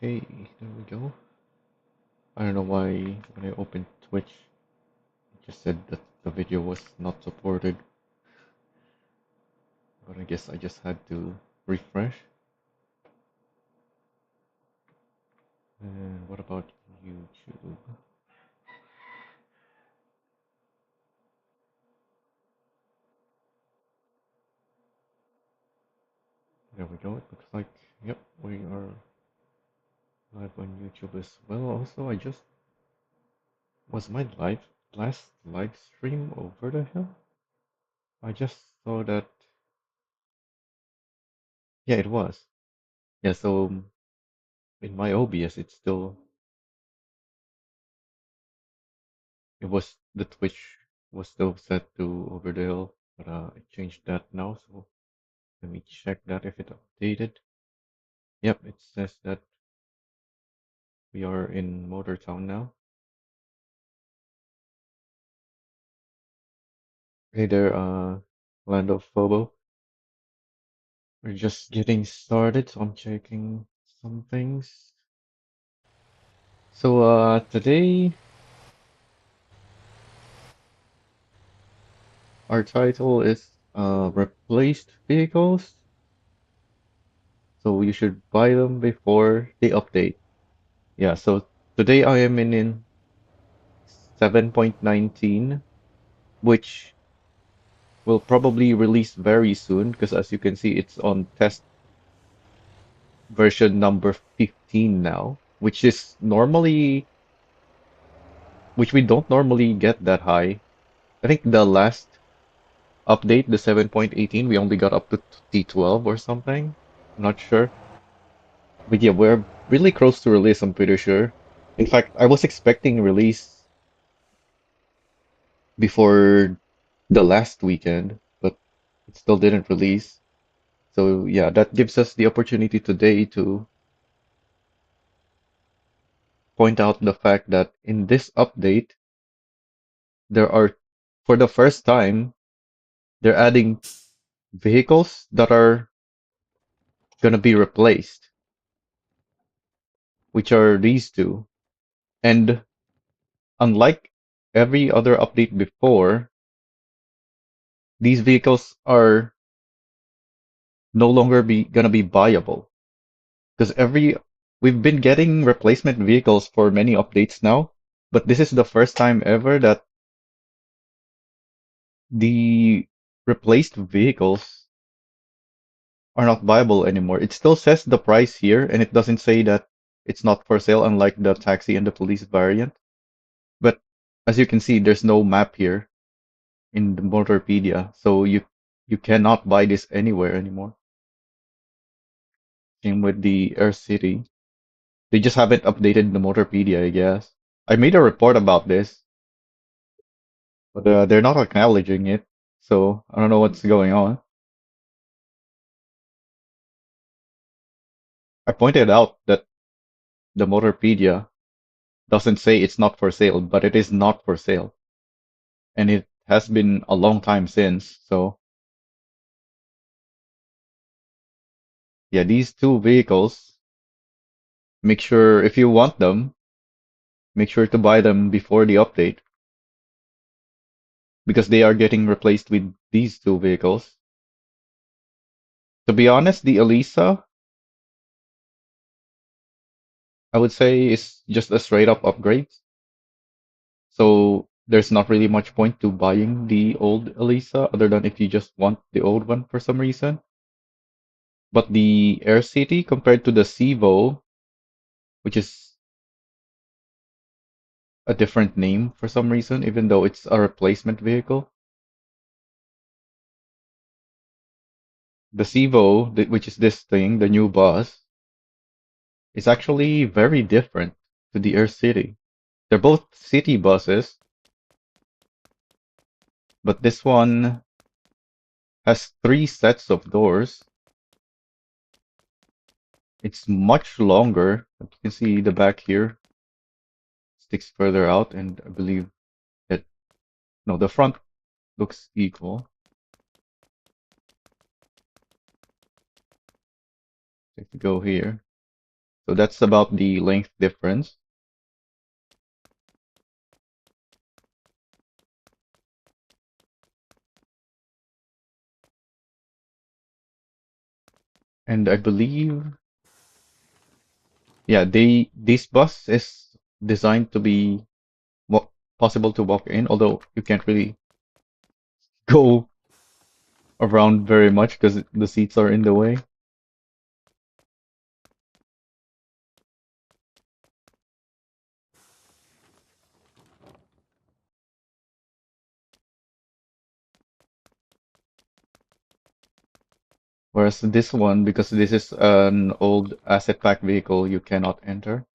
Okay, there we go. I don't know why when I opened Twitch, it just said that the video was not supported, but I guess I just had to refresh. And what about YouTube? There we go. It looks like, yep, we are live on YouTube as well. Also, was my last live stream over the hill? I just saw that, yeah, it was. Yeah, so in my OBS, it was the Twitch was still set to over the hill, but I changed that now. So let me check that if it updated. Yep, it says that we are in Motortown now. Hey there, Land of Phobo. We're just getting started, so I'm checking some things. So today our title is replaced vehicles. So you should buy them before they update. Yeah, so today I am in 7.19, which will probably release very soon because as you can see, it's on test version number 15 now, which we don't normally get that high. I think the last update, the 7.18, we only got up to T12 or something. I'm not sure. But yeah, we're really close to release, I'm pretty sure. In fact, I was expecting release before the last weekend, but it still didn't release. So yeah, that gives us the opportunity today to point out the fact that in this update, there are, for the first time, they're adding vehicles that are going to be replaced, which are these two. And unlike every other update before, these vehicles are no longer be going to be buyable because we've been getting replacement vehicles for many updates now, but this is the first time ever that the replaced vehicles are not viable anymore. It still says the price here, and it doesn't say that it's not for sale, unlike the taxi and the police variant. But as you can see, there's no map here in the Motorpedia, so you cannot buy this anywhere anymore. Same with the Air City. They just haven't updated the Motorpedia, I guess. I made a report about this, but they're not acknowledging it, so I don't know what's going on. I pointed out that the Motorpedia doesn't say it's not for sale, but it is not for sale. And it has been a long time since. So yeah, these two vehicles, make sure if you want them, make sure to buy them before the update because they are getting replaced with these two vehicles. To be honest, the Elisa, I would say, is just a straight up upgrade. So there's not really much point to buying the old Elisa other than if you just want the old one for some reason. But the Air City compared to the Civo, which is a different name for some reason, even though it's a replacement vehicle. The Civo, which is this thing, the new bus, is actually very different to the Air City. They're both city buses, but this one has three sets of doors. It's much longer. You can see the back here sticks further out, and I believe that no, the front looks equal. If you go here, So that's about the length difference. And I believe, yeah, this bus is designed to be wa possible to walk in, although you can't really go around very much because the seats are in the way. Whereas this one, because this is an old asset pack vehicle, you cannot enter.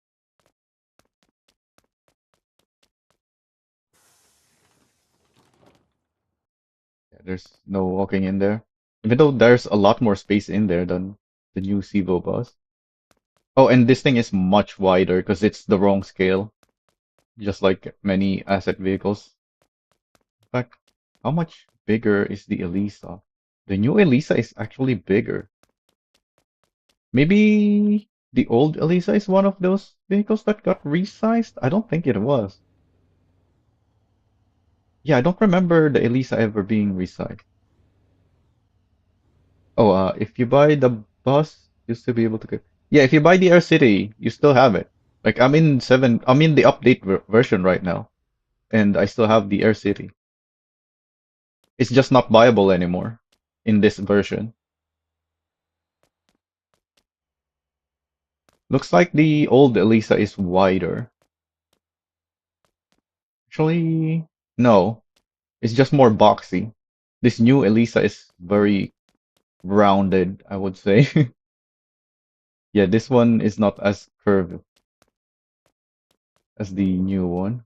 Yeah, there's no walking in there. Even though there's a lot more space in there than the new Civo bus. Oh, and this thing is much wider because it's the wrong scale, just like many asset vehicles. In fact, how much bigger is the Elisa? The new Elisa is actually bigger. Maybe the old Elisa is one of those vehicles that got resized? I don't think it was. Yeah, I don't remember the Elisa ever being resized. Oh, if you buy the bus, you still be able to get. Yeah, if you buy the Air City, you still have it. Like I'm in the update version right now, and I still have the Air City. It's just not buyable anymore in this version. Looks like the old Elisa is wider. Actually, no, it's just more boxy. This new Elisa is very rounded, I would say. Yeah, this one is not as curved as the new one.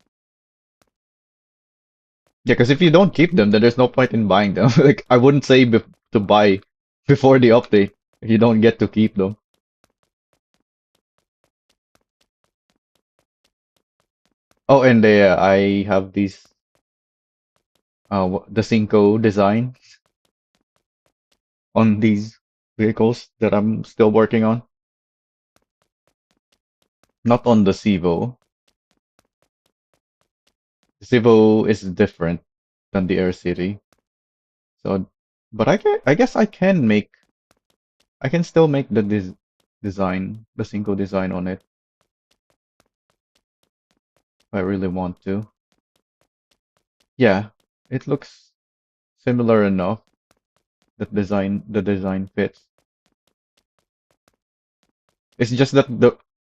Yeah, because if you don't keep them, then there's no point in buying them. Like, I wouldn't say to buy before the update if you don't get to keep them. Oh, and I have these the Cinco design on these vehicles that I'm still working on. Not on the Civo. The Civo is different than the Air City. So, but I guess I can still make the design, the Cinco design on it if I really want to. Yeah, it looks similar enough. The design fits. It's just that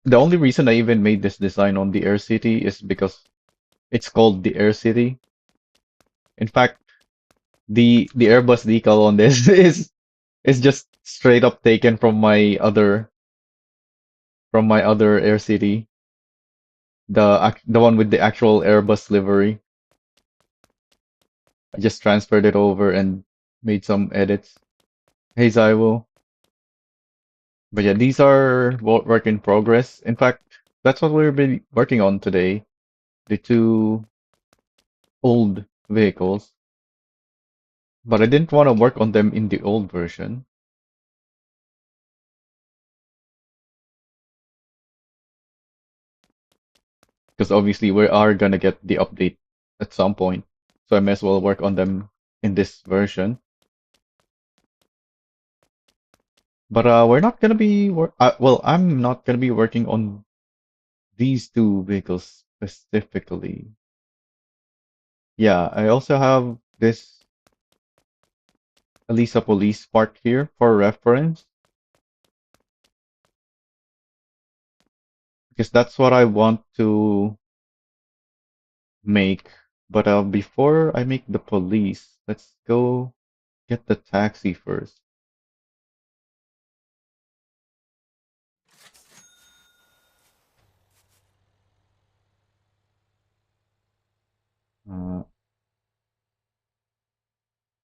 the only reason I even made this design on the Air City is because it's called the Air City. In fact, the Airbus decal on this is just straight up taken from my other Air City, the one with the actual Airbus livery. I just transferred it over and made some edits. Hey Zaiwo. But yeah, these are work in progress. In fact, that's what we've been working on today. The two old vehicles. But I didn't want to work on them in the old version because obviously we are gonna get the update at some point. So I may as well work on them in this version. But we're not gonna be well, I'm not gonna be working on these two vehicles specifically. Yeah, I also have this Elisa Police part here for reference because that's what I want to make. But before I make the police, let's go get the taxi first. Uh,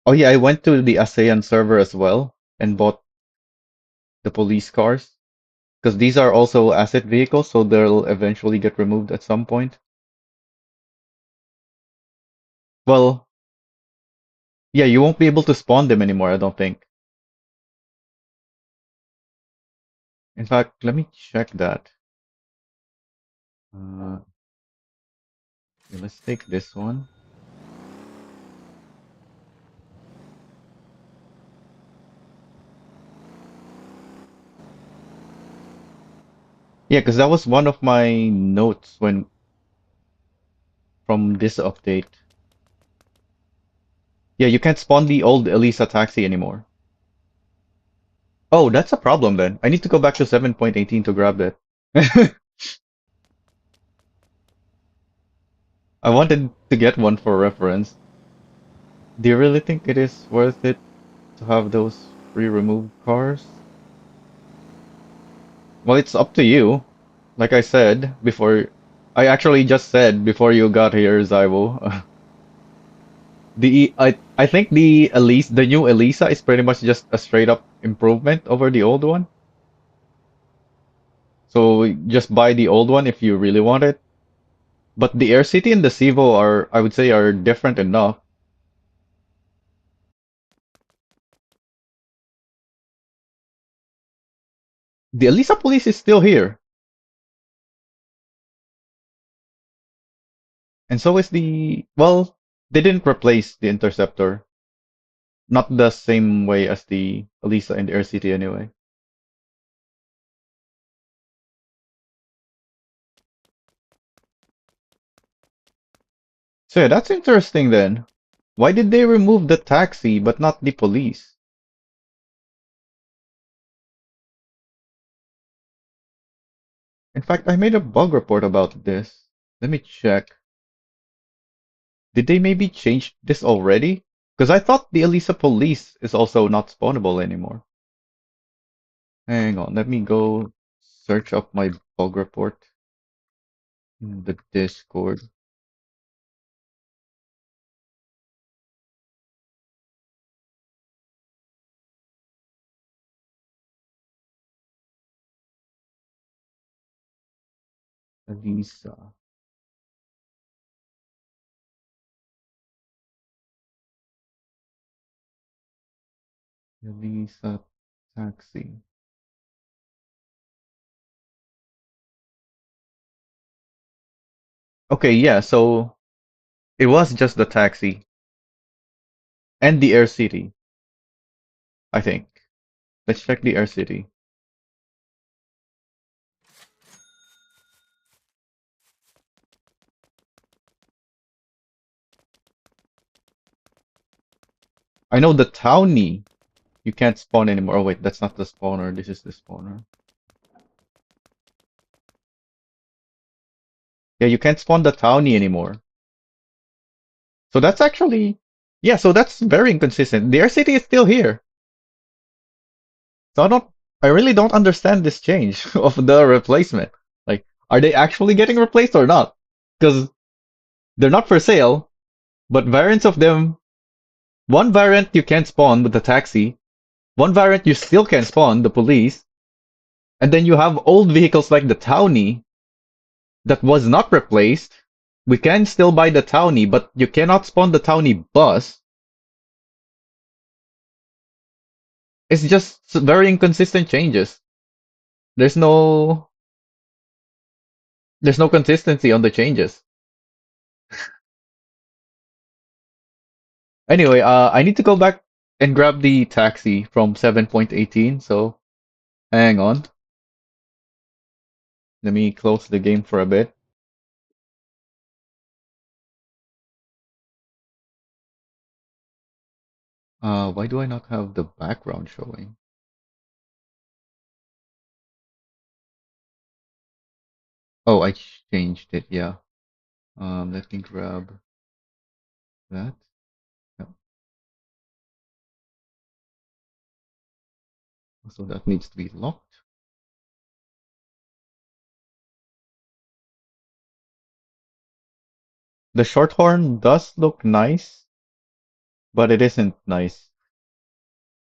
oh yeah, I went to the ASEAN server as well and bought the police cars because these are also asset vehicles, so they'll eventually get removed at some point. Well, yeah, you won't be able to spawn them anymore, I don't think. In fact, let me check that. Uh, okay, let's take this one. Yeah, because that was one of my notes when from this update. Yeah, you can't spawn the old Elisa Taxi anymore. Oh, that's a problem then. I need to go back to 7.18 to grab that. I wanted to get one for reference. Do you really think it is worth it to have those pre-removed cars? Well, it's up to you. Like I said before, I actually just said before you got here, Zybo. I think the new Elisa is pretty much just a straight up improvement over the old one. So just buy the old one if you really want it. But the Air City and the Civo are, I would say, are different enough. The Elisa Police is still here, and so is well, they didn't replace the Interceptor, not the same way as the Elisa and Air City anyway. So yeah, that's interesting then. Why did they remove the taxi but not the police? In fact, I made a bug report about this. Let me check. Did they maybe change this already? Because I thought the Elisa Police is also not spawnable anymore. Hang on, let me go search up my bug report in the Discord. Elisa. Elisa Taxi. Okay, yeah, so it was just the taxi and the Air City, I think. Let's check the Air City. I know the Townie you can't spawn anymore. Oh wait, that's not the spawner. This is the spawner. Yeah, you can't spawn the Townie anymore. So that's actually, yeah, so that's very inconsistent. The Air City is still here. So I really don't understand this change of the replacement. Like, are they actually getting replaced or not? Because they're not for sale, but variants of them, one variant you can't spawn with the taxi, one variant you still can spawn the police, and then you have old vehicles like the Townie that was not replaced. We can still buy the Townie, but you cannot spawn the Townie bus. It's just very inconsistent changes. There's no there's no consistency on the changes. Anyway, I need to go back and grab the taxi from 7.18, so hang on. Let me close the game for a bit. Why do I not have the background showing? Oh, I changed it, yeah. Let me grab that. Yeah. So that needs to be locked. The short horn does look nice, but it isn't nice.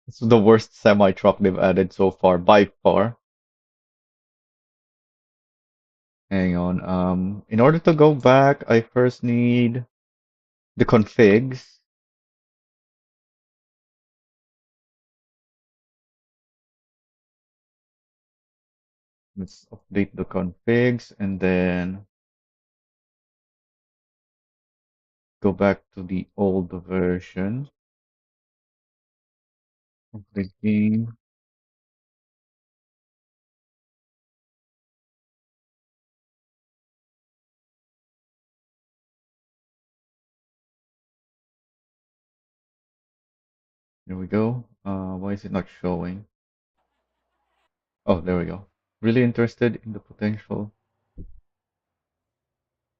It's the worst semi truck they've added so far, by far. Hang on. In order to go back, I first need the configs. Let's update the configs and then go back to the old version of the game. There we go. Why is it not showing? Oh, there we go. Really interested in the potential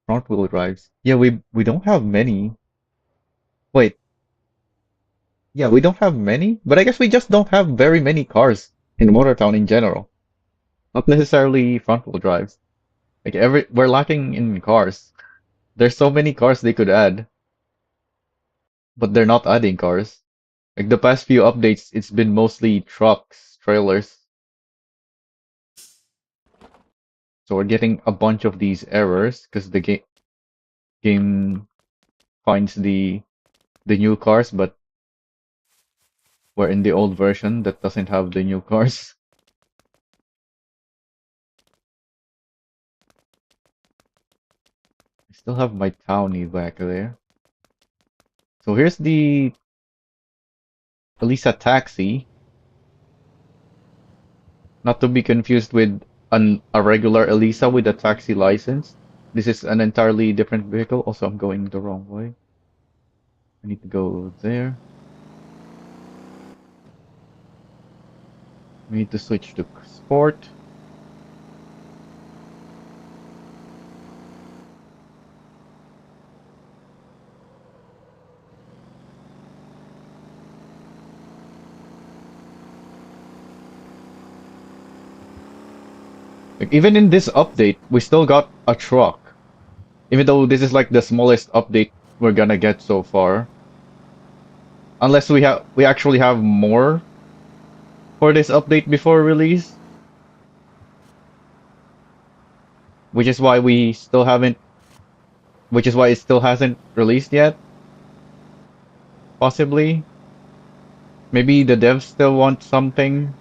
front wheel drives. Yeah, we don't have many. Wait, yeah, we don't have many, but I guess we just don't have very many cars in Motortown in general. Not necessarily front wheel drives. Like we're lacking in cars. There's so many cars they could add, but they're not adding cars. Like the past few updates, it's been mostly trucks, trailers. So we're getting a bunch of these errors because the game finds the new cars, but we're in the old version that doesn't have the new cars. I still have my townie back there. So here's the Elisa Taxi, not to be confused with a regular Elisa with a taxi license. This is an entirely different vehicle. Also, I'm going the wrong way. I need to go there. We need to switch to sport. Like, even in this update, we still got a truck. Even though this is like the smallest update we're gonna get so far. Unless we actually have more for this update before release, which is why we still haven't which is why it still hasn't released yet, possibly. Maybe the devs still want something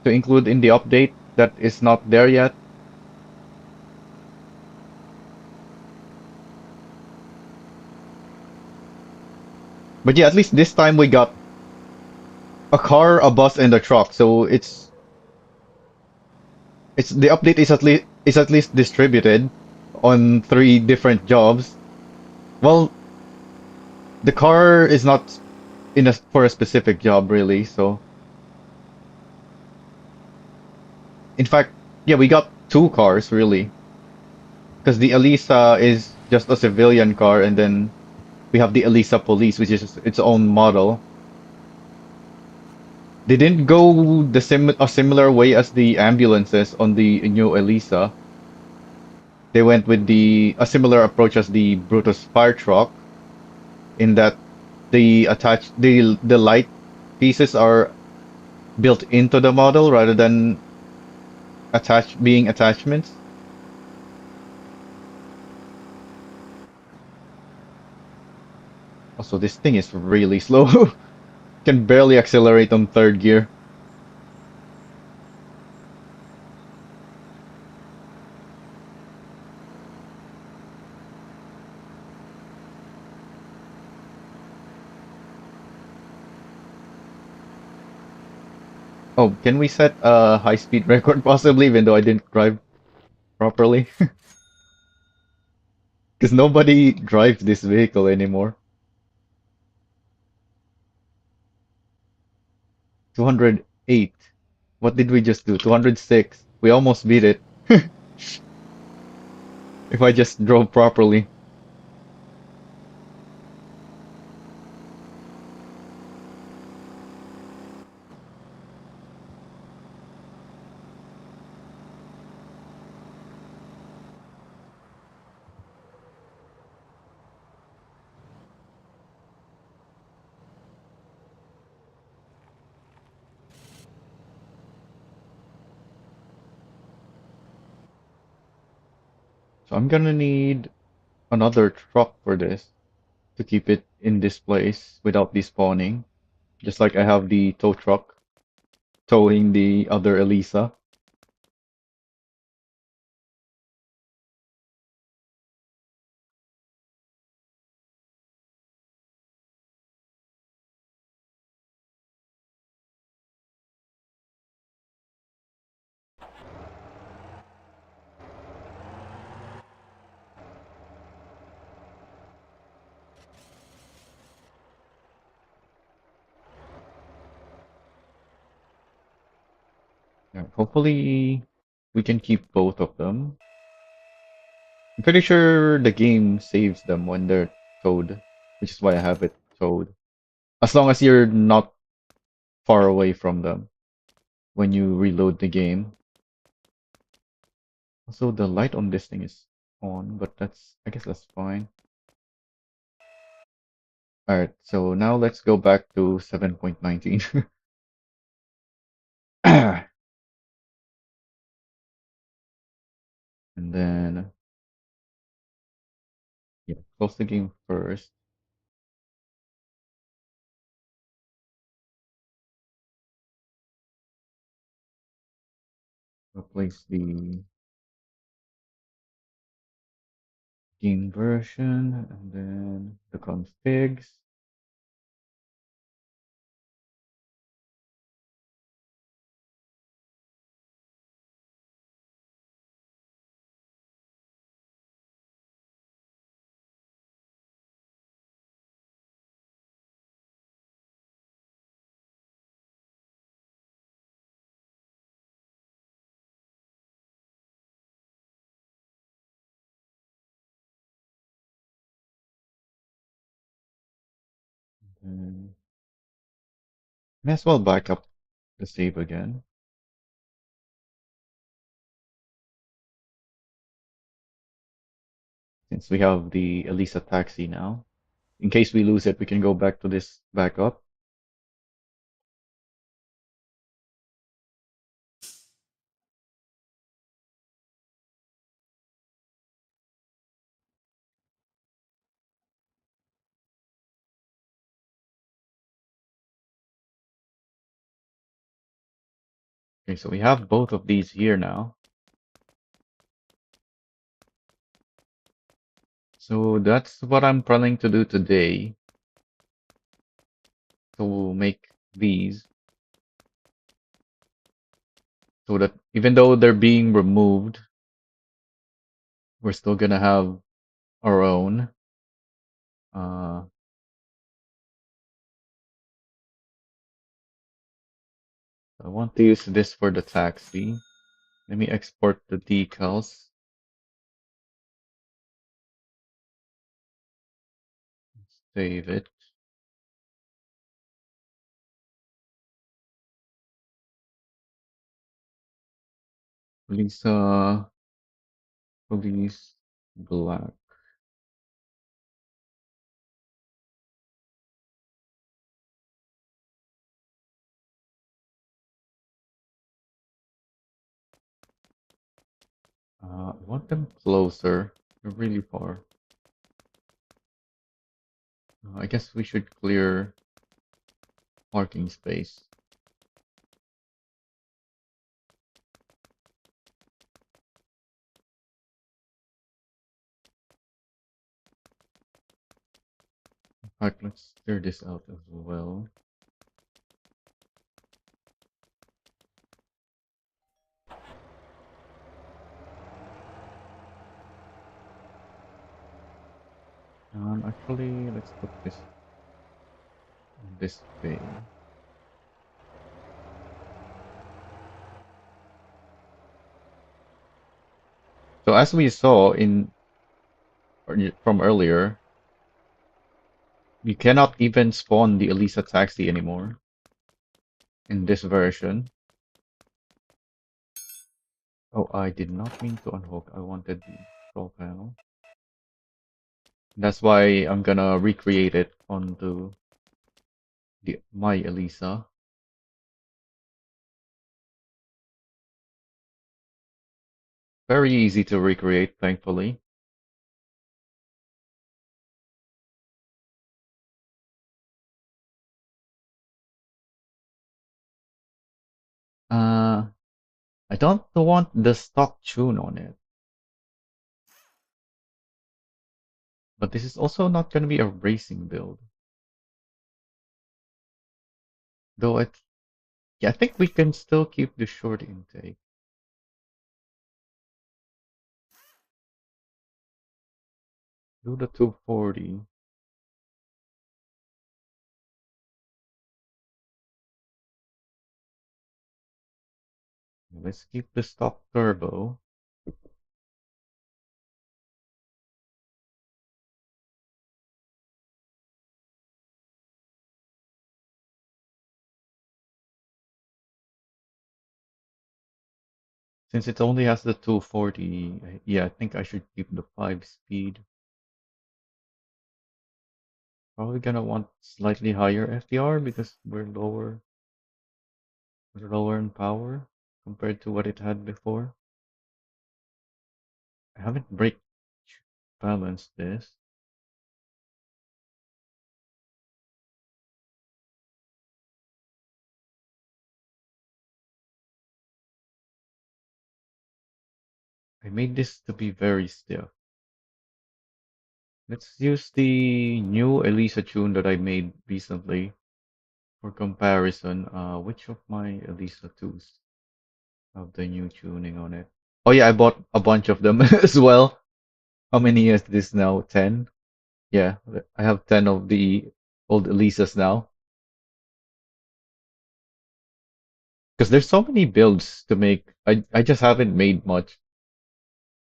to include in the update that is not there yet. But yeah, at least this time we got a car, a bus, and a truck. So it's the update is at least distributed on three different jobs. Well, the car is not in a for a specific job really. So in fact, yeah, we got two cars really because the Elisa is just a civilian car, and then we have the Elisa Police, which is its own model. They didn't go a similar way as the ambulances on the new Elisa. They went with a similar approach as the Brutus fire truck in that the light pieces are built into the model rather than being attachments. Also, this thing is really slow. Can barely accelerate on third gear. Oh, can we set a high speed record possibly, even though I didn't drive properly? Because nobody drives this vehicle anymore. 208. What did we just do? 206. We almost beat it. If I just drove properly. So I'm gonna need another truck for this to keep it in this place without despawning. Just like I have the tow truck. towing the other Elisa. Yeah, hopefully we can keep both of them. I'm pretty sure the game saves them when they're towed, which is why I have it towed. As long as you're not far away from them when you reload the game. Also, the light on this thing is on, but I guess that's fine. Alright, so now let's go back to 7.19. And then, yeah, close the game first. Replace the game version, and then the configs. And may as well back up the save again, since we have the Elisa Taxi now. In case we lose it, we can go back to this backup. Okay, so we have both of these here now. So that's what I'm planning to do today. So we'll make these so that even though they're being removed, we're still gonna have our own. Uh, I want to use this for the taxi. Let me export the decals. Save it. Elisa Police Black. I want them closer. They're really far. I guess we should clear parking space. In fact, let's clear this out as well. Actually, let's put this on this bay. So as we saw from earlier, you cannot even spawn the Elisa Taxi anymore in this version. Oh, I did not mean to unhook. I wanted the control panel. That's why I'm gonna recreate it onto my Elisa. Very easy to recreate, thankfully. I don't want the stock tune on it, but this is also not going to be a racing build. Though yeah, I think we can still keep the short intake. Do the 240. Let's keep the stock turbo. Since it only has the 240, yeah, I think I should keep the 5 speed. Probably gonna want slightly higher FDR because we're lower in power compared to what it had before. I haven't brake balanced this. I made this to be very stiff. Let's use the new Elisa tune that I made recently for comparison. Which of my Elisa 2s have the new tuning on it? Oh yeah, I bought a bunch of them as well. How many is this now? 10? Yeah, I have 10 of the old Elisas now. Because there's so many builds to make. I just haven't made much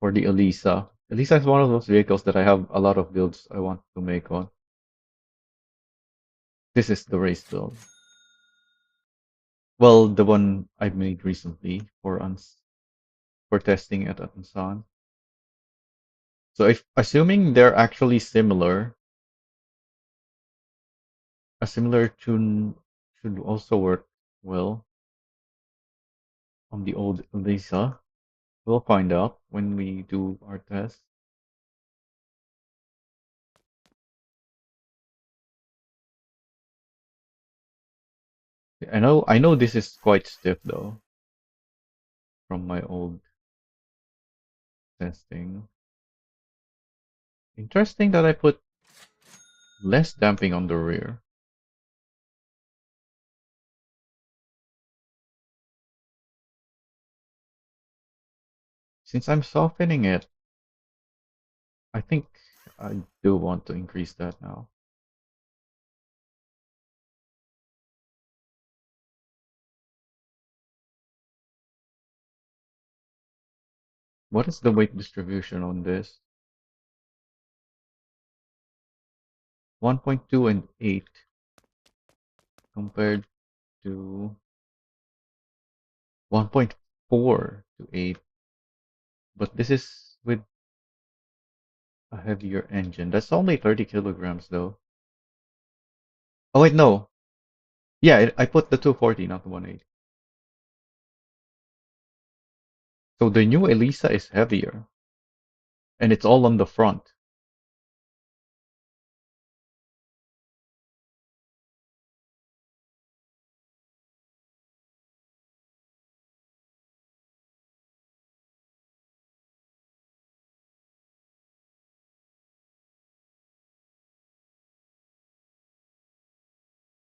for the Elisa. Elisa is one of those vehicles that I have a lot of builds I want to make on. This is the race build. Well, the one I made recently for testing at Ansan. So if assuming they're actually similar, a similar tune should also work well on the old Elisa. We'll find out when we do our test. I know this is quite stiff though from my old testing. Interesting that I put less damping on the rear. Since I'm softening it, I think I do want to increase that now. What is the weight distribution on this? 1.2 and 8 compared to 1.4 to 8. But this is with a heavier engine. That's only 30 kilograms though. Oh wait, no. Yeah, I put the 240, not the 180. So the new Elisa is heavier, and it's all on the front.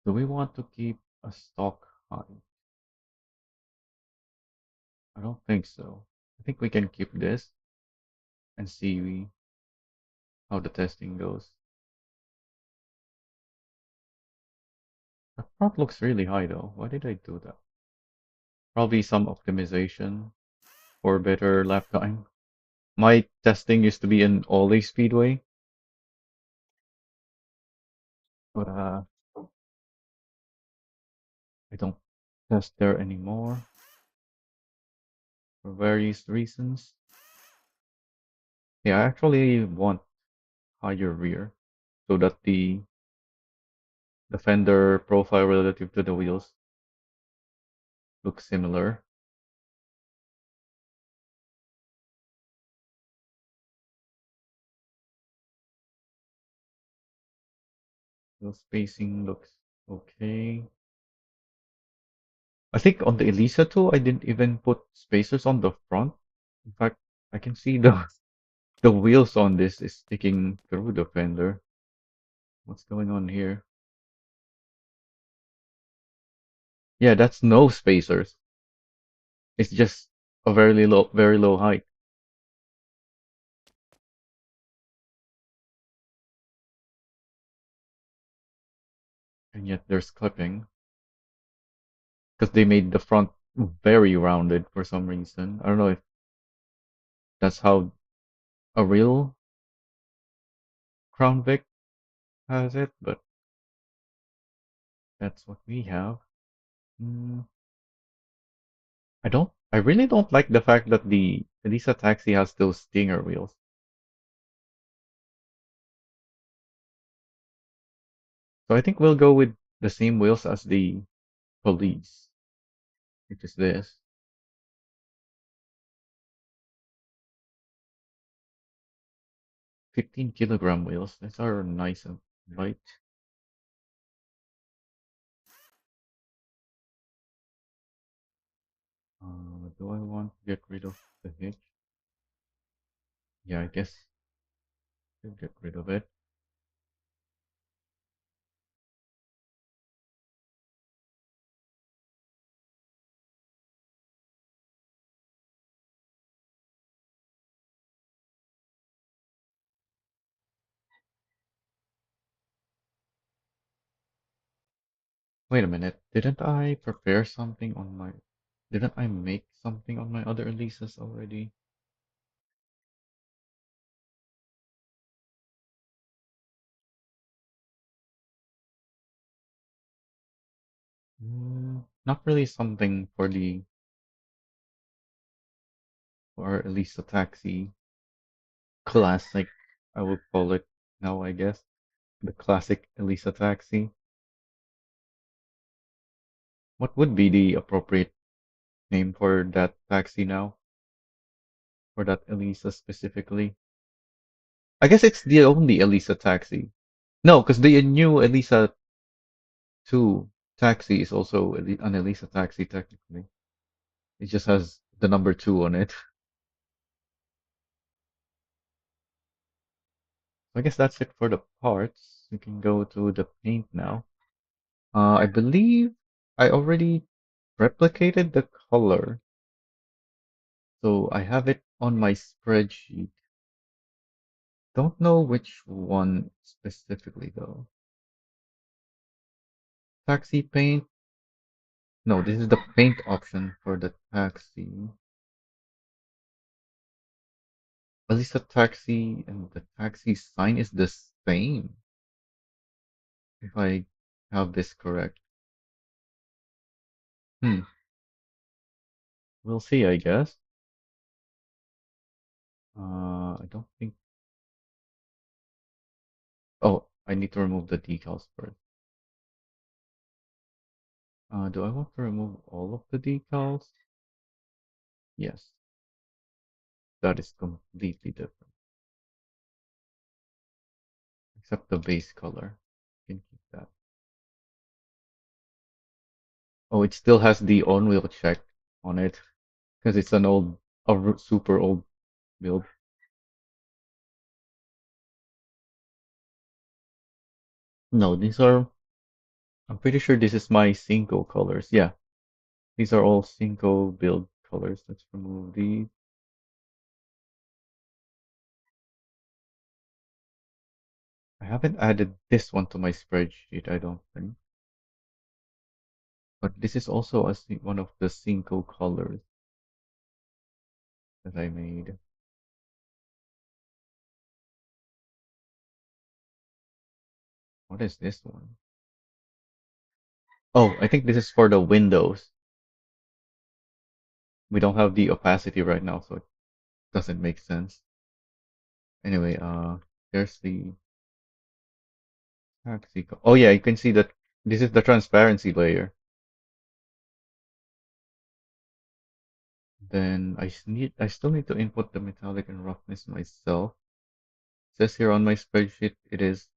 Do we want to keep a stock height? I don't think so. I think we can keep this and see how the testing goes. The front looks really high though. Why did I do that? Probably some optimization for better lap time. My testing used to be in Ollie Speedway, but I don't test there anymore for various reasons. Yeah, I actually want higher rear so that the fender profile relative to the wheels looks similar. The spacing looks okay. I think on the Elisa too, I didn't even put spacers on the front. In fact, I can see the wheels on this is sticking through the fender. What's going on here? Yeah, that's no spacers. It's just a very low height, and yet there's clipping because they made the front very rounded for some reason. I don't know if that's how a real Crown Vic has it, but that's what we have. Mm, I really don't like the fact that the Elisa Taxi has those stinger wheels. So I think we'll go with the same wheels as the Police, which is this 15 kilogram wheels. These are nice and light. Do I want to get rid of the hitch? Yeah, I guess I'll get rid of it. Wait a minute, didn't I make something on my other Elisas already? Not really something for Elisa Taxi classic, I would call it now, I guess. The classic Elisa Taxi. What would be the appropriate name for that taxi now? For that Elisa specifically? I guess it's the only Elisa Taxi. No, because the new Elisa 2 Taxi is also an Elisa Taxi technically. It just has the number 2 on it. I guess that's it for the parts. We can go to the paint now. I believe I already replicated the color, so I have it on my spreadsheet. Don't know which one specifically though. Taxi paint. No, this is the paint option for the taxi. At least the taxi and the taxi sign is the same, if I have this correct. Hmm, we'll see, I guess. I don't think. Oh, I need to remove the decals first. Do I want to remove all of the decals? Yes, that is completely different, except the base color. You can keep that. Oh, it still has the on-wheel check on it because it's an super old build. No, I'm pretty sure this is my Cinco colors. Yeah, these are all Cinco build colors. Let's remove these. I haven't added this one to my spreadsheet, I don't think. But this is also one of the Cinco colors that I made. What is this one? Oh, I think this is for the windows. We don't have the opacity right now, so it doesn't make sense. Anyway, there's the taxi. Oh yeah, you can see that this is the transparency layer. Then I still need to input the metallic and roughness myself. It says here on my spreadsheet it is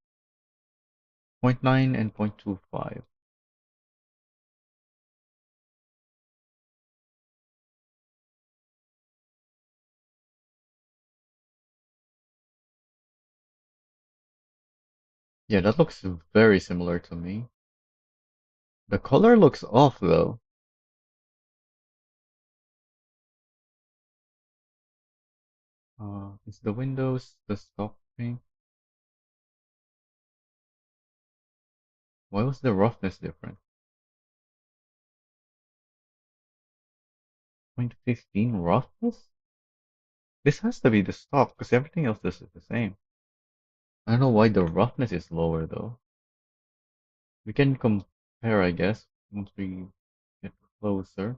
zero point 0.9 and 0.25. Yeah, that looks very similar to me. The color looks off though. Is the windows the stock paint? Why was the roughness different? 0.15 roughness? This has to be the stock because everything else is the same. I don't know why the roughness is lower though. We can compare, I guess, once we get closer.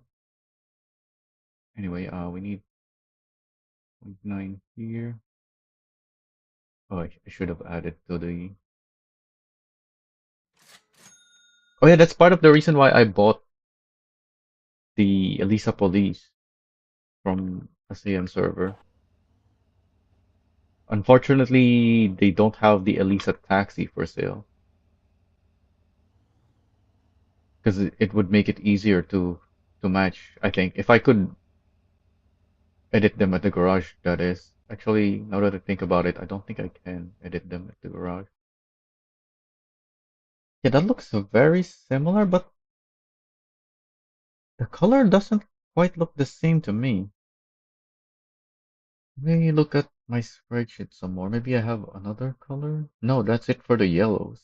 Anyway, we need zero point 0.9 here. Oh, I should have added to the. Oh yeah, that's part of the reason why I bought the Elisa Police from a CM server. Unfortunately, they don't have the Elisa Taxi for sale because it would make it easier to match. I think if I could edit them at the garage, that is. Actually, now that I think about it, I don't think I can edit them at the garage. Yeah, that looks very similar, but the color doesn't quite look the same to me. Let me look at my spreadsheet some more. Maybe I have another color? No, that's it for the yellows.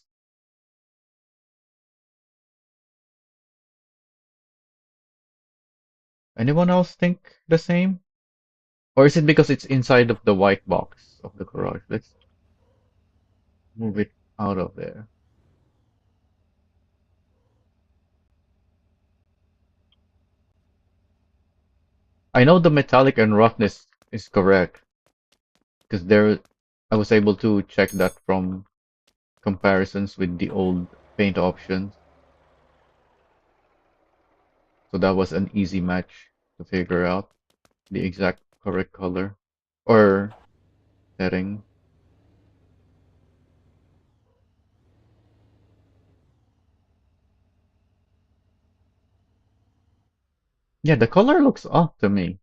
Anyone else think the same? Or is it because it's inside of the white box of the garage? Let's move it out of there. I know the metallic and roughness is correct because there I was able to check that from comparisons with the old paint options. So that was an easy match to figure out the exact correct color or setting. Yeah, the color looks off to me.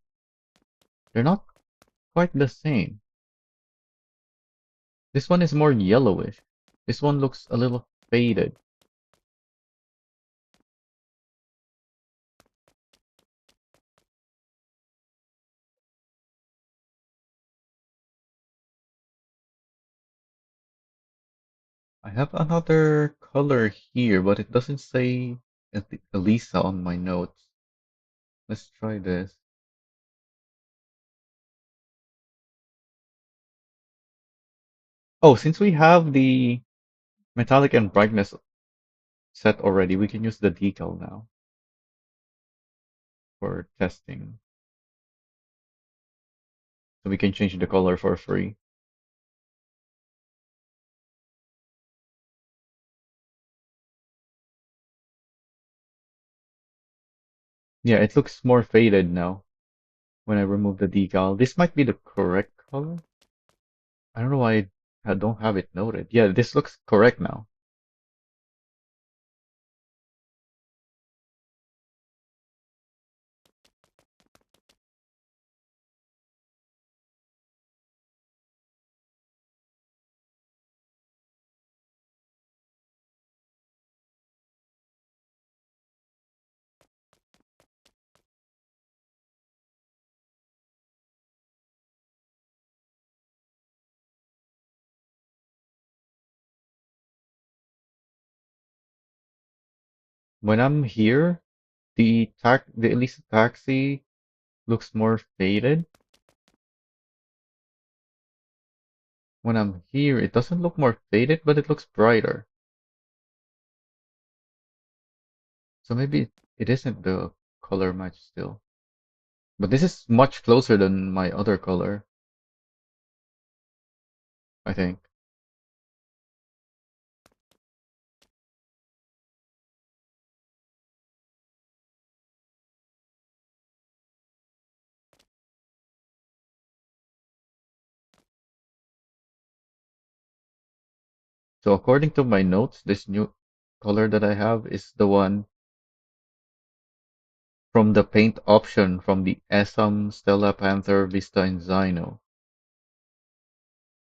They're not quite the same. This one is more yellowish. This one looks a little faded. I have another color here, but it doesn't say Elisa on my notes. Let's try this. Oh, since we have the metallic and brightness set already, we can use the decal now for testing. So we can change the color for free. Yeah, it looks more faded now when I remove the decal. This might be the correct color. I don't know why I don't have it noted. Yeah, this looks correct now. When I'm here, the Elisa Taxi looks more faded. When I'm here, it doesn't look more faded, but it looks brighter. So maybe it isn't the color match still. But this is much closer than my other color, I think. So according to my notes, this new color that I have is the one from the paint option from the Essam, Stella Panther, Vista, and Zyno.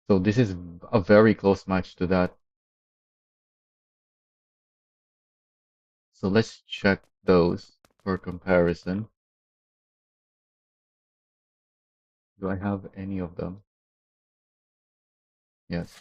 So this is a very close match to that. So let's check those for comparison. Do I have any of them? Yes.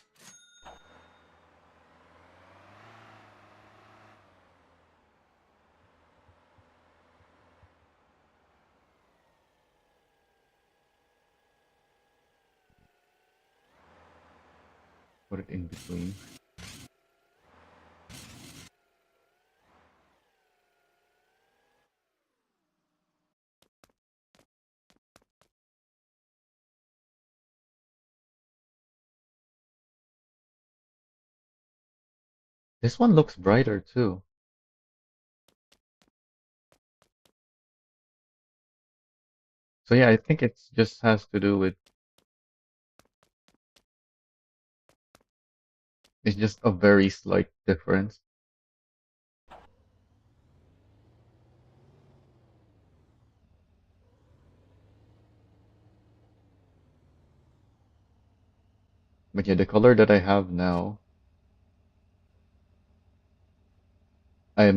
Put it in between. This one looks brighter too. So yeah, I think it just has to do with, it's just a very slight difference. But yeah, the color that I have now, I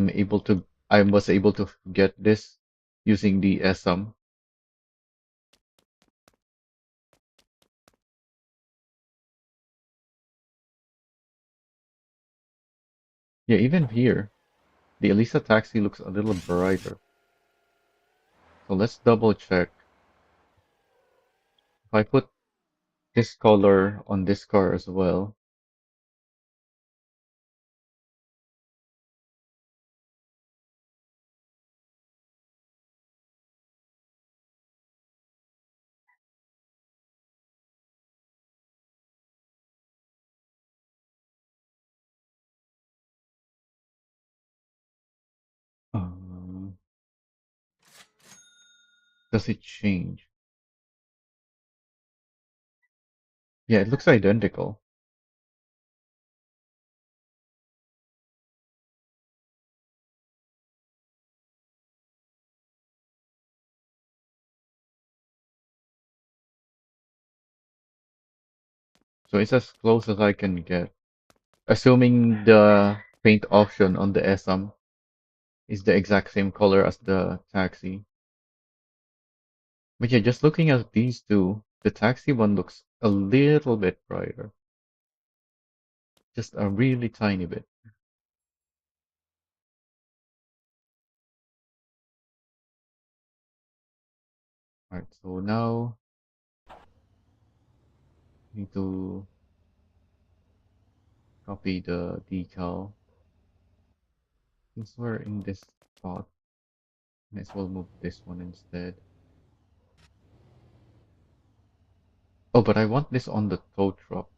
was able to get this using the SM. Yeah, even here, the Elisa Taxi looks a little brighter. So let's double check. If I put this color on this car as well, um, does it change? Yeah, it looks identical. So it's as close as I can get. Assuming the paint option on the SM is the exact same color as the taxi. But yeah, just looking at these two, the taxi one looks a little bit brighter. Just a really tiny bit. Alright, so now need to copy the decal. Since we're in this spot, might as well move this one instead. Oh, but I want this on the tow truck.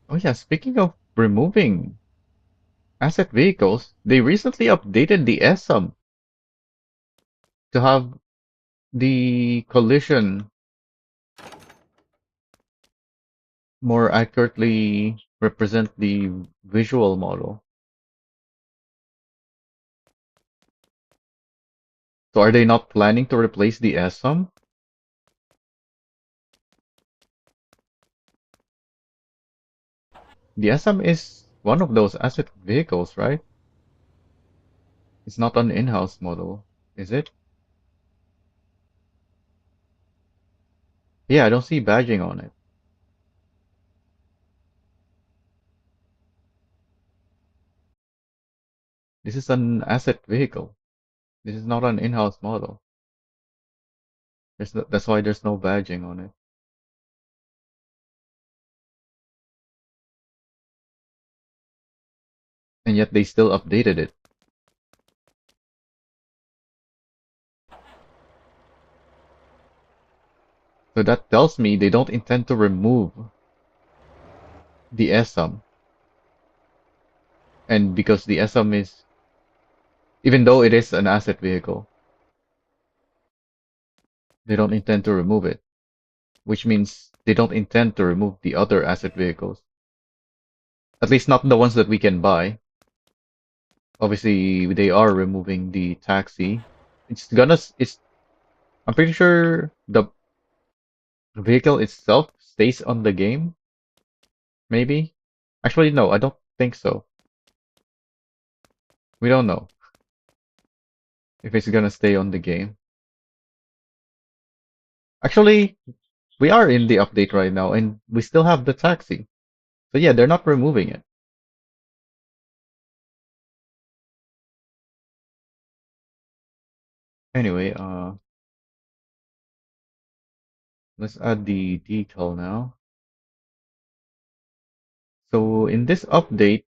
Oh yeah, speaking of removing asset vehicles, they recently updated the SM to have the collision more accurately represent the visual model. So are they not planning to replace the SM? The SM is one of those asset vehicles, right? It's not an in-house model, is it? Yeah, I don't see badging on it. This is an asset vehicle. This is not an in-house model. That's why there's no badging on it. And yet they still updated it. So that tells me they don't intend to remove the SM. And because the SM is, even though it is an asset vehicle, they don't intend to remove it. Which means they don't intend to remove the other asset vehicles. At least not the ones that we can buy. Obviously, they are removing the taxi. It's I'm pretty sure the vehicle itself stays on the game, maybe? Actually, no, I don't think so. We don't know if it's gonna stay on the game. Actually, we are in the update right now, and we still have the taxi. So yeah, they're not removing it. Anyway, let's add the detail now. So in this update,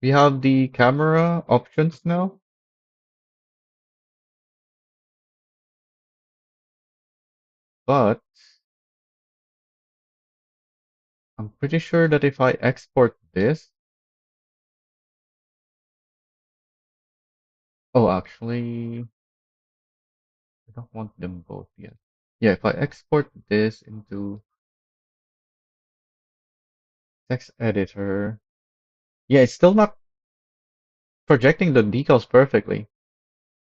we have the camera options now, but I'm pretty sure that if I export this, oh, actually, I don't want them both yet. Yeah, if I export this into text editor, yeah, it's still not projecting the decals perfectly.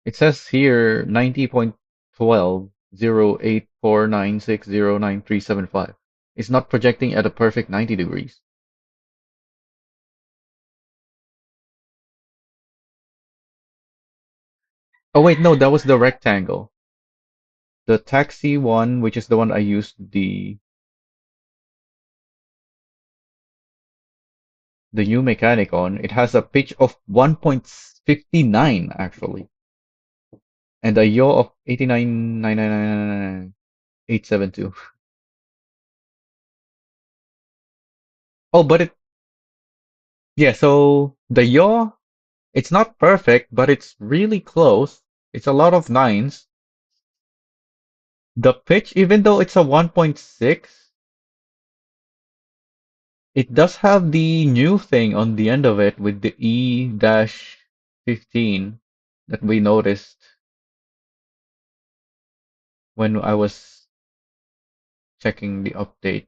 It says here 90.12 084960937 It's not projecting at a perfect 90 degrees. Oh wait, no, that was the rectangle. The taxi one, which is the one I used the new mechanic on, it has a pitch of 1.59 actually, and a yaw of 89,999,872. Oh, but yeah, so the yaw, it's not perfect, but it's really close. It's a lot of nines. The pitch, even though it's a 1.6, it does have the new thing on the end of it with the E-15 that we noticed when I was checking the update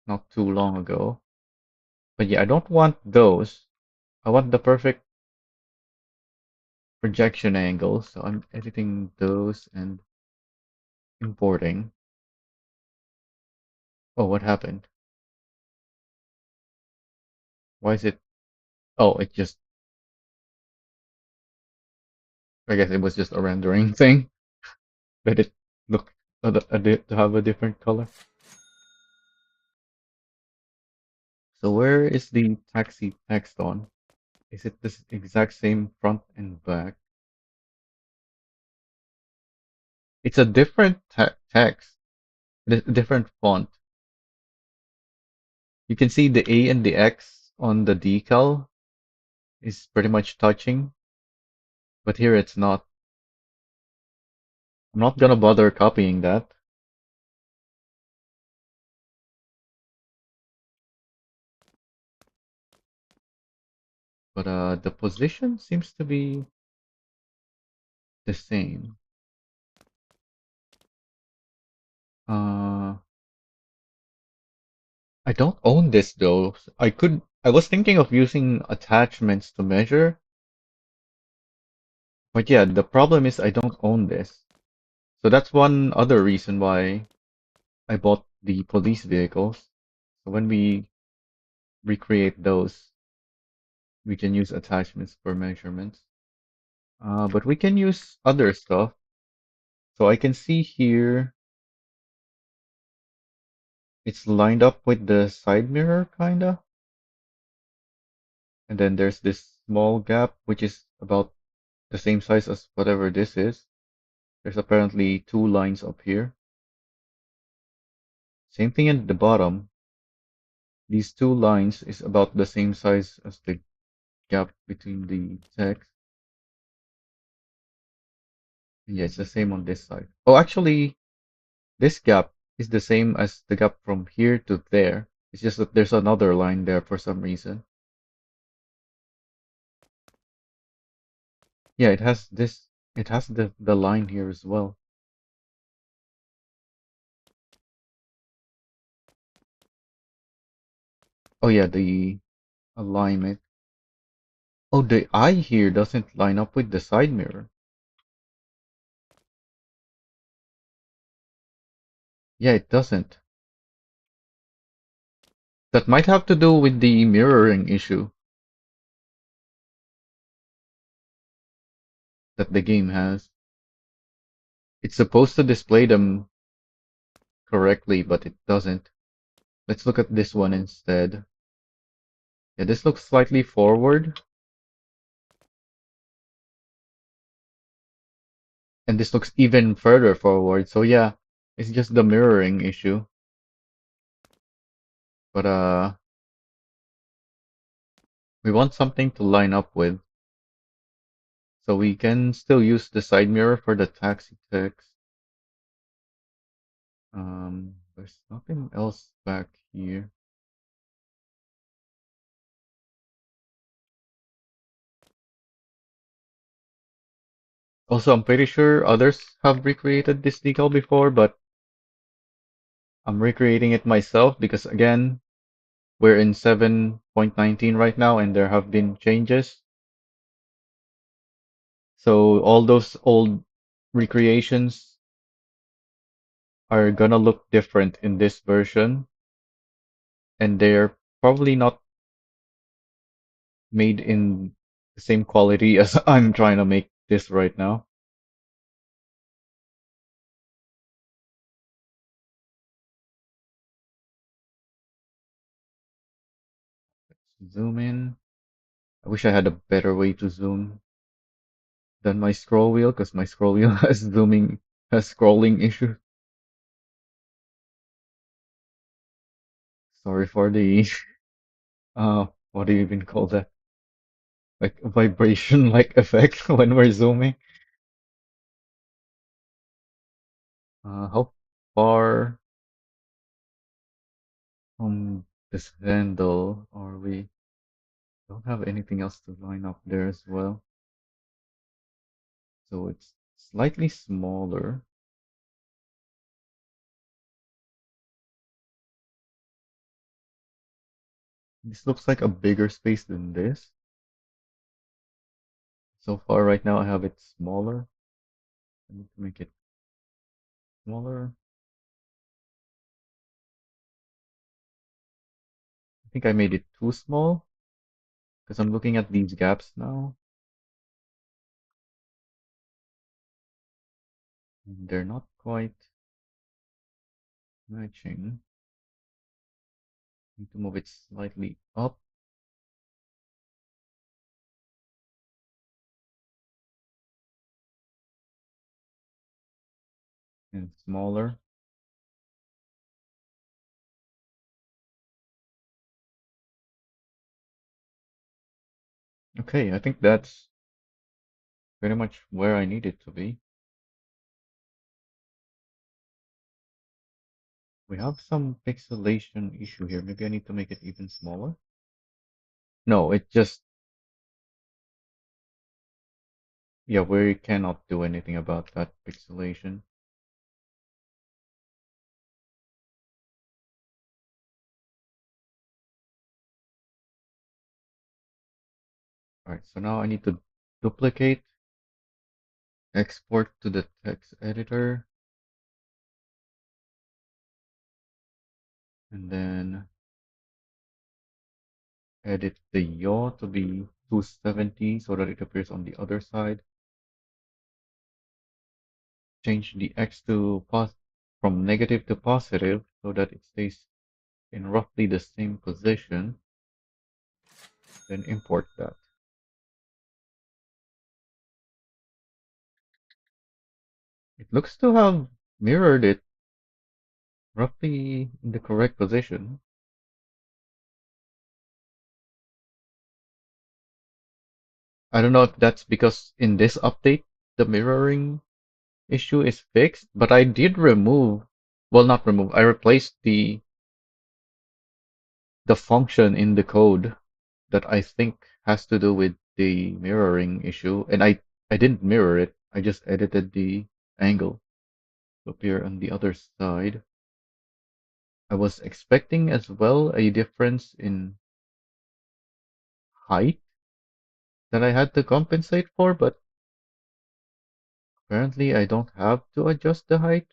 not too long ago. But yeah, I don't want those. I want the perfect projection angle, so I'm editing those and importing. Oh, what happened? Why is it? Oh, it just, I guess it was just a rendering thing. Let it look to have a different color. So where is the taxi text on? Is it this exact same front and back? It's a different text, different font. You can see the A and the X on the decal is pretty much touching, but here it's not. I'm not gonna bother copying that, but the position seems to be the same. Uh, I don't own this though. I was thinking of using attachments to measure, but yeah, the problem is I don't own this. So that's one other reason why I bought the police vehicles. So when we recreate those, we can use attachments for measurements. But we can use other stuff. So I can see here it's lined up with the side mirror, kinda. And then there's this small gap, which is about the same size as whatever this is. There's apparently two lines up here. Same thing at the bottom. These two lines is about the same size as the gap between the text. Yeah, it's the same on this side. Oh, actually, this gap is the same as the gap from here to there. It's just that there's another line there for some reason. Yeah, it has this, it has the line here as well. Oh yeah, the alignment. Oh, the eye here doesn't line up with the side mirror. Yeah, it doesn't. That might have to do with the mirroring issue that the game has. It's supposed to display them correctly, but it doesn't. Let's look at this one instead. Yeah, this looks slightly forward, and this looks even further forward. So yeah, it's just the mirroring issue. But we want something to line up with, so we can still use the side mirror for the taxi text. There's nothing else back here. Also, I'm pretty sure others have recreated this decal before, but I'm recreating it myself because again, we're in 7.19 right now and there have been changes. So all those old recreations are gonna look different in this version, and they're probably not made in the same quality as I'm trying to make this right now. Zoom in. I wish I had a better way to zoom than my scroll wheel, because my scroll wheel has scrolling issues. Sorry for the what do you even call that? Like a vibration like effect when we're zooming. How far from this handle are we? Don't have anything else to line up there as well. So it's slightly smaller. This looks like a bigger space than this. So far right now I have it smaller. I need to make it smaller. I think I made it too small because I'm looking at these gaps now. And they're not quite matching. Need to move it slightly up. And smaller. Okay, I think that's pretty much where I need it to be. We have some pixelation issue here. Maybe I need to make it even smaller. No, it just, yeah, we cannot do anything about that pixelation. Alright, so now I need to duplicate, export to the text editor, and then edit the yaw to be 270 so that it appears on the other side. Change the X to from negative to positive so that it stays in roughly the same position. Then import that. It looks to have mirrored it roughly in the correct position. I don't know if that's because in this update the mirroring issue is fixed, but I did remove, well, not remove, I replaced the function in the code that I think has to do with the mirroring issue, and I didn't mirror it. I just edited the angle to appear on the other side. I was expecting as well a difference in height that I had to compensate for, but apparently I don't have to adjust the height.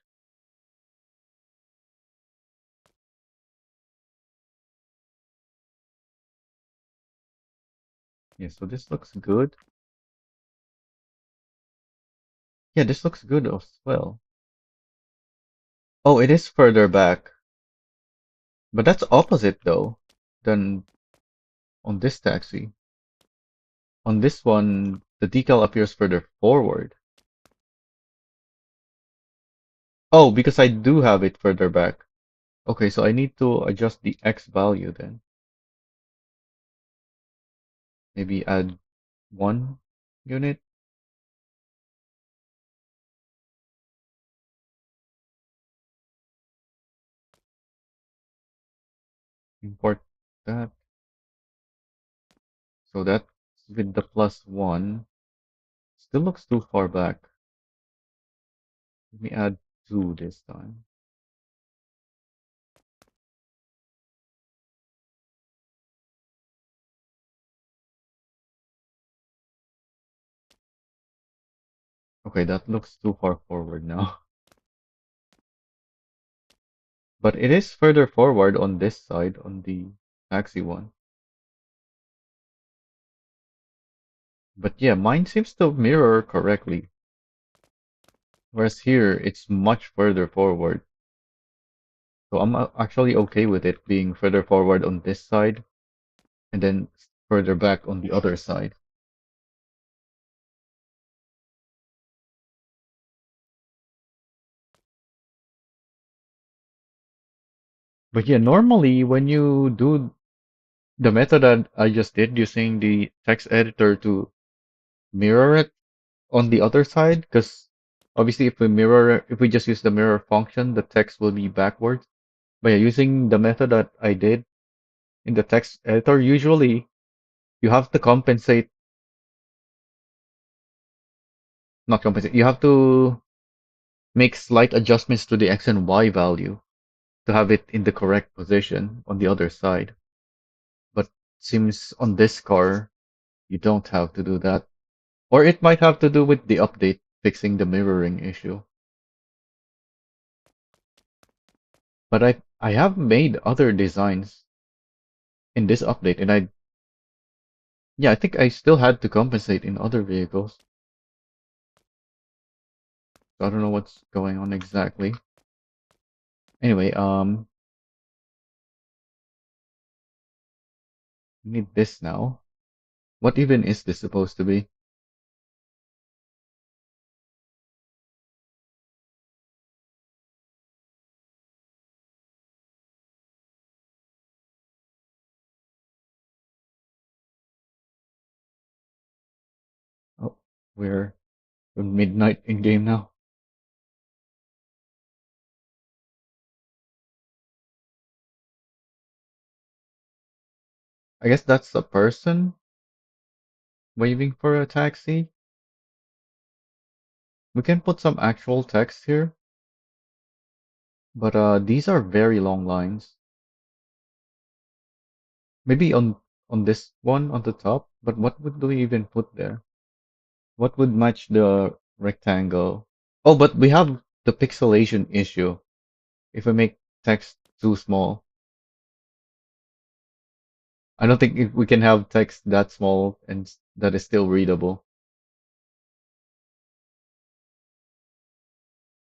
Yeah, so this looks good. Yeah, this looks good as well. Oh, it is further back, but that's opposite though than on this taxi. On this one, the decal appears further forward. Oh, because I do have it further back. Okay, so I need to adjust the X value then. Maybe add 1 unit. Import that. So that's with the +1. Still looks too far back. Let me add 2 this time. Okay, that looks too far forward now. But it is further forward on this side, on the taxi one. But yeah, mine seems to mirror correctly. Whereas here, it's much further forward. So I'm actually okay with it being further forward on this side and then further back on the other side. But yeah, normally when you do the method that I just did using the text editor to mirror it on the other side, because obviously if we just use the mirror function, the text will be backwards. But yeah, using the method that I did in the text editor, usually you have to compensate, not compensate, you have to make slight adjustments to the X and Y value to have it in the correct position on the other side. But seems on this car, you don't have to do that. Or it might have to do with the update fixing the mirroring issue. But I have made other designs in this update, and yeah, I think I still had to compensate in other vehicles. So I don't know what's going on exactly. Anyway, we need this now. What even is this supposed to be? Oh, we're midnight in game now. I guess that's a person waving for a taxi. We can put some actual text here, but these are very long lines. Maybe on this one on the top, but what would we even put there? What would match the rectangle? Oh, but we have the pixelation issue. If we make text too small, I don't think if we can have text that small and that is still readable.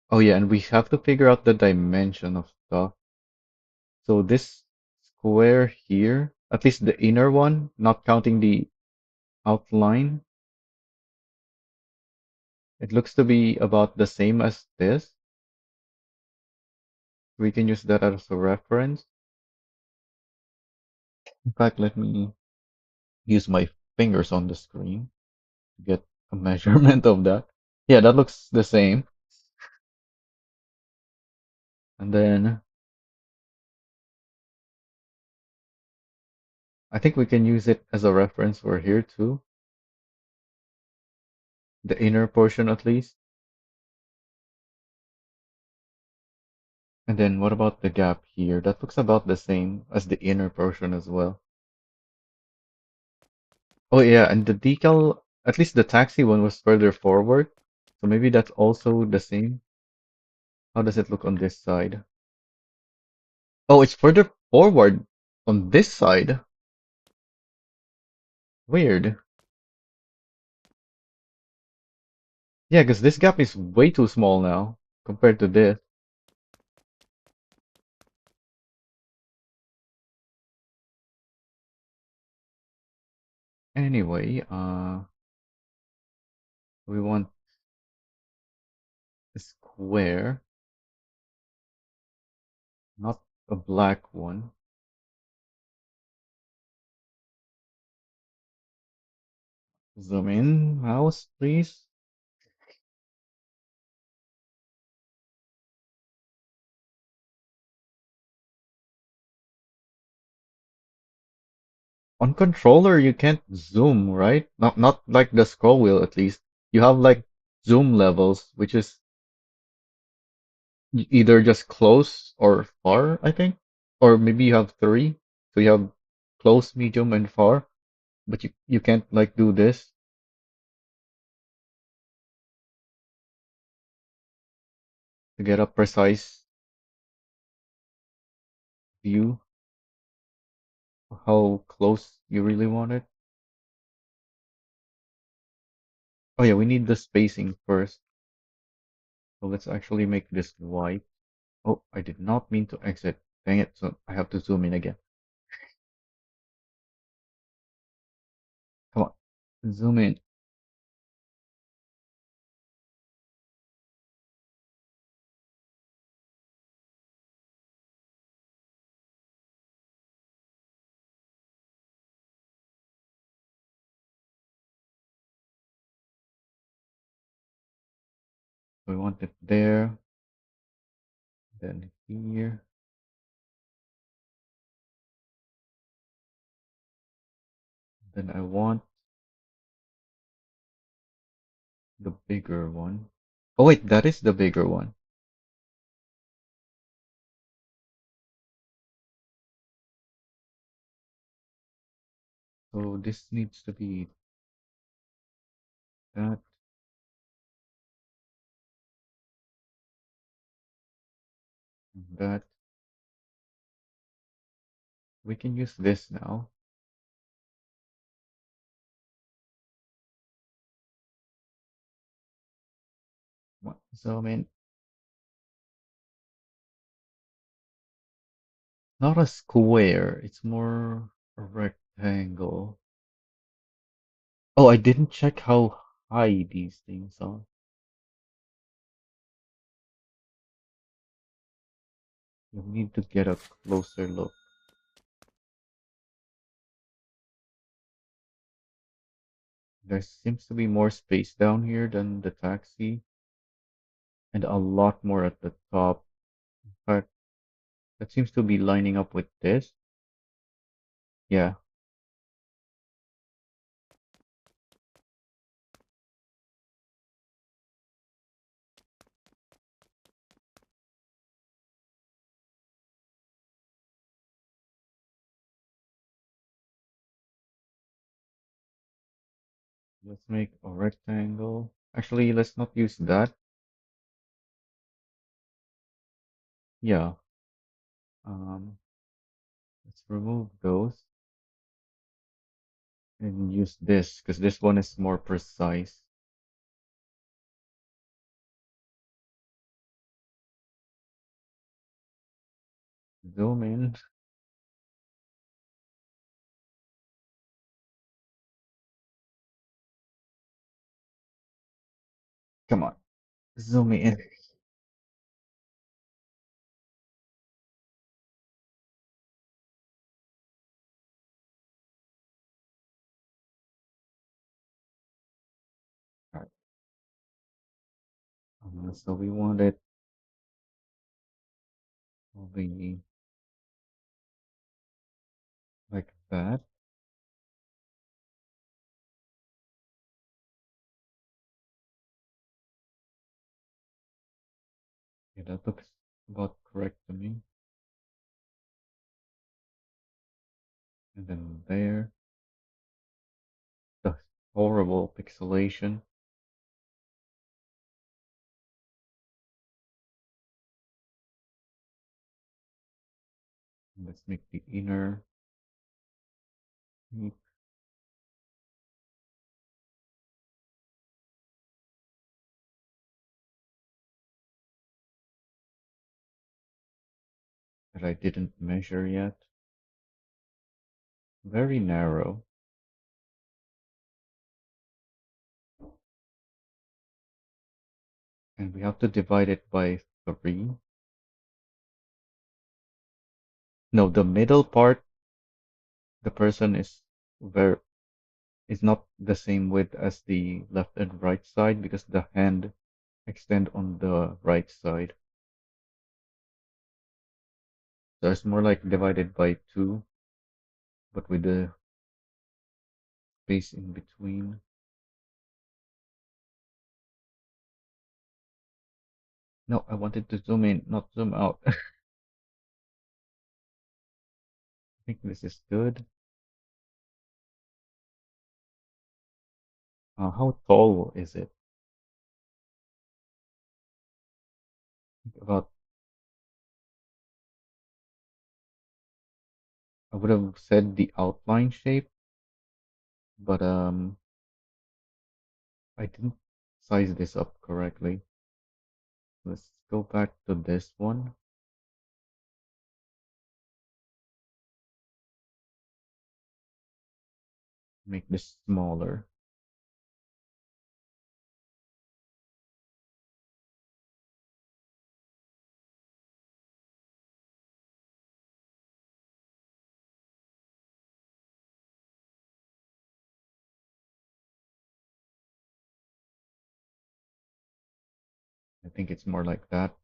Oh yeah, and we have to figure out the dimension of stuff. So this square here, at least the inner one, not counting the outline, it looks to be about the same as this. We can use that as a reference. In fact, let me use my fingers on the screen to get a measurement of that. Yeah, that looks the same. And then I think we can use it as a reference for here too. The inner portion at least. And then what about the gap here? That looks about the same as the inner portion as well. Oh yeah, and the decal, at least the taxi one was further forward. So maybe that's also the same. How does it look on this side? Oh, it's further forward on this side. Weird. Yeah, because this gap is way too small now compared to this. Anyway, we want a square, not a black one. Zoom in, mouse, please. On controller, you can't zoom, right? Not like the scroll wheel, at least. You have like zoom levels, which is either just close or far, I think. Or maybe you have three. So you have close, medium, and far. But you can't like do this to get a precise view of how close you really want it. Oh yeah, we need the spacing first. So let's actually make this white. Oh, I did not mean to exit. Dang it, so I have to zoom in again. Come on, zoom in. We want it there, then here, then I want the bigger one. Oh wait, that is the bigger one. So this needs to be that, and that. We can use this now. Zoom in. Not a square, it's more a rectangle. Oh, I didn't check how high these things are. We need to get a closer look. There seems to be more space down here than the taxi, and a lot more at the top. In fact, that seems to be lining up with this. Yeah, let's make a rectangle. Actually, let's not use that. Yeah, um, let's remove those and use this because this one is more precise. Zoom in. Come on, zoom in. Alright, so we want it probably like that. Yeah, that looks about correct to me. And then there, the horrible pixelation. Let's make the inner shape that I didn't measure yet. Very narrow. And we have to divide it by 3. No, the middle part, the person very is not the same width as the left and right side because the hand extend on the right side. So it's more like divided by 2, but with the space in between. No, I wanted to zoom in, not zoom out. I think this is good. How tall is it? About, I would have said the outline shape, but I didn't size this up correctly. Let's go back to this one. Make this smaller. I think it's more like that.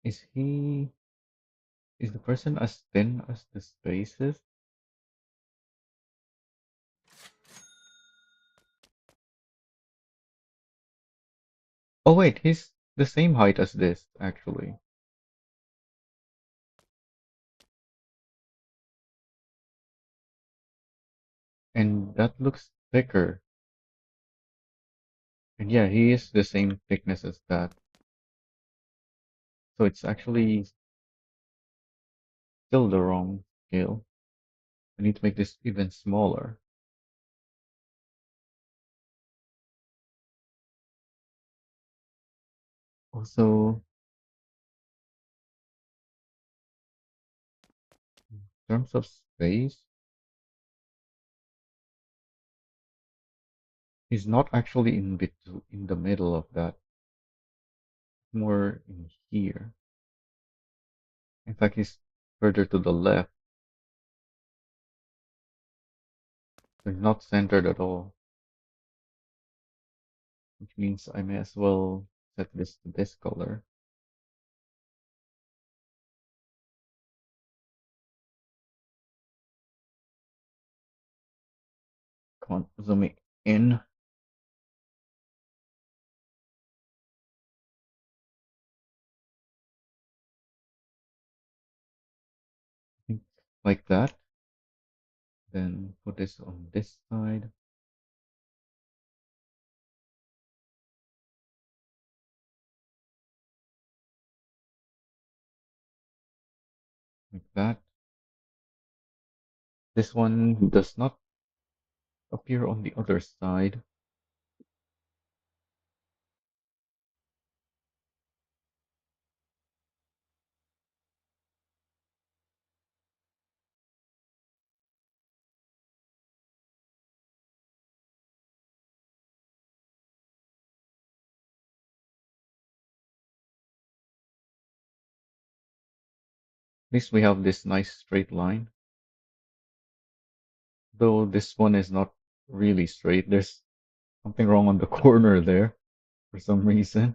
Is he, is the person as thin as the spaces? Oh wait, he's the same height as this, actually. And that looks thicker. And yeah, he is the same thickness as that. So it's actually still the wrong scale. I need to make this even smaller. Also, in terms of space, he's not actually in the middle of that. More in here. In fact, he's further to the left. So he's not centered at all, which means I may as well set this to this color. Come on, zoom it in. I think like that. Then put this on this side, like that. This one does not appear on the other side. At least we have this nice straight line. Though this one is not really straight. There's something wrong on the corner there for some reason.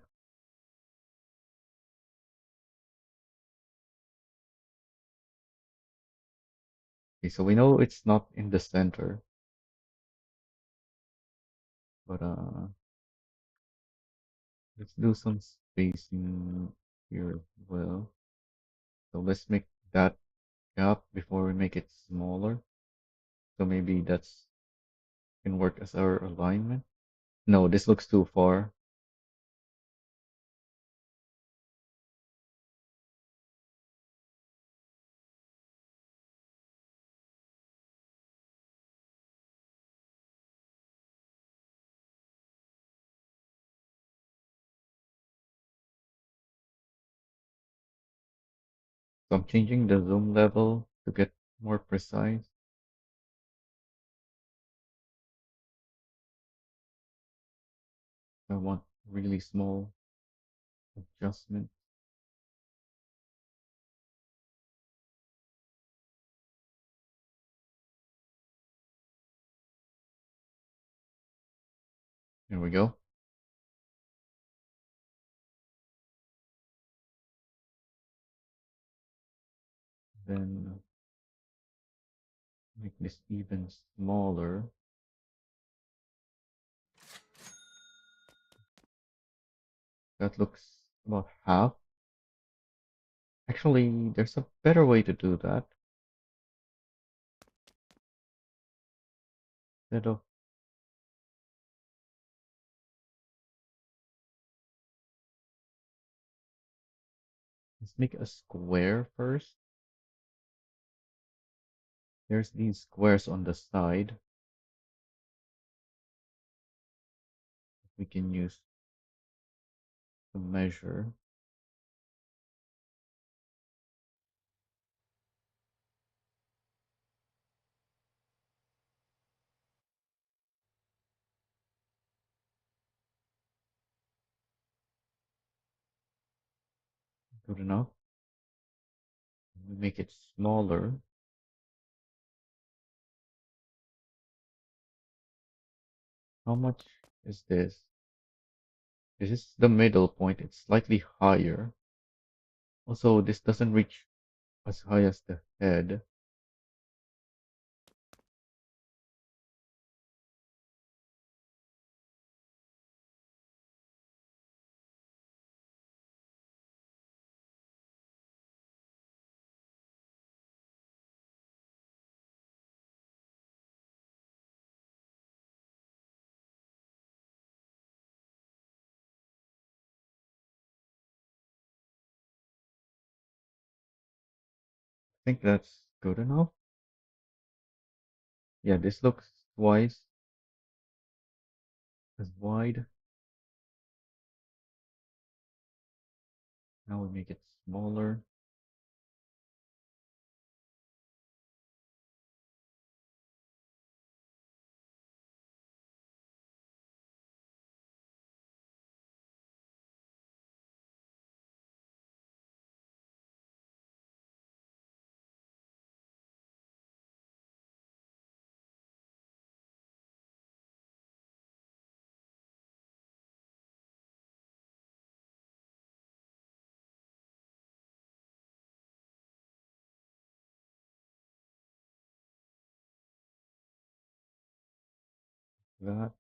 Okay, so we know it's not in the center, but let's do some spacing here as well. So let's make that gap before we make it smaller. So maybe that's can work as our alignment. No, this looks too far. So I'm changing the zoom level to get more precise. I want really small adjustment. Here we go. Then make this even smaller. That looks about half. Actually, there's a better way to do that. Instead of, let's make a square first. There's these squares on the side. We can use to measure. Good enough. We make it smaller. How much is this? This is the middle point. It's slightly higher. Also, this doesn't reach as high as the head. I think that's good enough. Yeah, this looks twice as wide. Now we make it smaller. That.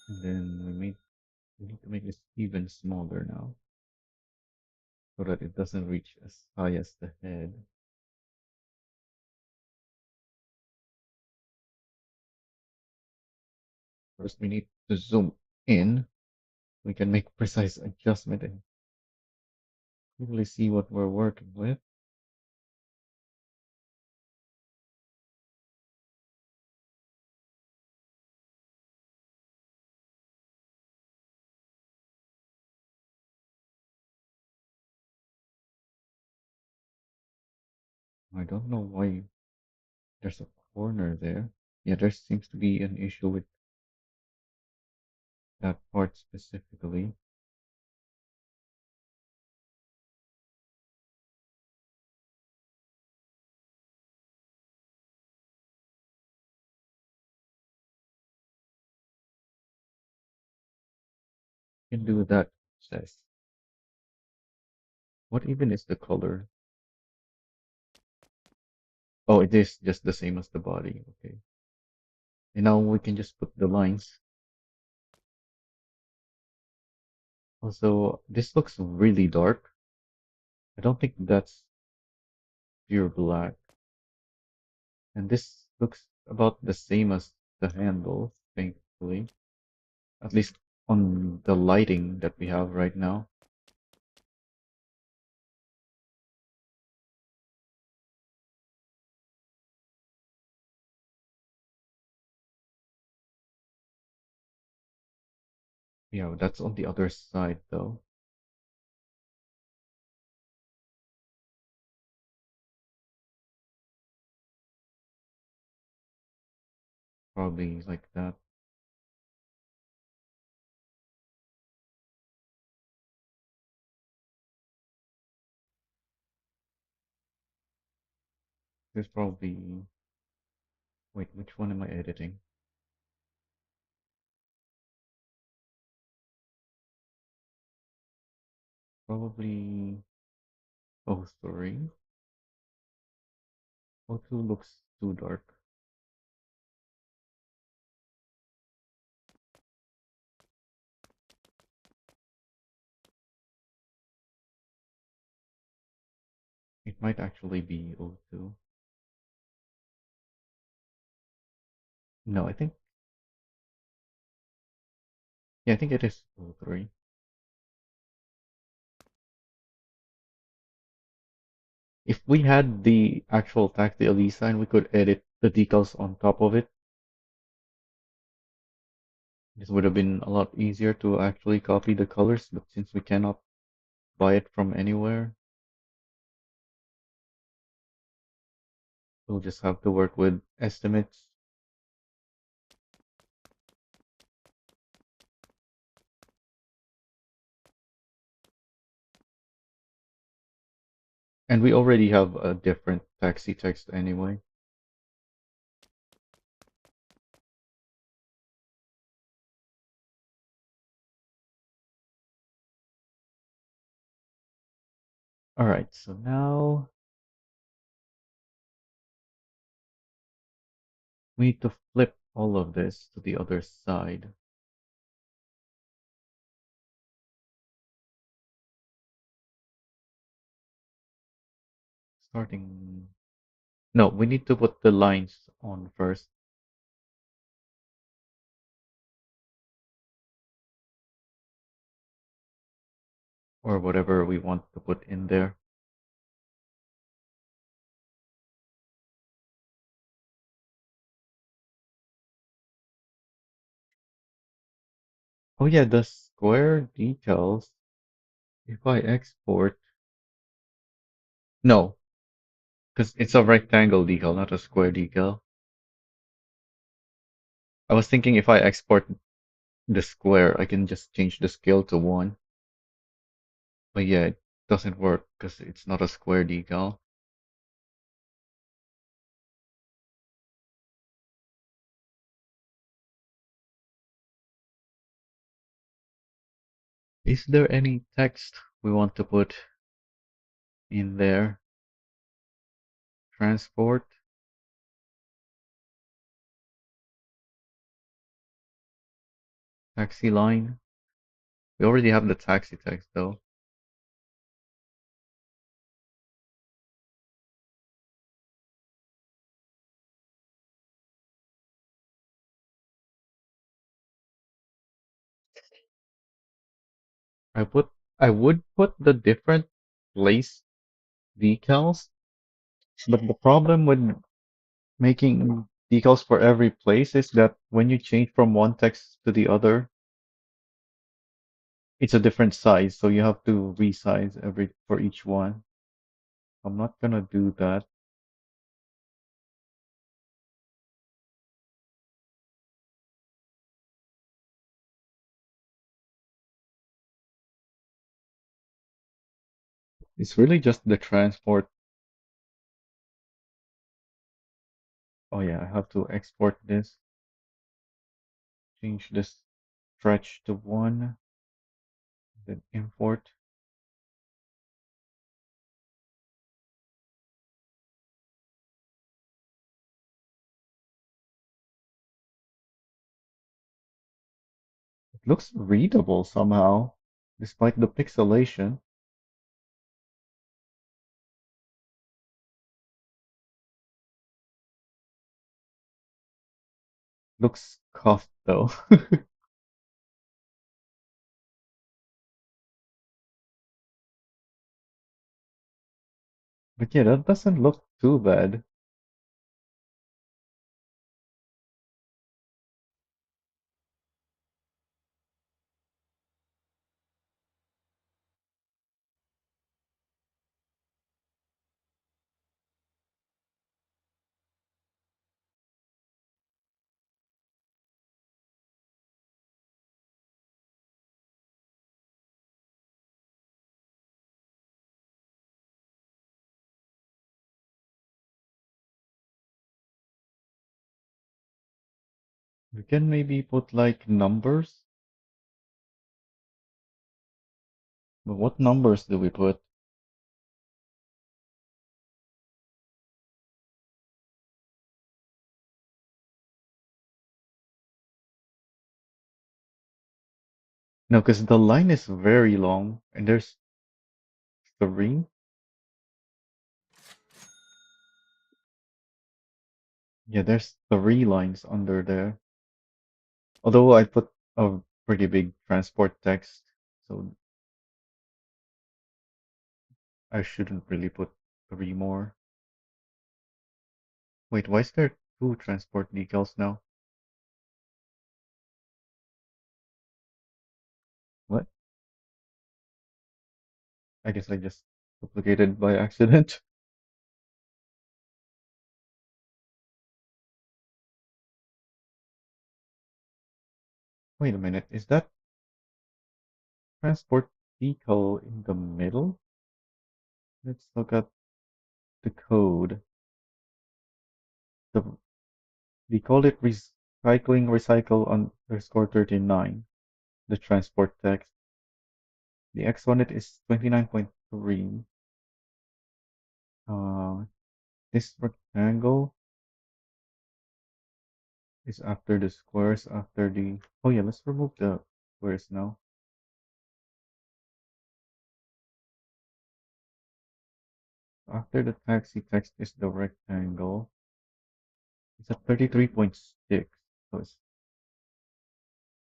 And then we need to make this even smaller now so that it doesn't reach as high as the head. First, we need to zoom in. We can make precise adjustment and clearly see what we're working with. I don't know why there's a corner there. Yeah, there seems to be an issue with that part specifically. Can do that, says. What even is the color? Oh, it is just the same as the body. Okay. And now we can just put the lines. Also, this looks really dark. I don't think that's pure black. And this looks about the same as the handle, thankfully. At least on the lighting that we have right now. Yeah, that's on the other side though. Probably like that. There's probably, wait, which one am I editing? Probably O3. O2 looks too dark. It might actually be O2. No, yeah, I think it is O3. If we had the actual Taxi Elisa and we could edit the decals on top of it, this would have been a lot easier to actually copy the colors, but since we cannot buy it from anywhere, we'll just have to work with estimates. And we already have a different taxi text anyway. Alright, so now we need to flip all of this to the other side. Starting... No, we need to put the lines on first, or whatever we want to put in there. Oh yeah, the square details. If I export... No, because it's a rectangle decal, not a square decal. I was thinking if I export the square, I can just change the scale to 1. But yeah, it doesn't work because it's not a square decal. Is there any text we want to put in there? Transport, taxi line. We already have the taxi text though. I put I would put the different place decals, but the problem with making decals for every place is that when you change from one text to the other, it's a different size, so you have to resize every for each one. I'm not gonna do that. It's really just the transport. Oh yeah, I have to export this, change this stretch to 1, then import. Looks readable somehow, despite the pixelation. Looks cuffed though. But yeah, that doesn't look too bad. We can maybe put like numbers. But what numbers do we put? No, because the line is very long and there's three. Yeah, there's three lines under there. Although I put a pretty big transport text, so I shouldn't really put three more. Wait, why is there two transport decals now? What? I guess I just duplicated by accident. Wait a minute, is that transport decal in the middle? Let's look at the code. The, we call it recycling recycle underscore 39, the transport text. The X on it is 29.3. Uh, this rectangle is after the squares, after the... Oh yeah, let's remove the squares now. After the taxi text is the rectangle. It's at 33.6. So it's,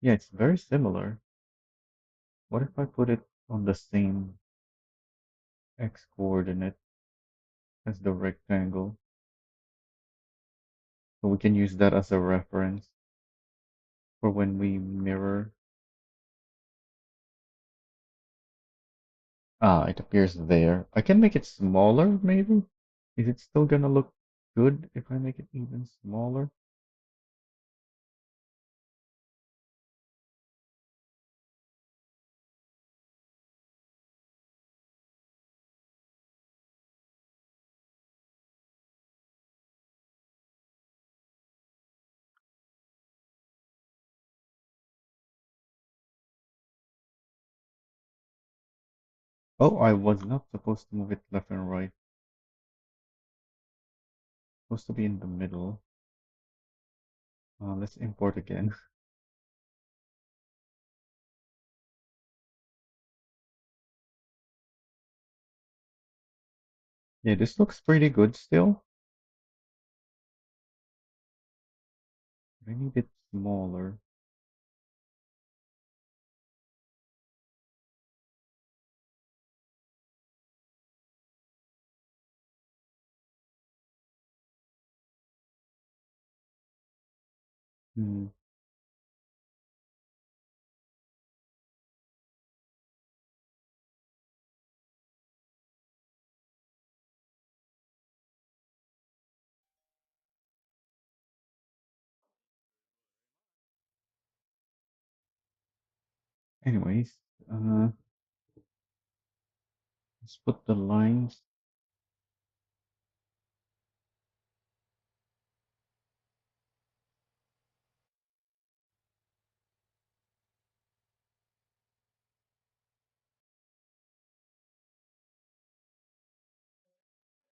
yeah, it's very similar. What if I put it on the same X coordinate as the rectangle? So we can use that as a reference for when we mirror. Ah, it appears there. I can make it smaller, maybe? Is it still gonna look good if I make it even smaller? Oh, I was not supposed to move it left and right. Supposed to be in the middle. Let's import again. Yeah, this looks pretty good still. I need it smaller. Hmm. Anyways, uh, let's put the lines.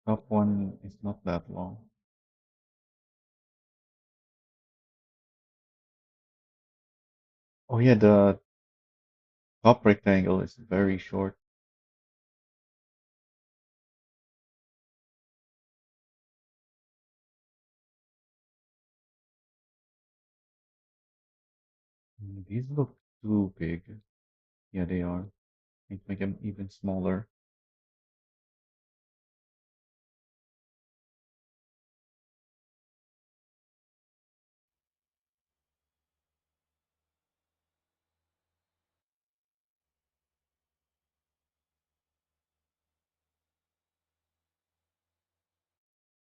Top one is not that long. Oh yeah, the top rectangle is very short. These look too big. Yeah, they are. Need to make them even smaller.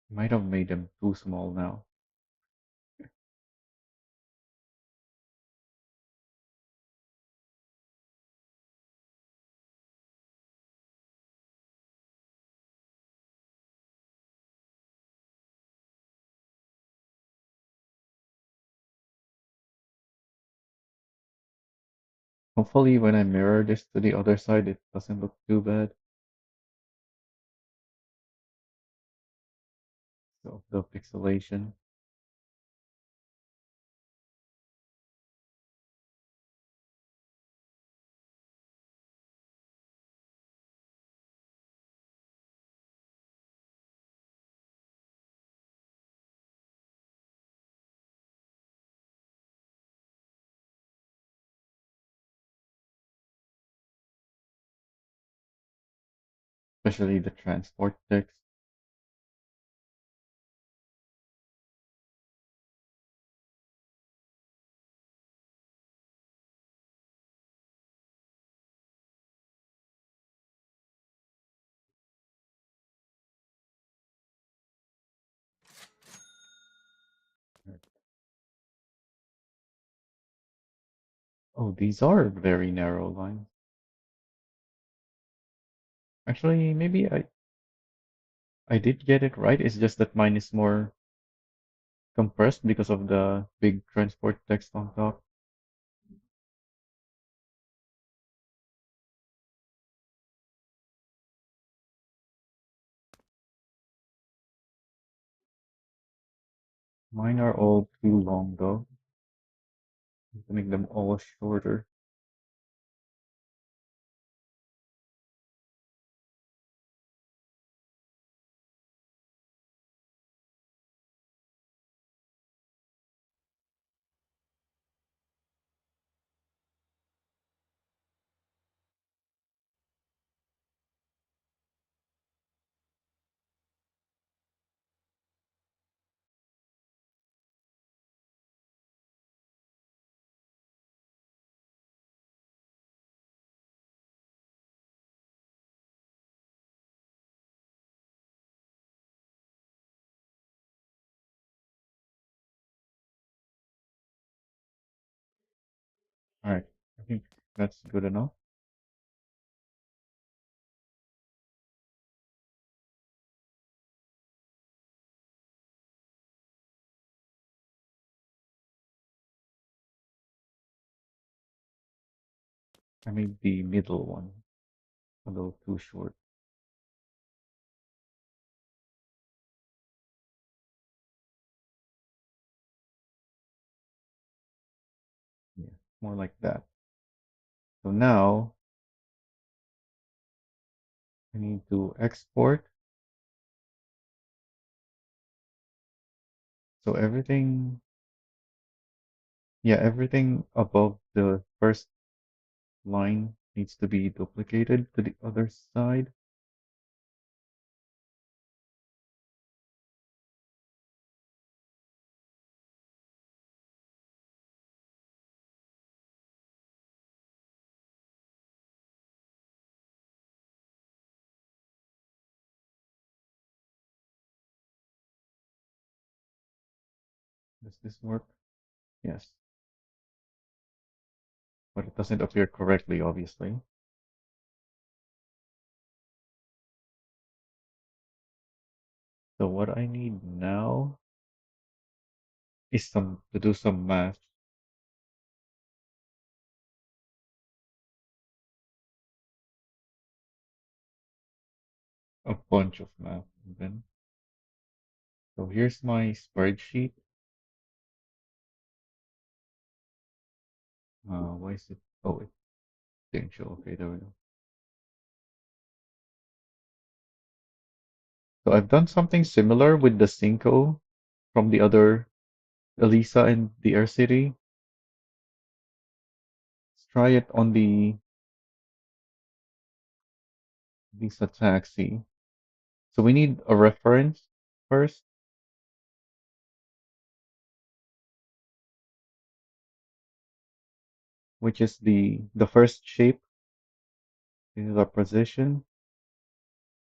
Might have made them too small now. Hopefully, when I mirror this to the other side, it doesn't look too bad. So the pixelation, especially the transport text. Oh, these are very narrow lines. Actually, maybe I did get it right. It's just that mine is more compressed because of the big transport text on top. Mine are all too long though. To make them all shorter. All right, I think that's good enough. I made the middle one a little too short. Yeah, more like that. So now I need to export. So everything, yeah, everything above the first line needs to be duplicated to the other side. Does this work? Yes, but it doesn't appear correctly, obviously. So what I need now is some to do some math, a bunch of math even. So here's my spreadsheet. Why is it? Oh, it didn't show. Okay, there we go. So I've done something similar with the Cinco from the other Elisa and the Air City. Let's try it on the Elisa Taxi. So we need a reference first, which is the first shape. This is our position.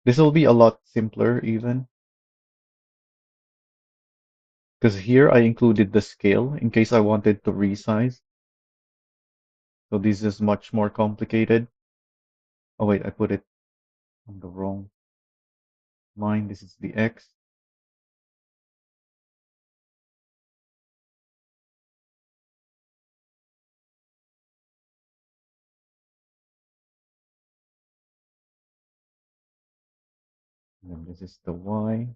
This will be a lot simpler even because here I included the scale in case I wanted to resize. So this is much more complicated. Oh wait, I put it on the wrong line. This is the X. And then this is the Y.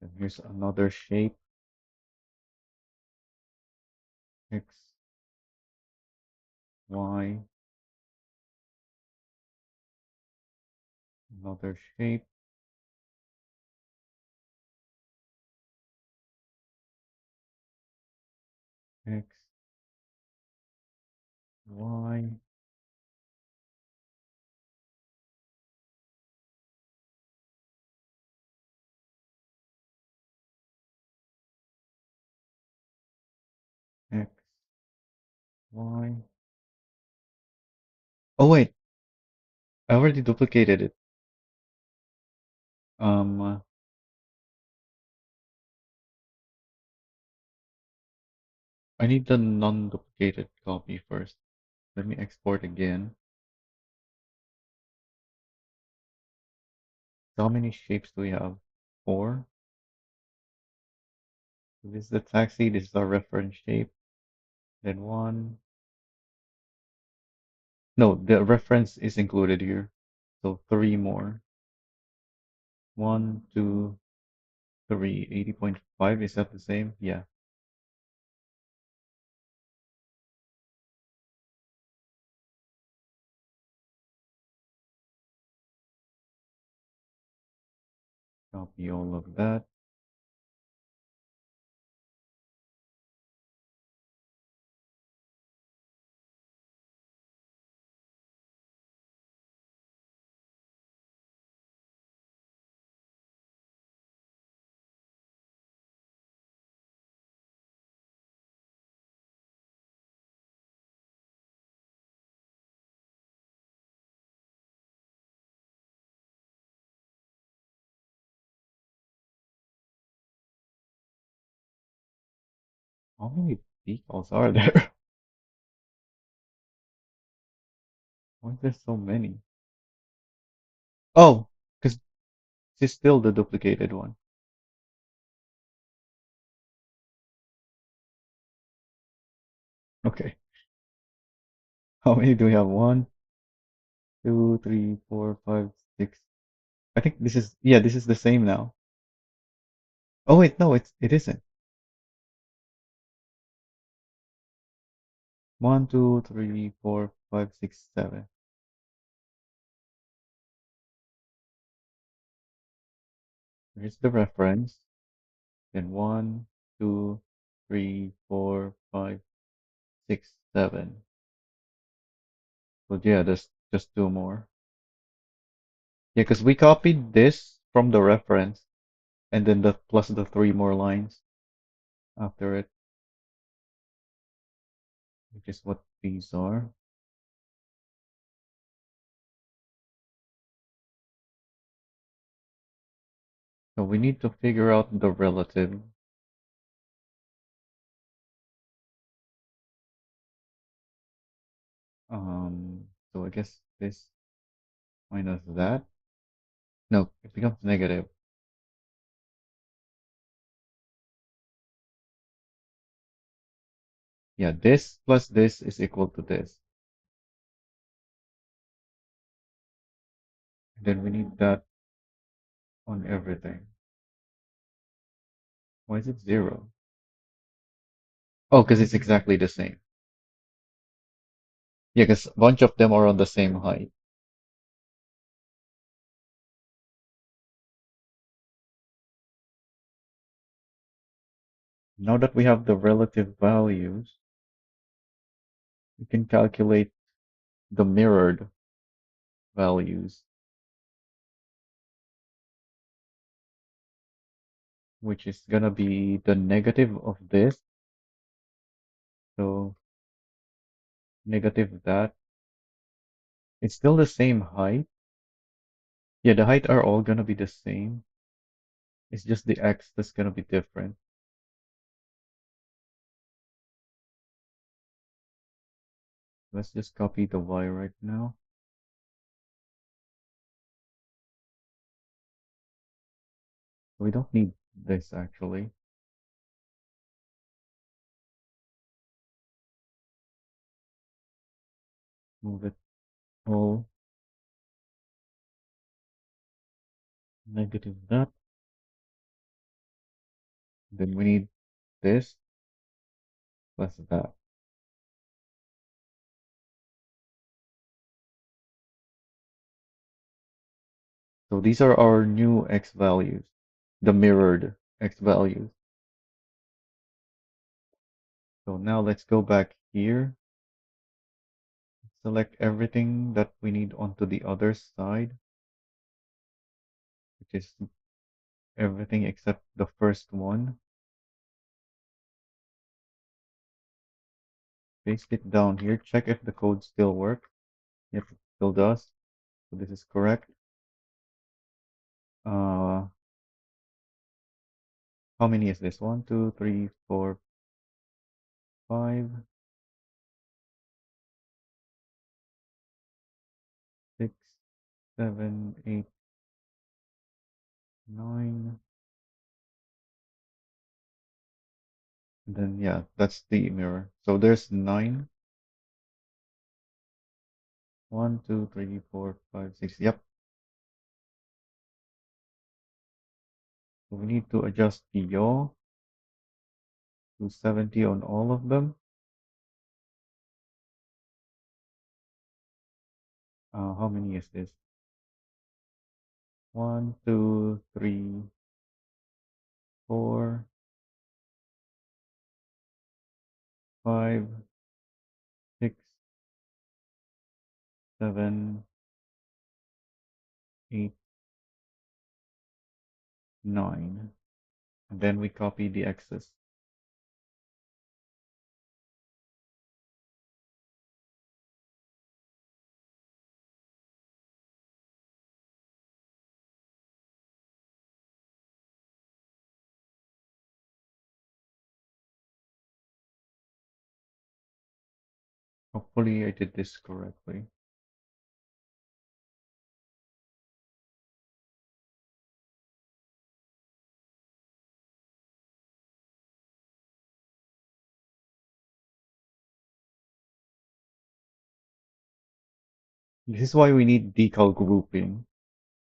And here's another shape. X, Y, another shape. X, Y, X, Y. Oh wait, I already duplicated it. Um, I need the non-duplicated copy first. Let me export again. So how many shapes do we have? Four. So this is the taxi. This is our reference shape. Then one. No, the reference is included here. So three more. One, two, three. 80.5. Is that the same? Yeah. Copy all of that. How many decals are there? Why is there so many? Oh, because this is still the duplicated one. Okay. How many do we have? One, two, three, four, five, six. I think this is, yeah, this is the same now. Oh wait, no, it isn't. One, two, three, four, five, six, seven. Here's the reference. Then one, two, three, four, five, six, seven. But yeah, there's just two more. Yeah, because we copied this from the reference and then the plus the three more lines after it, which is what these are. So we need to figure out the relative. So I guess this minus that. No, it becomes negative. Yeah, this plus this is equal to this. And then we need that on everything. Why is it 0? Oh, because it's exactly the same. Yeah, because a bunch of them are on the same height. Now that we have the relative values, we can calculate the mirrored values, which is gonna be the negative of this. So negative that. It's still the same height. Yeah, the height are all gonna be the same. It's just the x that's gonna be different. Let's just copy the y right now. We don't need this actually. Move it all negative that. Then we need this plus that. So these are our new x values, the mirrored x values. So now let's go back here, select everything that we need onto the other side, which is everything except the first one. Paste it down here, check if the code still works. Yep, it still does. So this is correct. Uh, how many is this? 1, 2, 3, 4, 5, 6, 7, 8, 9. And then yeah, that's the mirror. So there's 9. 1, 2, 3, 4, 5, 6. Yep. So we need to adjust the yaw to 70 on all of them. How many is this? 1, 2, 3, 4, 5, 6, 7, 8, 9. And then we copy the x's. Hopefully I did this correctly. This is why we need decal grouping.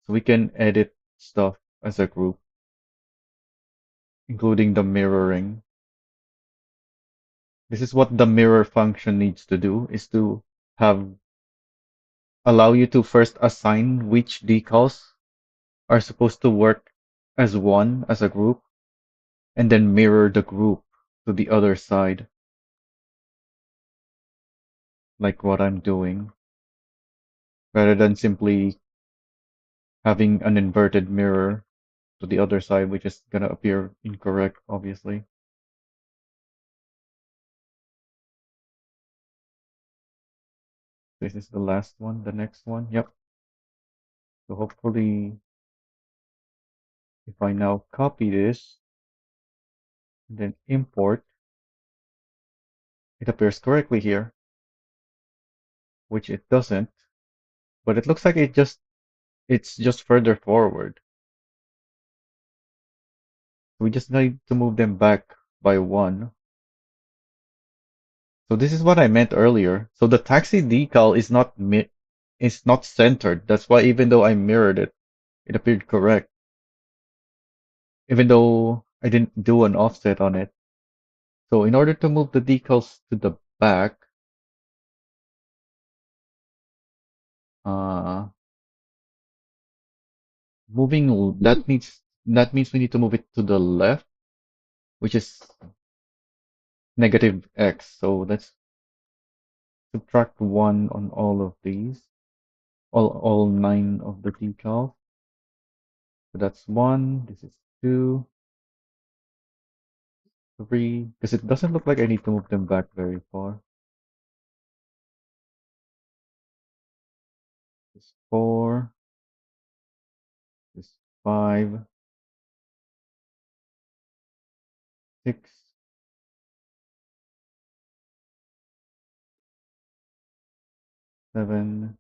So we can edit stuff as a group, including the mirroring. This is what the mirror function needs to do, is to have allow you to first assign which decals are supposed to work as one, as a group, and then mirror the group to the other side, like what I'm doing, rather than simply having an inverted mirror to the other side, which is gonna appear incorrect, obviously. This is the last one, the next one. Yep. So hopefully, if I now copy this, and then import, it appears correctly here, which it doesn't, but it looks like it's just further forward. We just need to move them back by 1. So this is what I meant earlier. So the taxi decal is not centered. That's why even though I mirrored it, it appeared correct. even though I didn't do an offset on it. So in order to move the decals to the back, uh, that means we need to move it to the left, which is negative x. So let's subtract one on all of these, all nine of the decals. So that's one. This is two, three, because it doesn't look like I need to move them back very far. This four, this five, six, 7,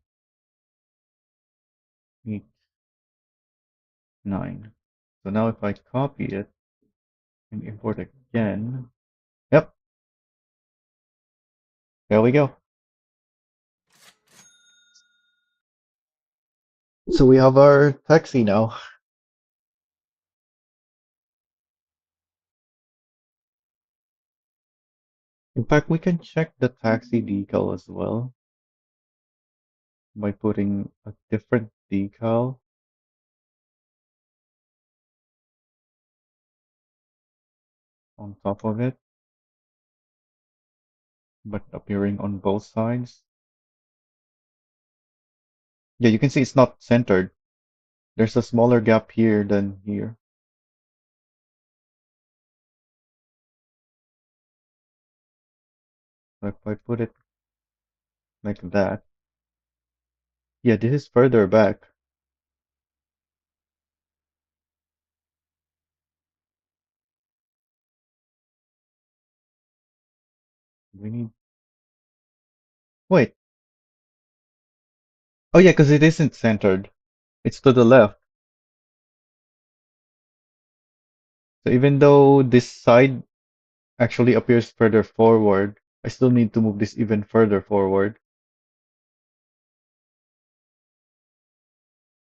8, 9. So now if I copy it and import again, yep, there we go. So we have our taxi now. In fact, we can check the taxi decal as well by putting a different decal on top of it, but appearing on both sides. Yeah, you can see it's not centered. There's a smaller gap here than here. So if I put it like that, yeah, this is further back. We need, wait. Oh yeah, because it isn't centered. It's to the left. So even though this side actually appears further forward, I still need to move this even further forward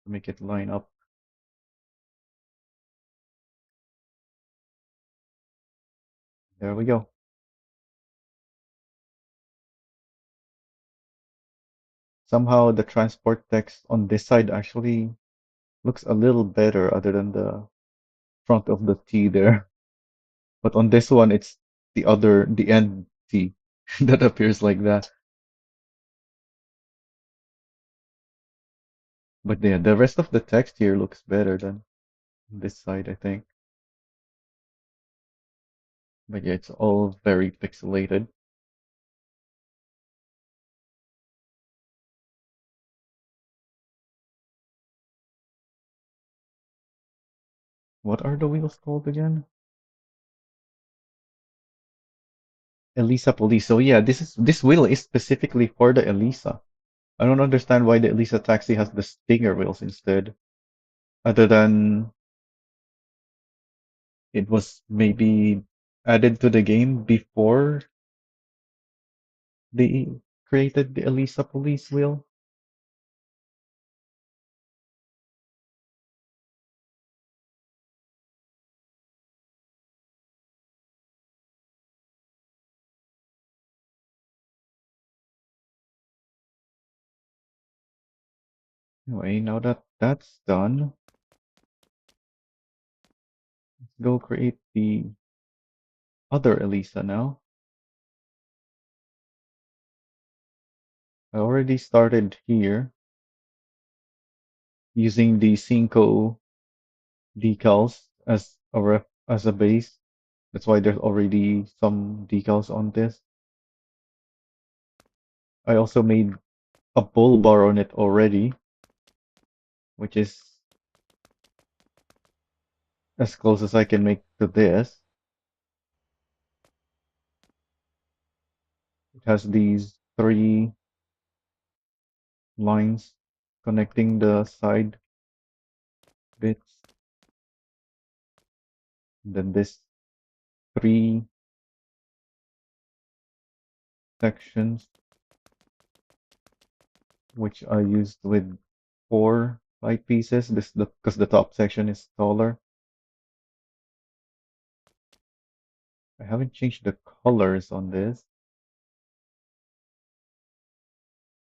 to make it line up. There we go. Somehow the transport text on this side actually looks a little better other than the front of the T there. But on this one, it's the end T that appears like that. But yeah, the rest of the text here looks better than this side, I think. But yeah, it's all very pixelated. What are the wheels called again? Elisa Police. So yeah, this wheel is specifically for the Elisa. I don't understand why the Elisa Taxi has the Stinger wheels instead, other than it was maybe added to the game before they created the Elisa Police wheel. Anyway, now that that's done, let's go create the other Elisa now. I already started here using the Cinco decals as a base. That's why there's already some decals on this. I also made a bull bar on it already, which is as close as I can make to this. It has these three lines connecting the side bits, and then this three sections, which are used with four light pieces. This because the top section is taller. I haven't changed the colors on this.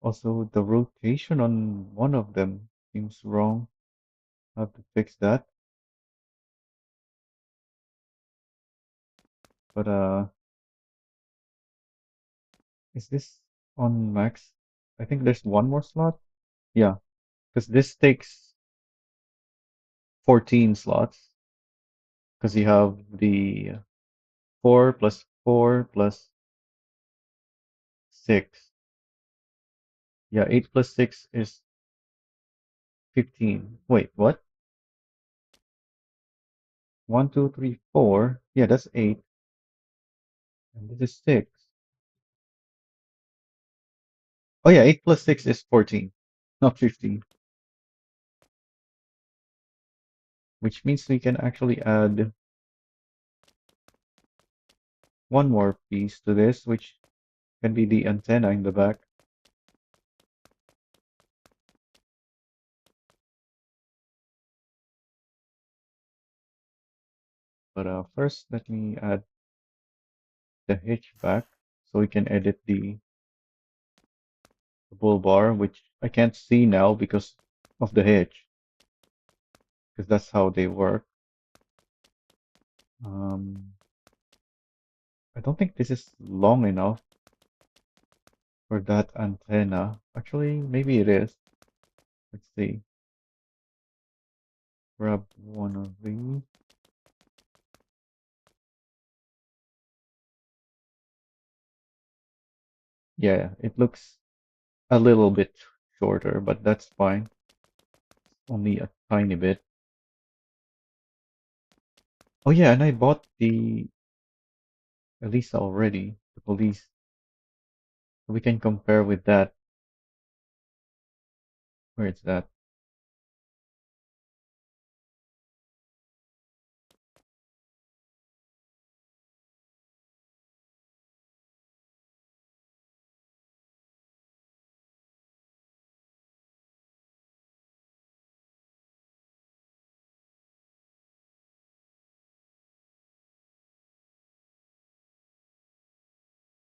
Also, the rotation on one of them seems wrong. I have to fix that. But is this on max? I think there's one more slot. Yeah, because this takes 14 slots. Because you have the 4 plus 4 plus 6. Yeah, 8 plus 6 is 15. Wait, what? 1, 2, 3, 4. Yeah, that's 8. And this is 6. Oh yeah, 8 plus 6 is 14, not 15. Which means we can actually add one more piece to this, which can be the antenna in the back. But first, let me add the hitch back so we can edit the bull bar, which I can't see now because of the hitch, because that's how they work. Um, I don't think this is long enough for that antenna. Actually, maybe it is. Let's see. Grab one of these. Yeah, it looks a little bit shorter, but that's fine. Only a tiny bit. Oh yeah, and I bought the Elisa already, the police. We can compare with that. Where is that?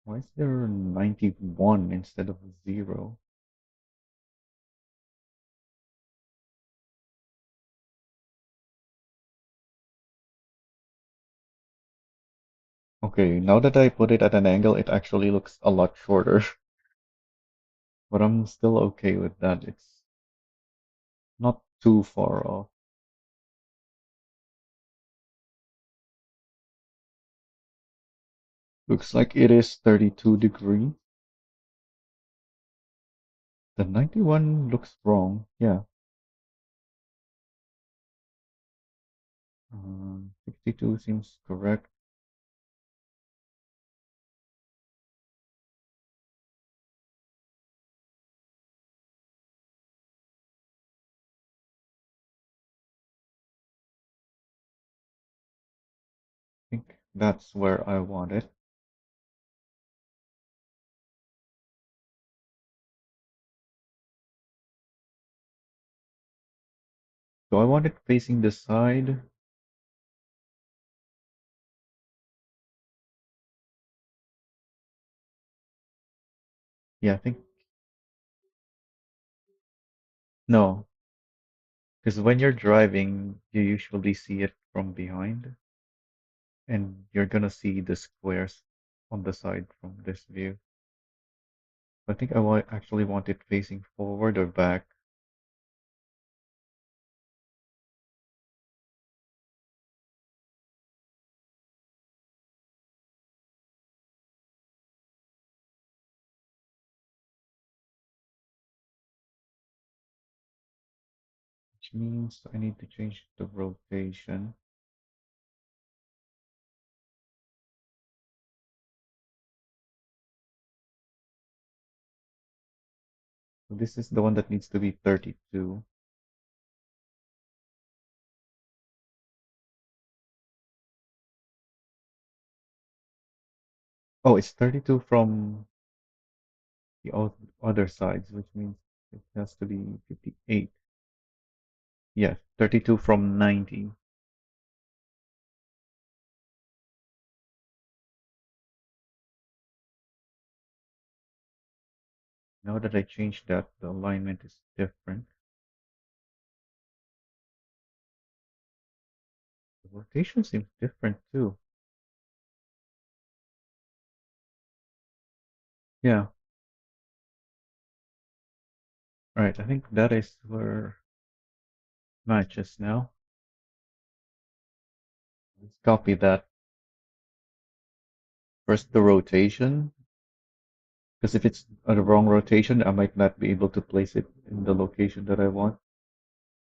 Why is there 91 instead of 0? Okay, now that I put it at an angle, it actually looks a lot shorter. But I'm still okay with that. It's not too far off. Looks like it is 32 degrees. The 91 looks wrong. Yeah. 62 seems correct. I think that's where I want it. So I want it facing the side. Yeah, I think no, because when you're driving, you usually see it from behind, and you're gonna see the squares on the side from this view. I think actually want it facing forward or back. Which means I need to change the rotation. So this is the one that needs to be 32. Oh, it's 32 from the other sides, which means it has to be 58. Yes, 32 from 90. Now that I changed that, the alignment is different. The rotation seems different too. Yeah, right. I think that is where matches now. Let's copy that. First, the rotation, because if it's a wrong rotation, I might not be able to place it in the location that I want.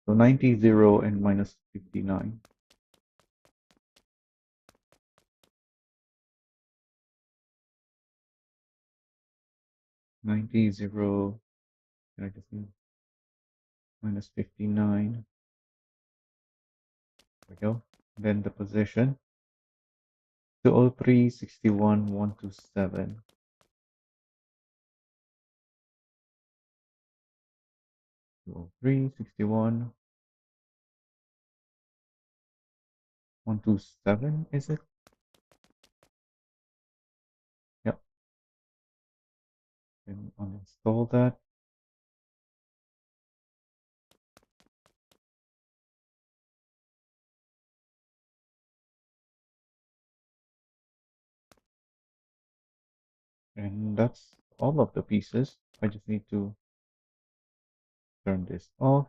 So 90, 0, and minus 59. 90, 0, can I just need minus 59. There we go. Then the position. 203, 61, 127. 203, 61, 127, is it? Yep. Then uninstall that. And that's all of the pieces. I just need to turn this off.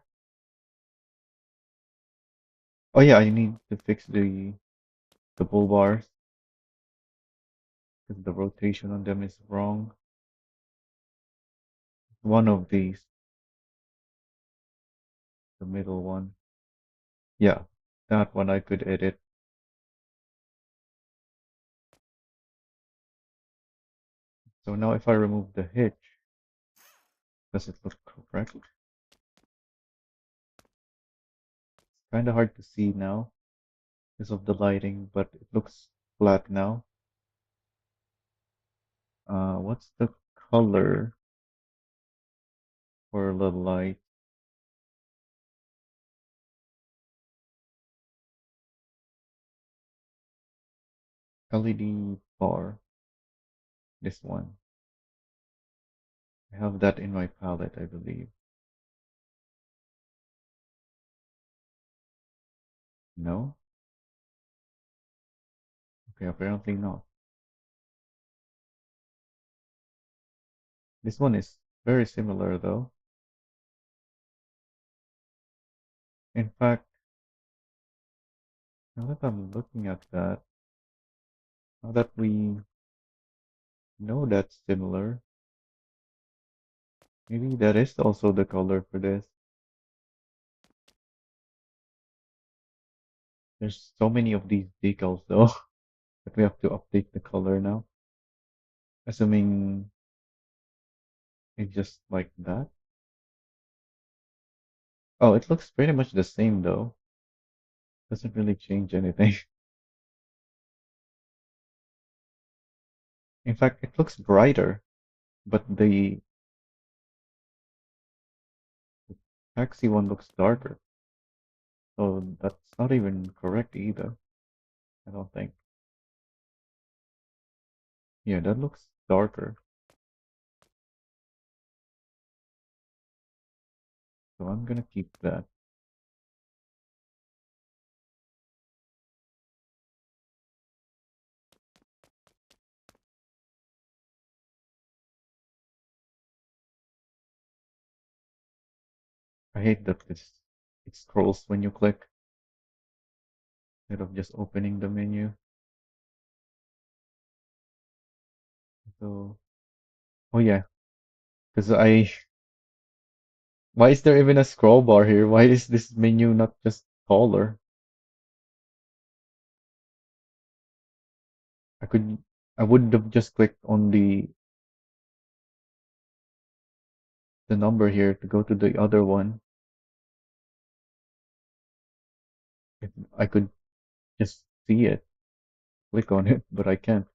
Oh yeah, I need to fix the bull bars because the rotation on them is wrong. One of these, the middle one. Yeah, that one I could edit. So now if I remove the hitch, does it look correct? It's kind of hard to see now because of the lighting, but it looks flat now. What's the color for the light? LED bar. This one. I have that in my palette, I believe. No? Okay, apparently not. This one is very similar though. In fact, now that I'm looking at that, now that we know that's similar, maybe that is also the color for this. There's so many of these decals though that we have to update the color now. Assuming it's just like that. Oh, it looks pretty much the same though. Doesn't really change anything. In fact, it looks brighter, but the taxi one looks darker. So that's not even correct either, I don't think. Yeah, that looks darker. So I'm gonna keep that. I hate that it scrolls when you click instead of just opening the menu. So, oh yeah, because why is there even a scroll bar here? Why is this menu not just taller? I could, I would have just clicked on the number here to go to the other one. If I could just see it, click on it, but I can't.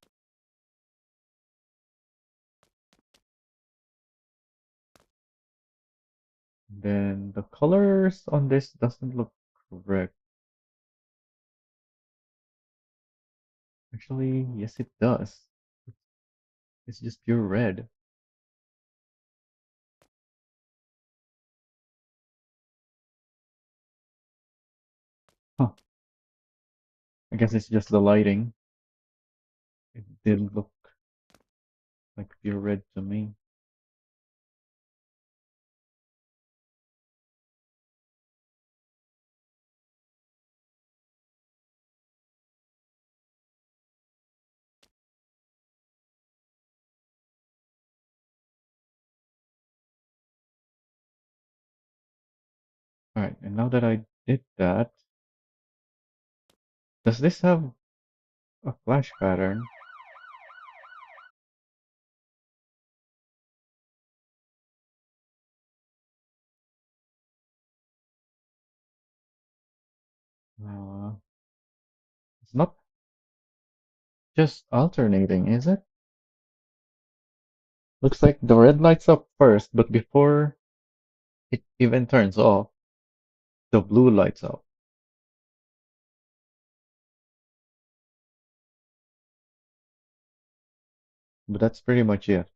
Then the colors on this doesn't look correct. Actually, yes, it does. It's just pure red. Huh. I guess it's just the lighting. It didn't look like pure red to me. Alright, and now that I did that, does this have a flash pattern? Uh, it's not just alternating, is it? Looks like the red lights up first, but before it even turns off, the blue lights up. But that's pretty much it.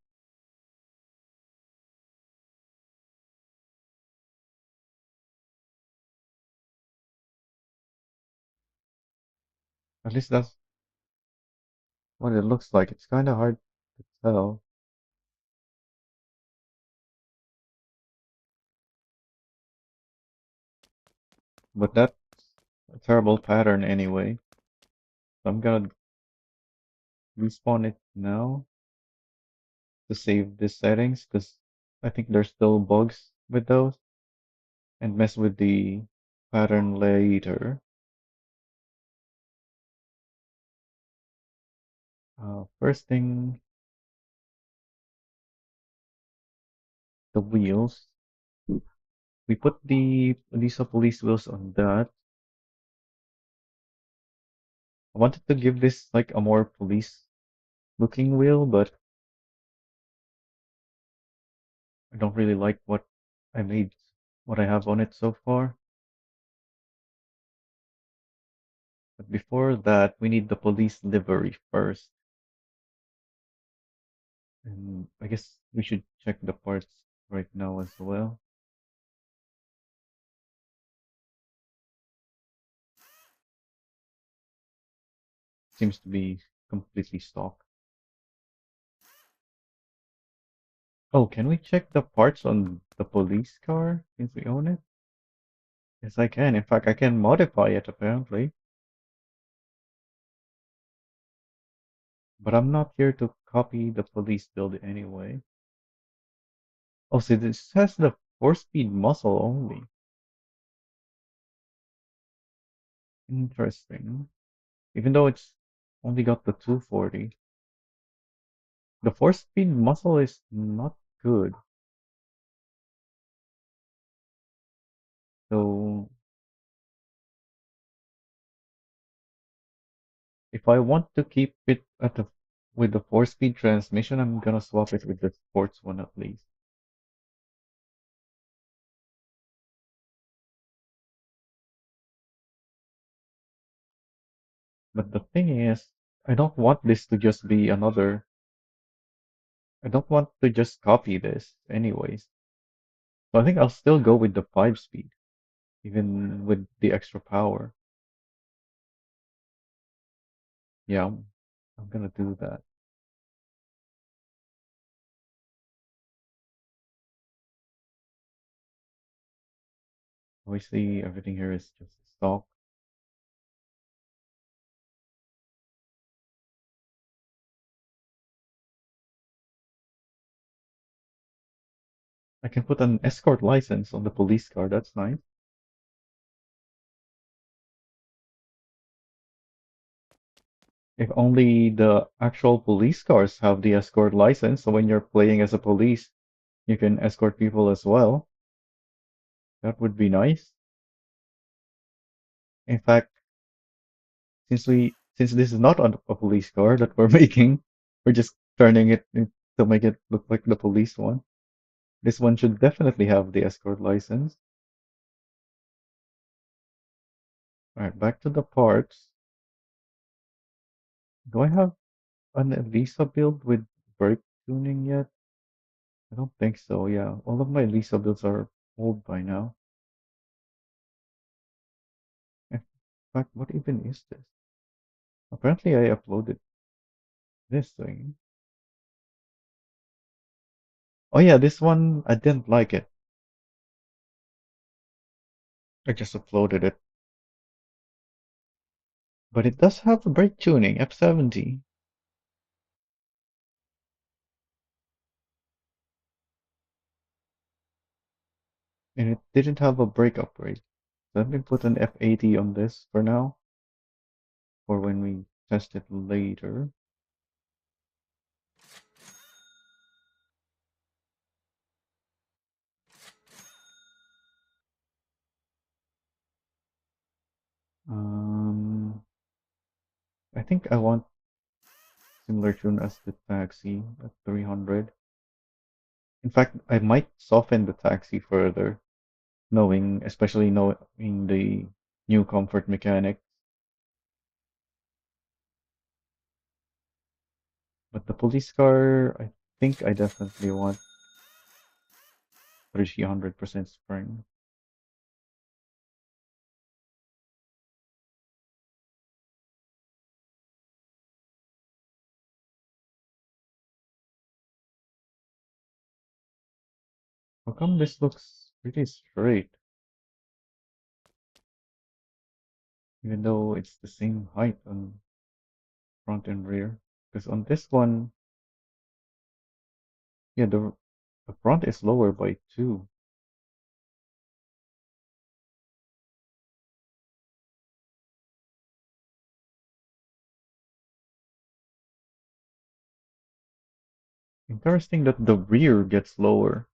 At least that's what it looks like. It's kind of hard to tell, but that's a terrible pattern anyway. So I'm gonna respawn it now to save the settings because I think there's still bugs with those and mess with the pattern later. First thing, the wheels. We put the Elisa Police wheels on that. I wanted to give this like a more police looking wheel, but I don't really like I made, what I have on it so far. But before that, we need the police livery first. And I guess we should check the parts right now as well. Seems to be completely stock. Oh, can we check the parts on the police car since we own it? Yes, I can. In fact, I can modify it apparently. But I'm not here to copy the police build anyway. Oh, so this has the 4-speed muscle only. Interesting. Even though it's only got the 240. The 4-speed muscle is not good. So if I want to keep it at the with the 4-speed transmission, I'm gonna swap it with the sports one at least. But the thing is, I don't want this to just be another. I don't want to just copy this anyways. So I think I'll still go with the 5-speed, even with the extra power. Yeah, I'm gonna do that. Obviously, everything here is just stock. I can put an escort license on the police car. That's nice. If only the actual police cars have the escort license, so when you're playing as a police, you can escort people as well. That would be nice. In fact, since this is not a police car that we're making, we're just turning to make it look like the police one. This one should definitely have the escort license. All right, back to the parts. Do I have an Elisa build with brake tuning yet? I don't think so. Yeah, all of my Elisa builds are old by now. fact, what even is this? Apparently, I uploaded this thing. Oh yeah, this one, I didn't like it. I just uploaded it. But it does have a brake tuning, F70. And it didn't have a brake upgrade. Let me put an F80 on this for now, for when we test it later. Um, I think I want similar tune as the Taxi at 300. In fact, I might soften the Taxi further, especially knowing the new comfort mechanics. But the police car, I think I definitely want 300% spring. How come this looks pretty straight, even though it's the same height on front and rear? Because on this one, yeah, the front is lower by 2. Interesting that the rear gets lower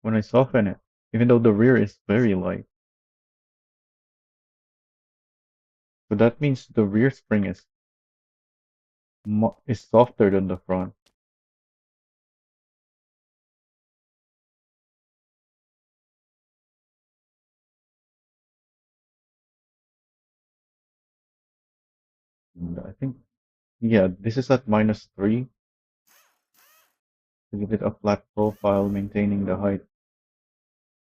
when I soften it, even though the rear is very light. So that means the rear spring is softer than the front. And I think, yeah, this is at -3 to give it a flat profile, maintaining the height.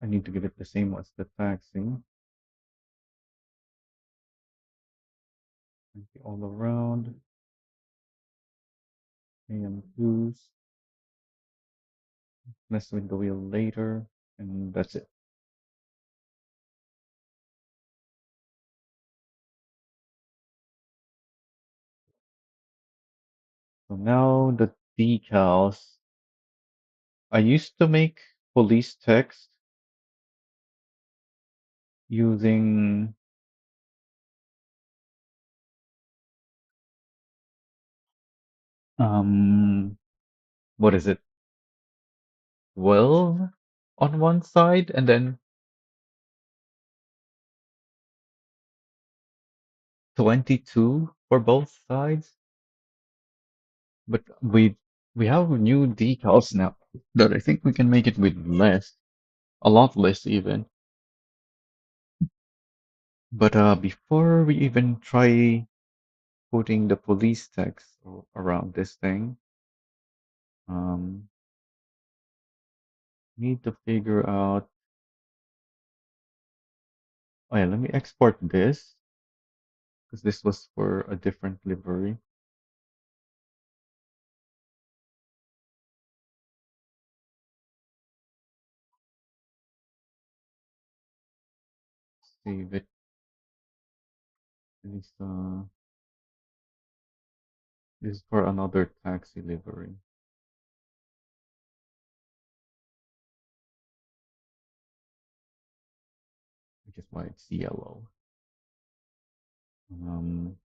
I need to give it the same as the taxi. All around, AM2s, mess with the wheel later, and that's it. So now the decals. I used to make police text using um what is it? 12 on one side and then 22 for both sides. But we have new decals now that I think we can make it with less, a lot less even. But before we even try putting the police text around this thing, um, need to figure out. Oh yeah, let me export this because this was for a different livery. Save it. This this is for another taxi livery, which is why it's yellow. Um,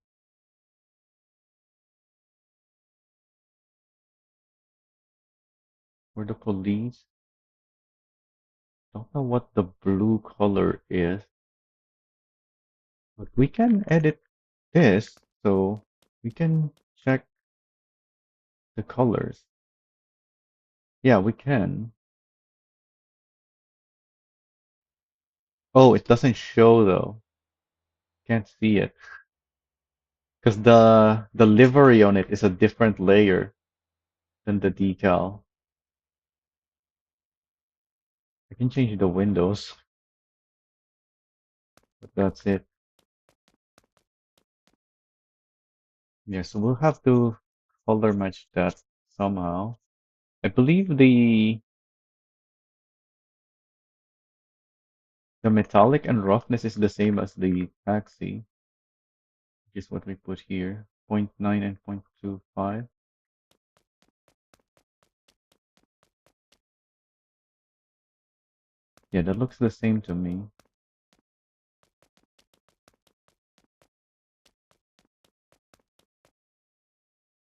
for the police, don't know what the blue color is, but we can edit this, so we can check the colors. Yeah, we can. Oh, it doesn't show though. Can't see it because the livery on it is a different layer than the decal. I can change the windows, but that's it. Yeah, so we'll have to color match that somehow. I believe the metallic and roughness is the same as the taxi, which is what we put here. Zero point 0.9 and 0.25. Yeah, that looks the same to me.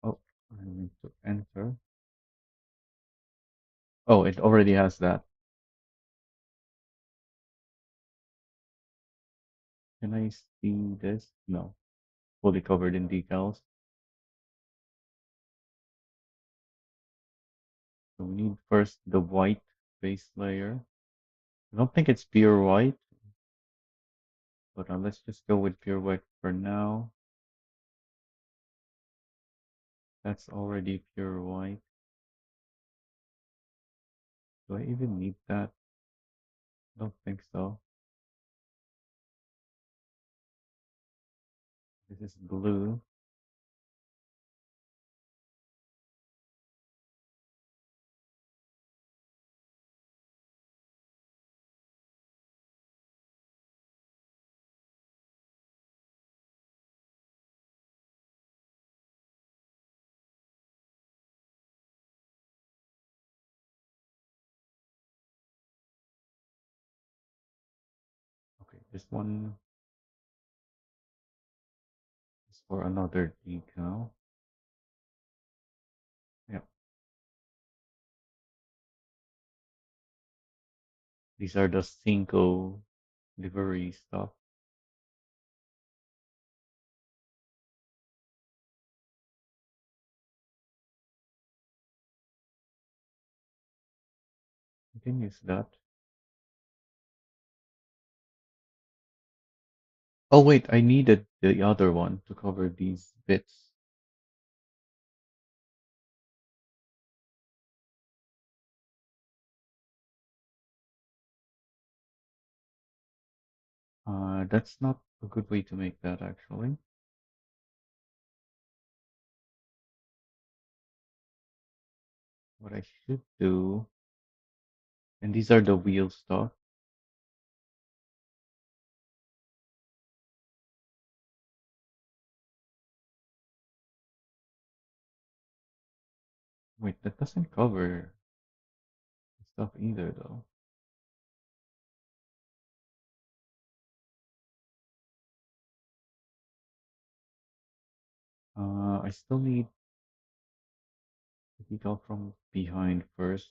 Oh, I need to enter. Oh, it already has that. Can I see this? No, fully covered in decals. So we need first the white base layer. I don't think it's pure white, but let's just go with pure white for now. That's already pure white. Do I even need that? I don't think so. This is blue. Okay, this one is for another decal. Yeah, these are the Cinco livery stuff. I can use that. Oh wait, I needed the other one to cover these bits. That's not a good way to make that actually. What I should do, and these are the wheel stuff. Wait, that doesn't cover the stuff either though. I still need the decal from behind first.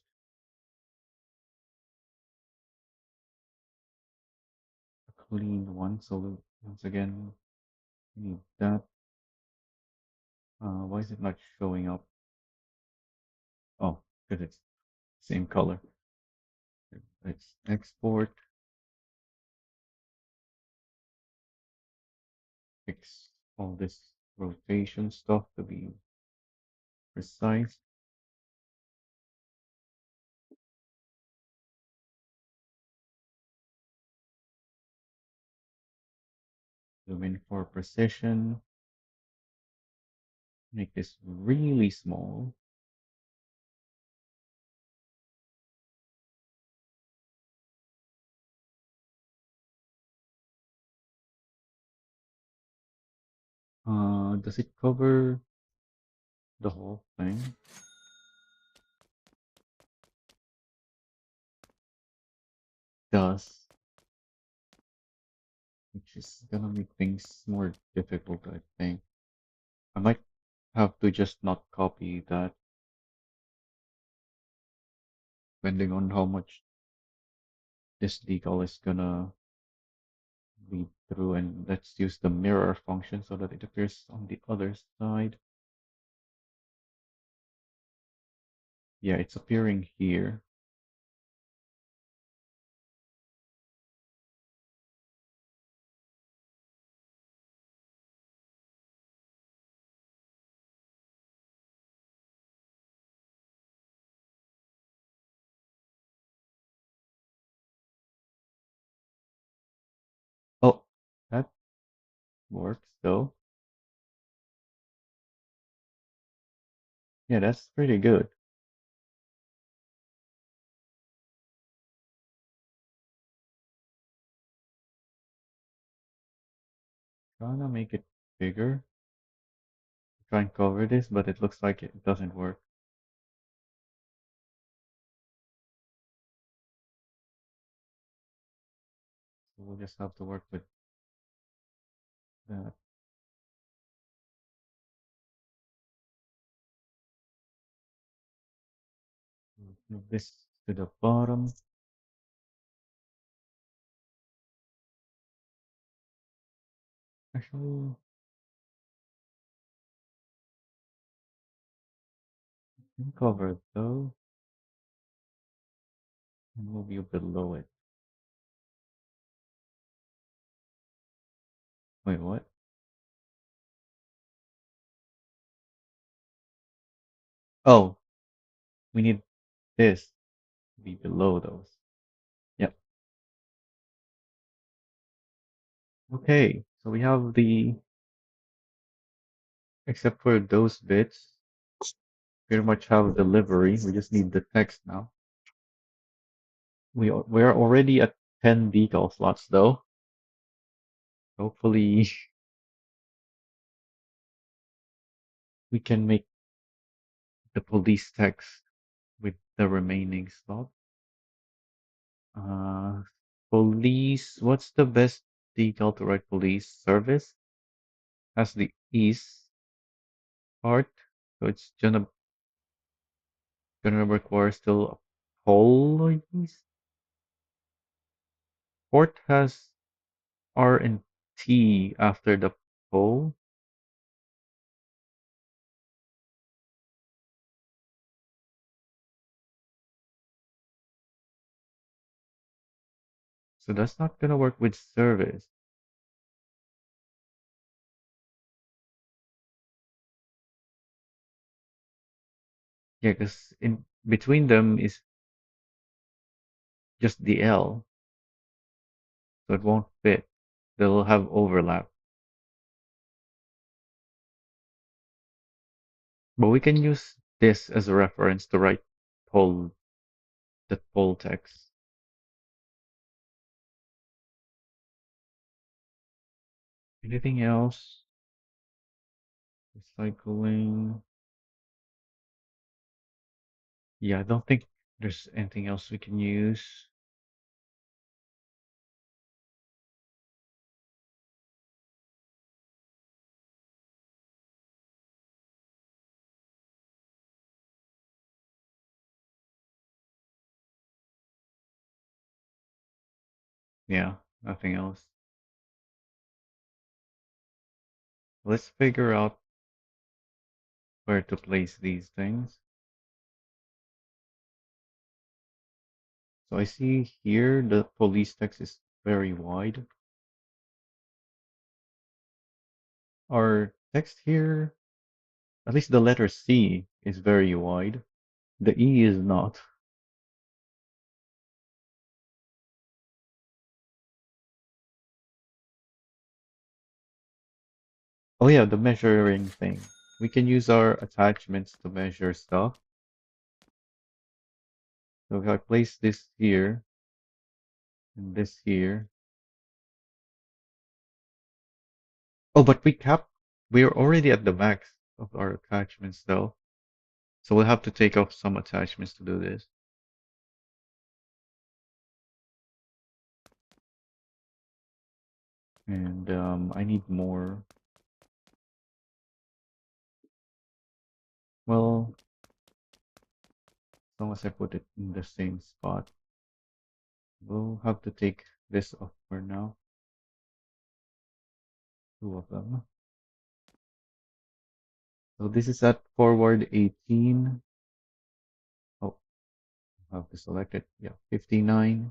A clean one. So once again, we need that. Why is it not showing up? Oh, because it's same color. Let's export, fix all this rotation stuff to be precise. Zoom in for precision. Make this really small. Does it cover the whole thing? Does, which is gonna make things more difficult, I think. I might have to just not copy that, depending on how much this decal is gonna read through. And let's use the mirror function so that it appears on the other side. Yeah, it's appearing here. Oh, that works though. Yeah, that's pretty good. Trying to make it bigger. Try and cover this, but it looks like it doesn't work. So we'll just have to work with that. Move this to the bottom. Actually, cover those and move you below it. Wait, what? Oh, we need this to be below those. Yep. Okay, so we have the, except for those bits, pretty much have delivery. We just need the text now. We're already at 10 decal slots though. Hopefully we can make the police text with the remaining slot. Uh, police, what's the best decal to write police? Service has the east part, so it's gonna require still a police. Port has R and T after the pole, so that's not gonna work with service. Yeah, because in between them is just the L, so it won't fit. They'll have overlap. But we can use this as a reference to write poll the poll text. Anything else? Recycling. Yeah, I don't think there's anything else we can use. Yeah, nothing else. Let's figure out where to place these things. So I see here the police text is very wide. Our text here, at least the letter C, is very wide. The E is not. Oh yeah, the measuring thing. We can use our attachments to measure stuff. So if I place this here and this here. Oh, but we're already at the max of our attachments though. So we'll have to take off some attachments to do this. And I need more. Well, as long as I put it in the same spot. We'll have to take this off for now. Two of them. So this is at forward 18. Oh, I have to select it. Yeah, 59.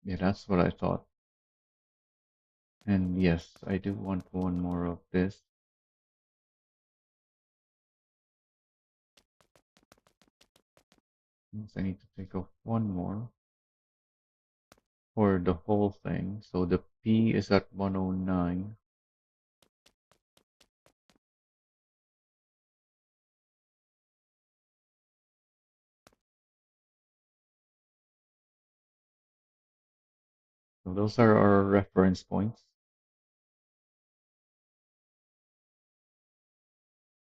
Yeah, that's what I thought. And yes, I do want one more of this. Means I need to take off one more for the whole thing. So the P is at 109. So those are our reference points.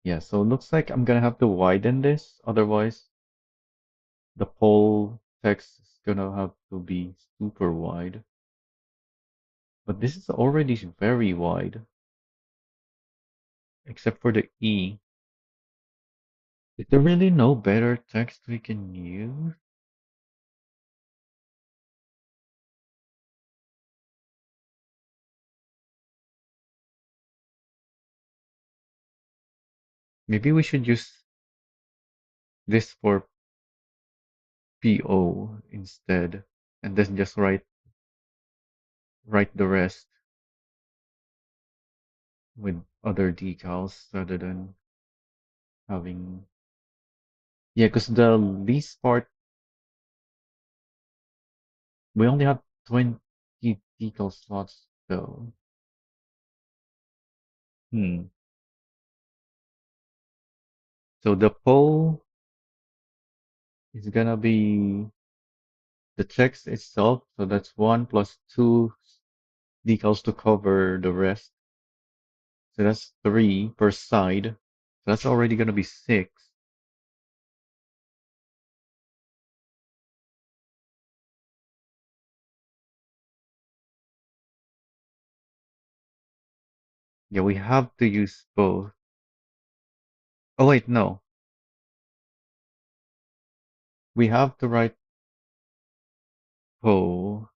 Yeah, so it looks like I'm gonna have to widen this, otherwise the whole text is gonna have to be super wide. But this is already very wide, except for the E. Is there really no better text we can use? Maybe we should use this for PO instead, and then just write the rest with other decals rather than having. Yeah, because the least part, we only have 20 decal slots though. Hmm. So the poll is gonna be the text itself, so that's one plus two decals to cover the rest. So that's three per side. So that's already gonna be six. Yeah, we have to use both. Oh wait, no. We have to write poll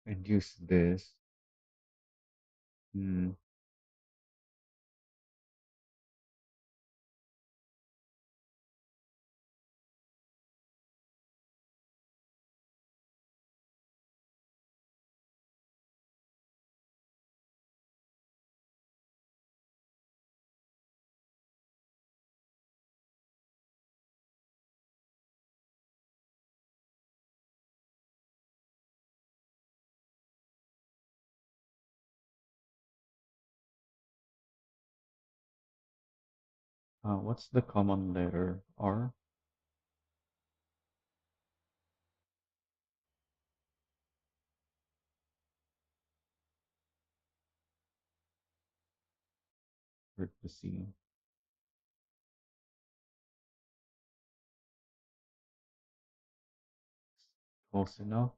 and use this. Hmm. What's the common letter? R? Hard to see. Close enough.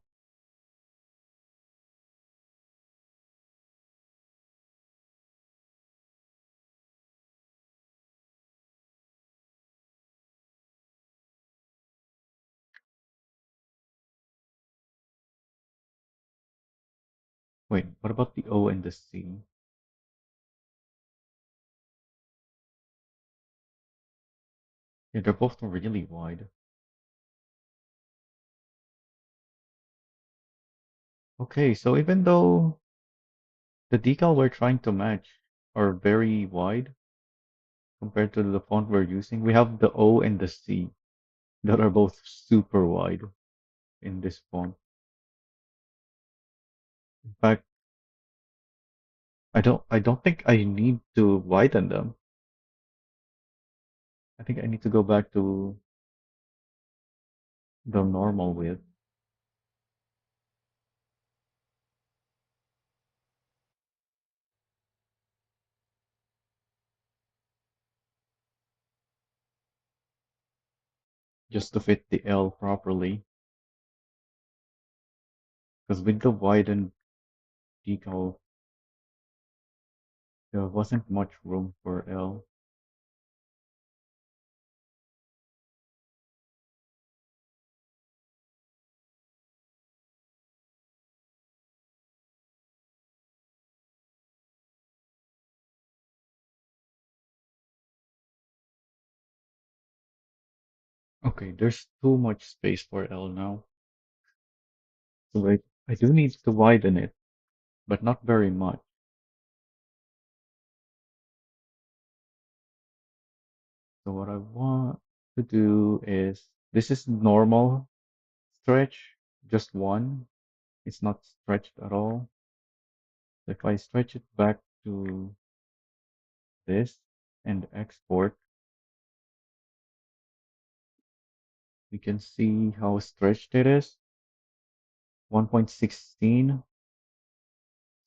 Wait, what about the O and the C? Yeah, they're both really wide. Okay, so even though the decal we're trying to match are very wide compared to the font we're using, we have the O and the C that are both super wide in this font. In fact, I don't think I need to widen them. I think I need to go back to the normal width just to fit the L properly. Because with the widened decal, there wasn't much room for L. Okay, there's too much space for L now. So I do need to widen it, but not very much. So what I want to do is This is normal stretch, just one. It's not stretched at all. If I stretch it back to this and export, we can see how stretched it is. 1.16.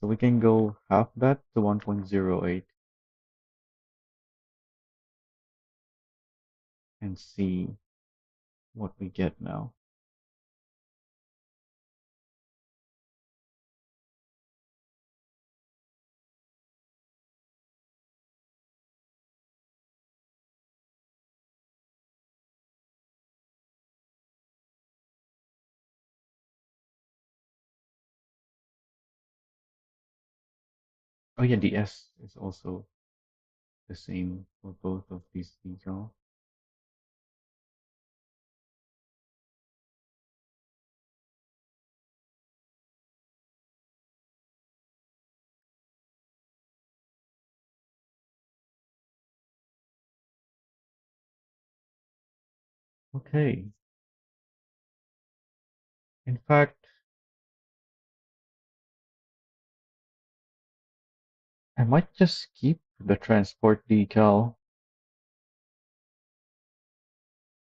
So we can go half that to 1.08 and see what we get now. Oh yeah, the S is also the same for both of these decals. Okay. In fact, I might just keep the transport decal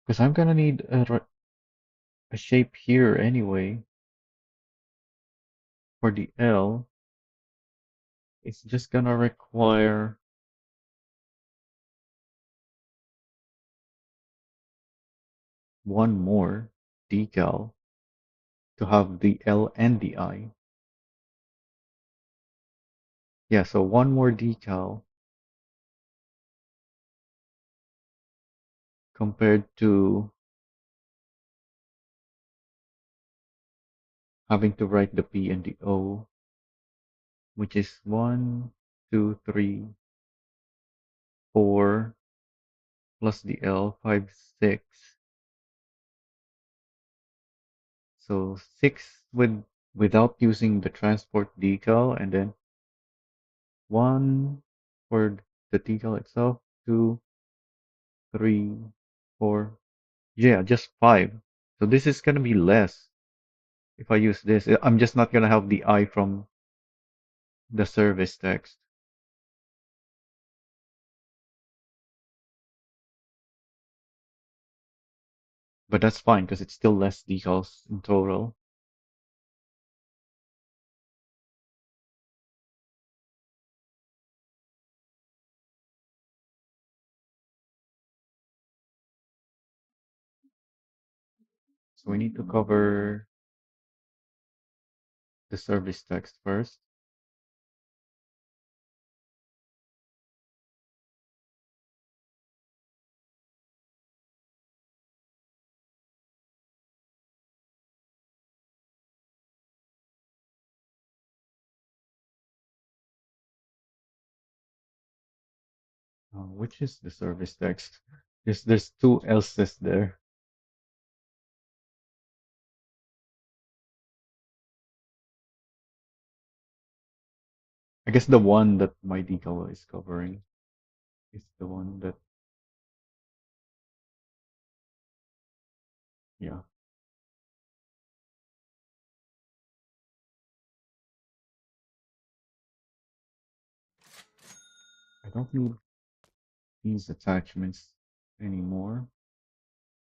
because I'm gonna need a shape here anyway. For the L, it's just gonna require one more decal to have the L and the I. Yeah, so one more decal compared to having to write the P and the O, which is one, two, three, four, plus the L, five, six. So six without using the transport decal, and then one for the decal itself, two, three, four. Yeah, just five. So this is gonna be less if I use this. I'm just not gonna have the I from the service text. But that's fine because it's still less decals in total. So we need to cover the service text first. Which is the service text? There's two else's there. I guess the one that my decal is covering is the one that, yeah. I don't need these attachments anymore,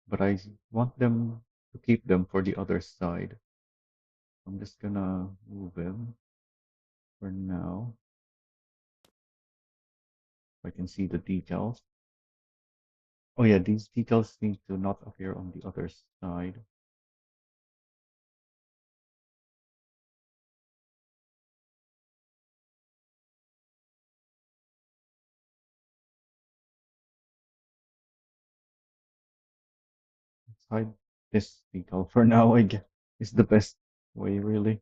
but I want them to keep them for the other side. I'm just gonna move them for now. I can see the details. Oh yeah, these details need to not appear on the other side. Let's hide this detail for now, I guess. Is the best way, really.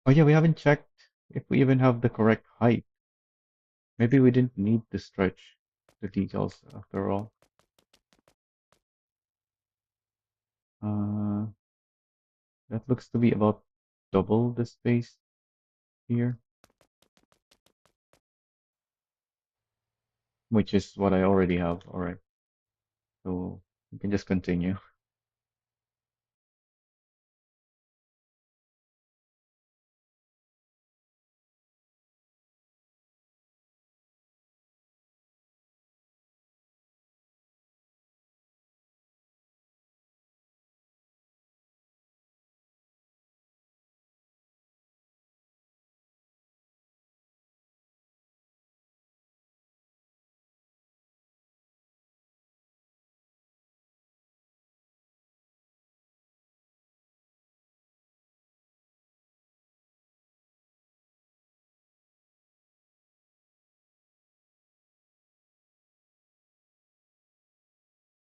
Oh yeah, we haven't checked if we even have the correct height. Maybe we didn't need to stretch the decals after all. Uh, that looks to be about double the space here. which is what I already have. All right, so you can just continue.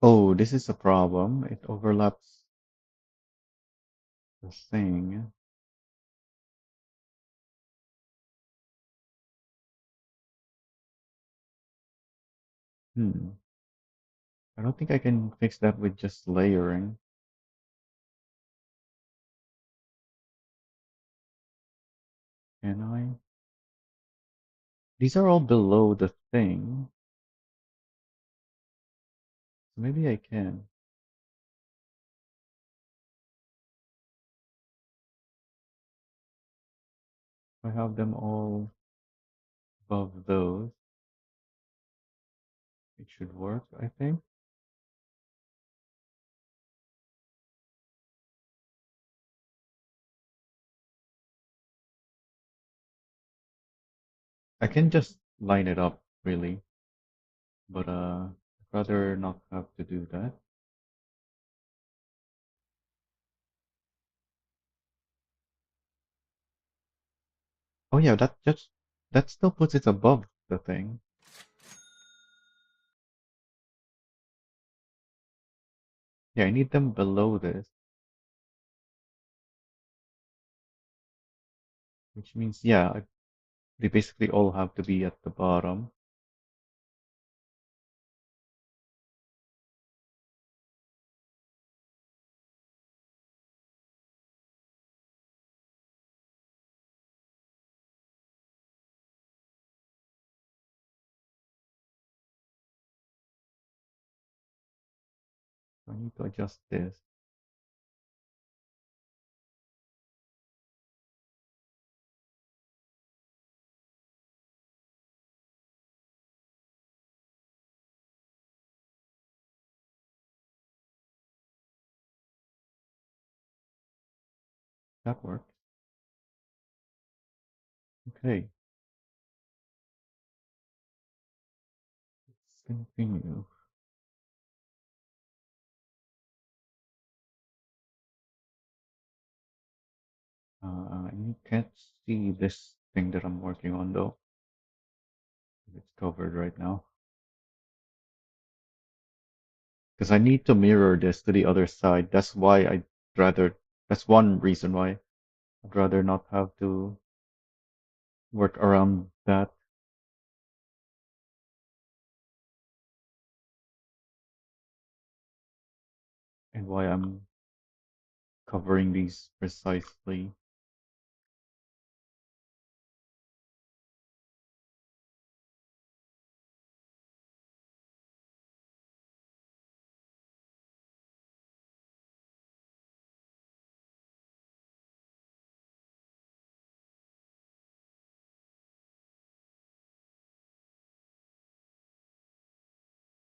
Oh, this is a problem. It overlaps the thing. Hmm. I don't think I can fix that with just layering. Can I? These are all below the thing. So maybe I can. If I have them all above those, it should work, I think. I can just line it up, really, but I'd rather not have to do that. Oh yeah, that still puts it above the thing. Yeah, I need them below this, which means yeah, they basically all have to be at the bottom. So I need to adjust this. That works. Okay, let's continue. You can't see this thing that I'm working on though. It's covered right now. Because I need to mirror this to the other side. That's why I'd rather, that's one reason why I'd rather not have to work around that and why I'm covering these precisely.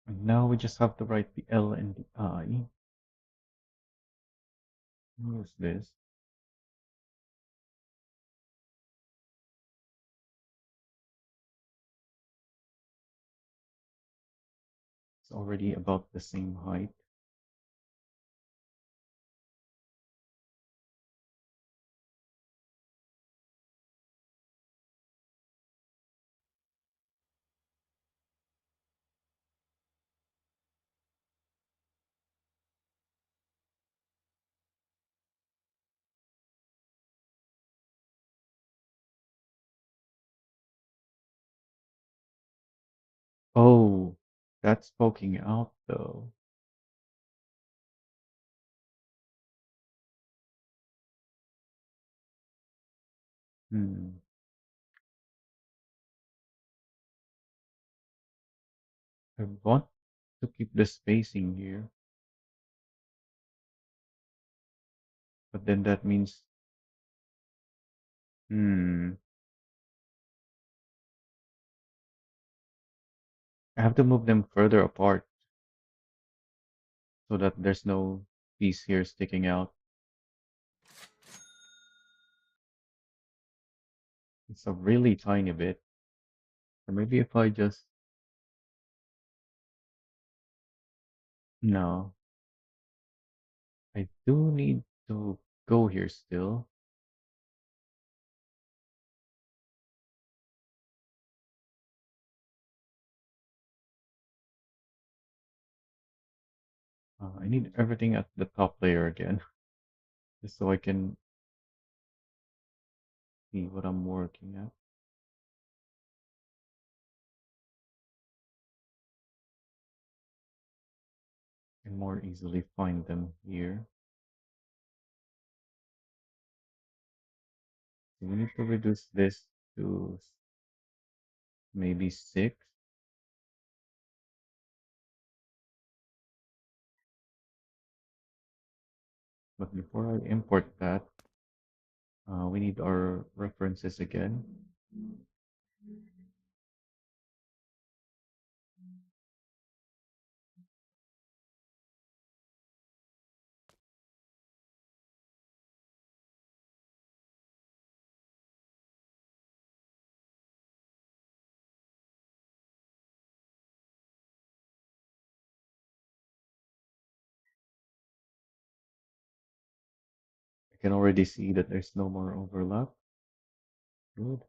And now we just have to write the L and the I. Use this. It's already about the same height. Oh, that's poking out though. Hmm. I want to keep the spacing here, but then that means, hmm, I have to move them further apart so that there's no piece here sticking out. It's a really tiny bit. Or maybe if I just, no, I do need to go here still. I need everything at the top layer again, just so I can see what I'm working at and more easily find them here. So we need to reduce this to maybe 6. But before I import that, we need our references again. I can already see that there's no more overlap. Good.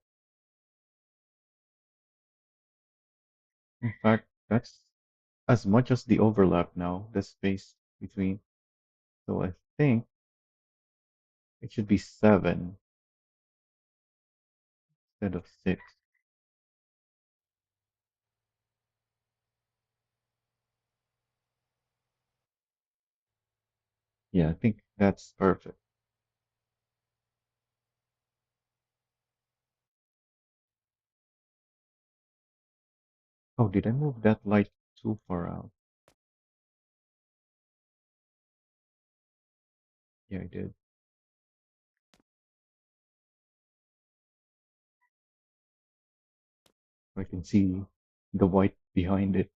In fact, that's as much as the overlap now, the space between. So I think it should be 7 instead of 6. Yeah, I think that's perfect. Oh, did I move that light too far out? Yeah, I did. I can see the white behind it.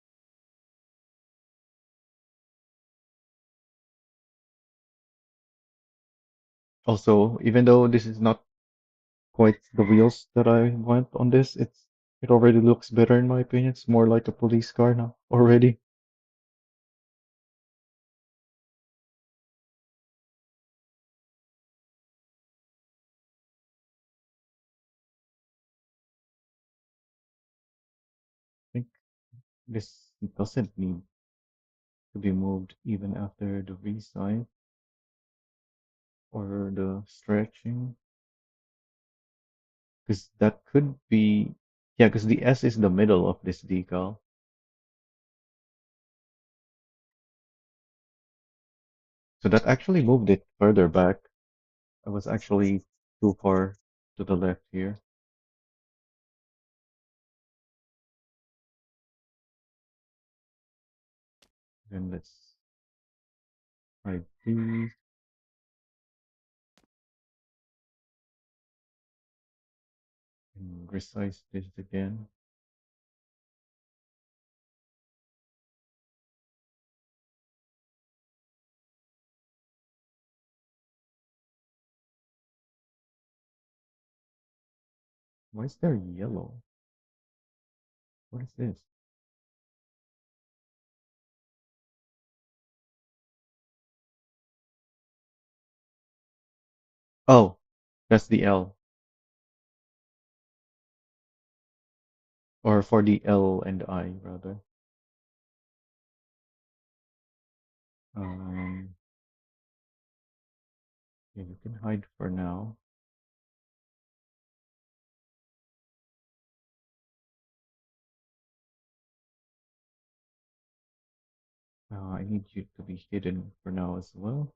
Also, even though this is not quite the wheels that I want on this, it already looks better in my opinion. It's more like a police car now already. I think this doesn't need to be moved even after the resize or the stretching, because that could be, yeah, because the S is the middle of this decal. So that actually moved it further back. I was actually too far to the left here. Then let's try these and resize this again. Why is there yellow? What is this? Oh, that's the L, or for the L and I rather. Um, yeah, you can hide for now. I need you to be hidden for now as well.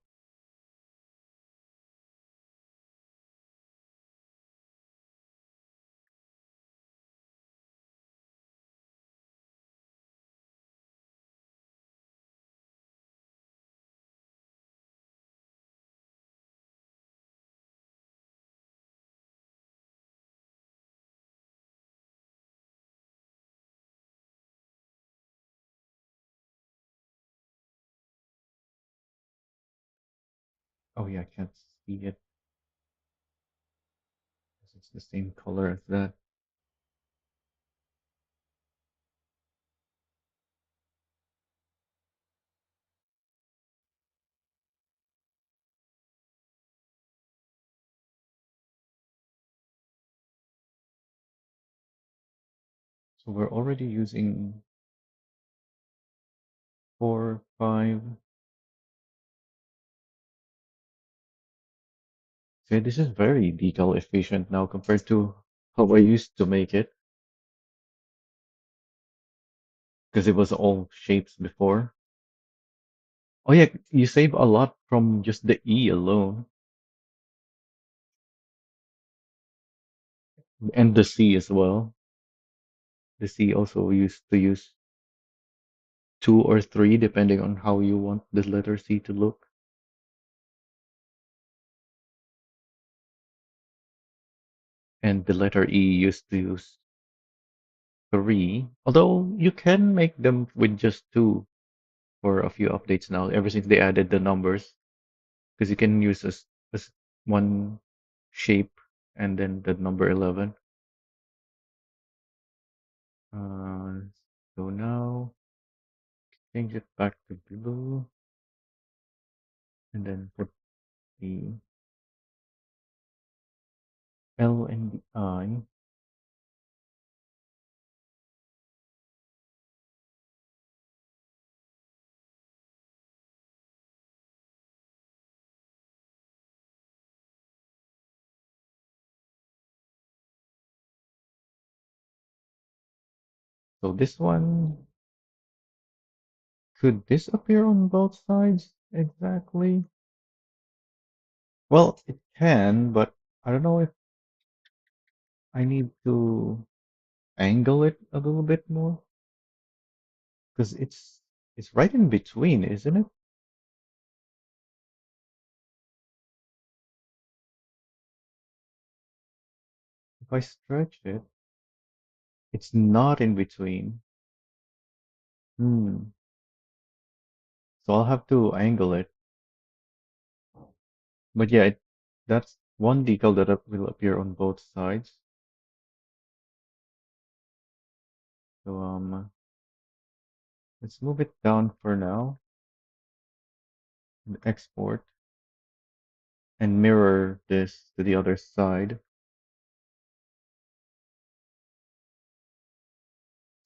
Oh yeah, I can't see it 'cause it's the same color as that. So we're already using 4, 5. See, this is very decal efficient now compared to how I used to make it because it was all shapes before. Oh yeah, you save a lot from just the E alone and the C as well. The C also used to use two or three depending on how you want the letter C to look. And the letter E used to use three, although you can make them with just two for a few updates now, ever since they added the numbers, because you can use as one shape and then the number 11. Uh, so now change it back to blue and then put the L and the I. So this one, could this appear on both sides exactly? Well, it can, but I don't know if I need to angle it a little bit more because it's right in between, isn't it? If I stretch it, it's not in between. Hmm. So I'll have to angle it. But yeah, that's one decal that will appear on both sides. So let's move it down for now and export and mirror this to the other side.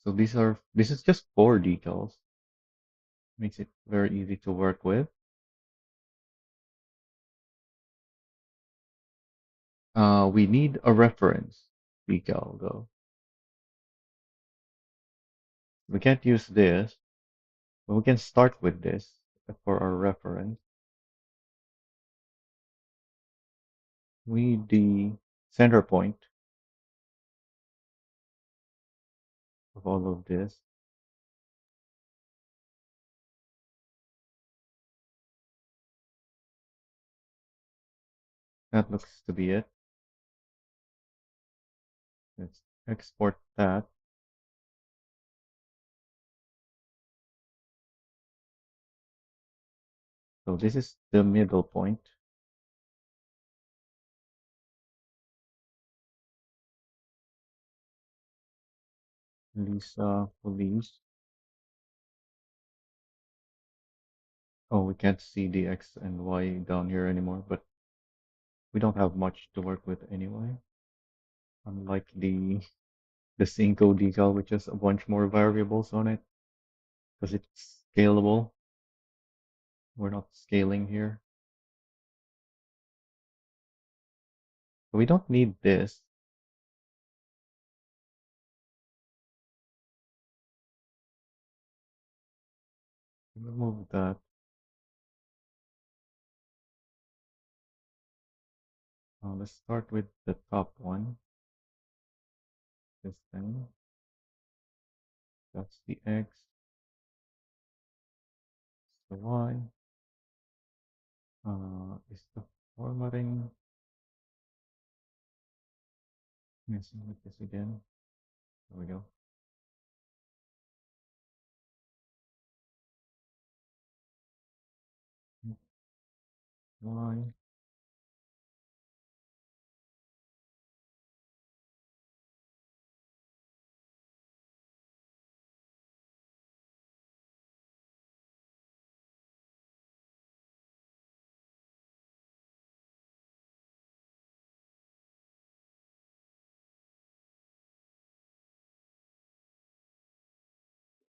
So this is just four decals. Makes it very easy to work with. We need a reference decal though. We can't use this, but we can start with this for our reference. We need the center point of all of this. That looks to be it. Let's export that. So this is the middle point. Elisa Police. Oh, we can't see the X and Y down here anymore, but we don't have much to work with anyway. Unlike the Cinco decal, which has a bunch more variables on it, because it's scalable. We're not scaling here. We don't need this. Remove that. Let's start with the top one. This thing. That's the X. The Y. Is the formatting messing with this again? There we go. Why?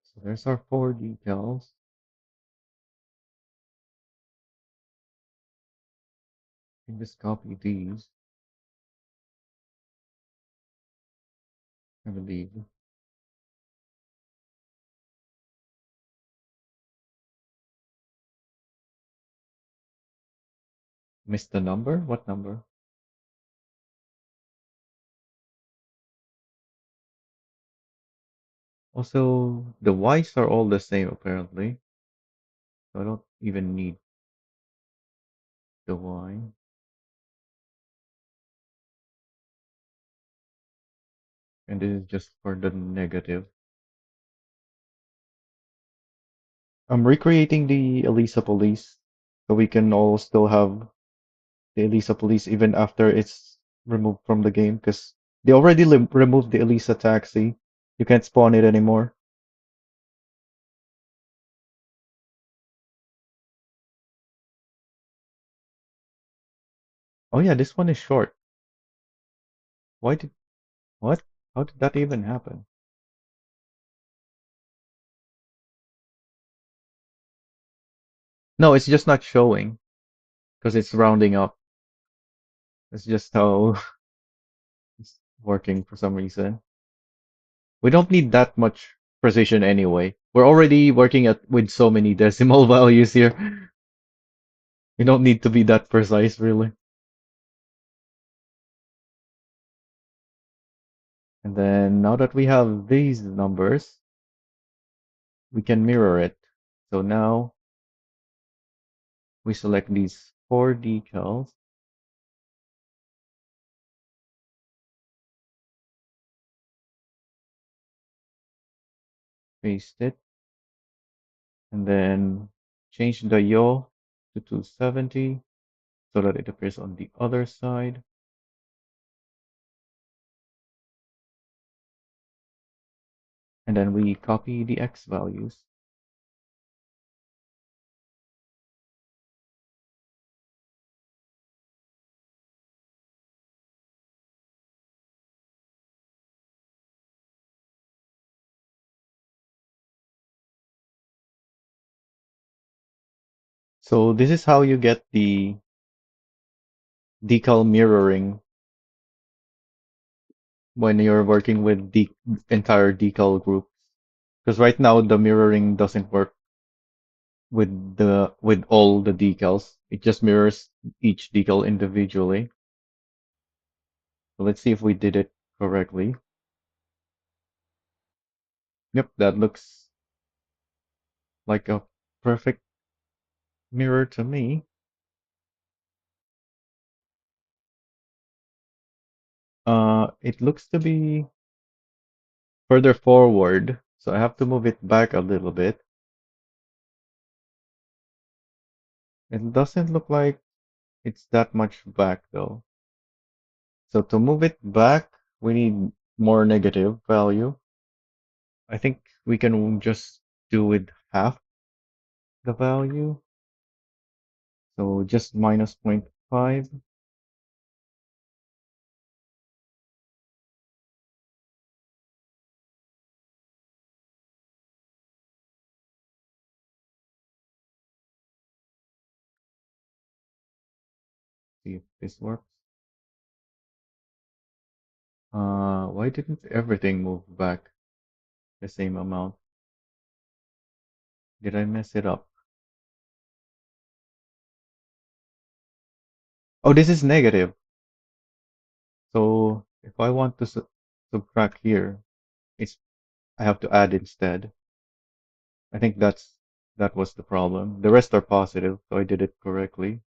So there's our four decals. You can just copy these, I believe. Missed the number? What number? Also, the Ys are all the same apparently. So I don't even need the Y. And this is just for the negative. I'm recreating the Elisa Police so we can all still have the Elisa Police even after it's removed from the game because they already removed the Elisa Taxi. You can't spawn it anymore. Oh yeah, this one is short. Why did what? How did that even happen? No, it's just not showing because it's rounding up. It's just how it's working for some reason. We don't need that much precision anyway. We're already working at with so many decimal values here. We don't need to be that precise, really. And then now that we have these numbers, we can mirror it. So now we select these four decals, paste it, and then change the yaw to 270 so that it appears on the other side. And then we copy the X values. So this is how you get the decal mirroring when you're working with the entire decal groups. Because right now the mirroring doesn't work with all the decals. It just mirrors each decal individually. So let's see if we did it correctly. Yep, that looks like a perfect mirror to me. It looks to be further forward, so I have to move it back a little bit. It doesn't look like it's that much back though. So to move it back, we need more negative value. I think we can just do with half the value. So just minus zero point 0.5. See if this works. Why didn't everything move back the same amount? Did I mess it up? Oh, this is negative. So if I want to subtract here, it's I have to add instead. I think that was the problem. The rest are positive, so I did it correctly.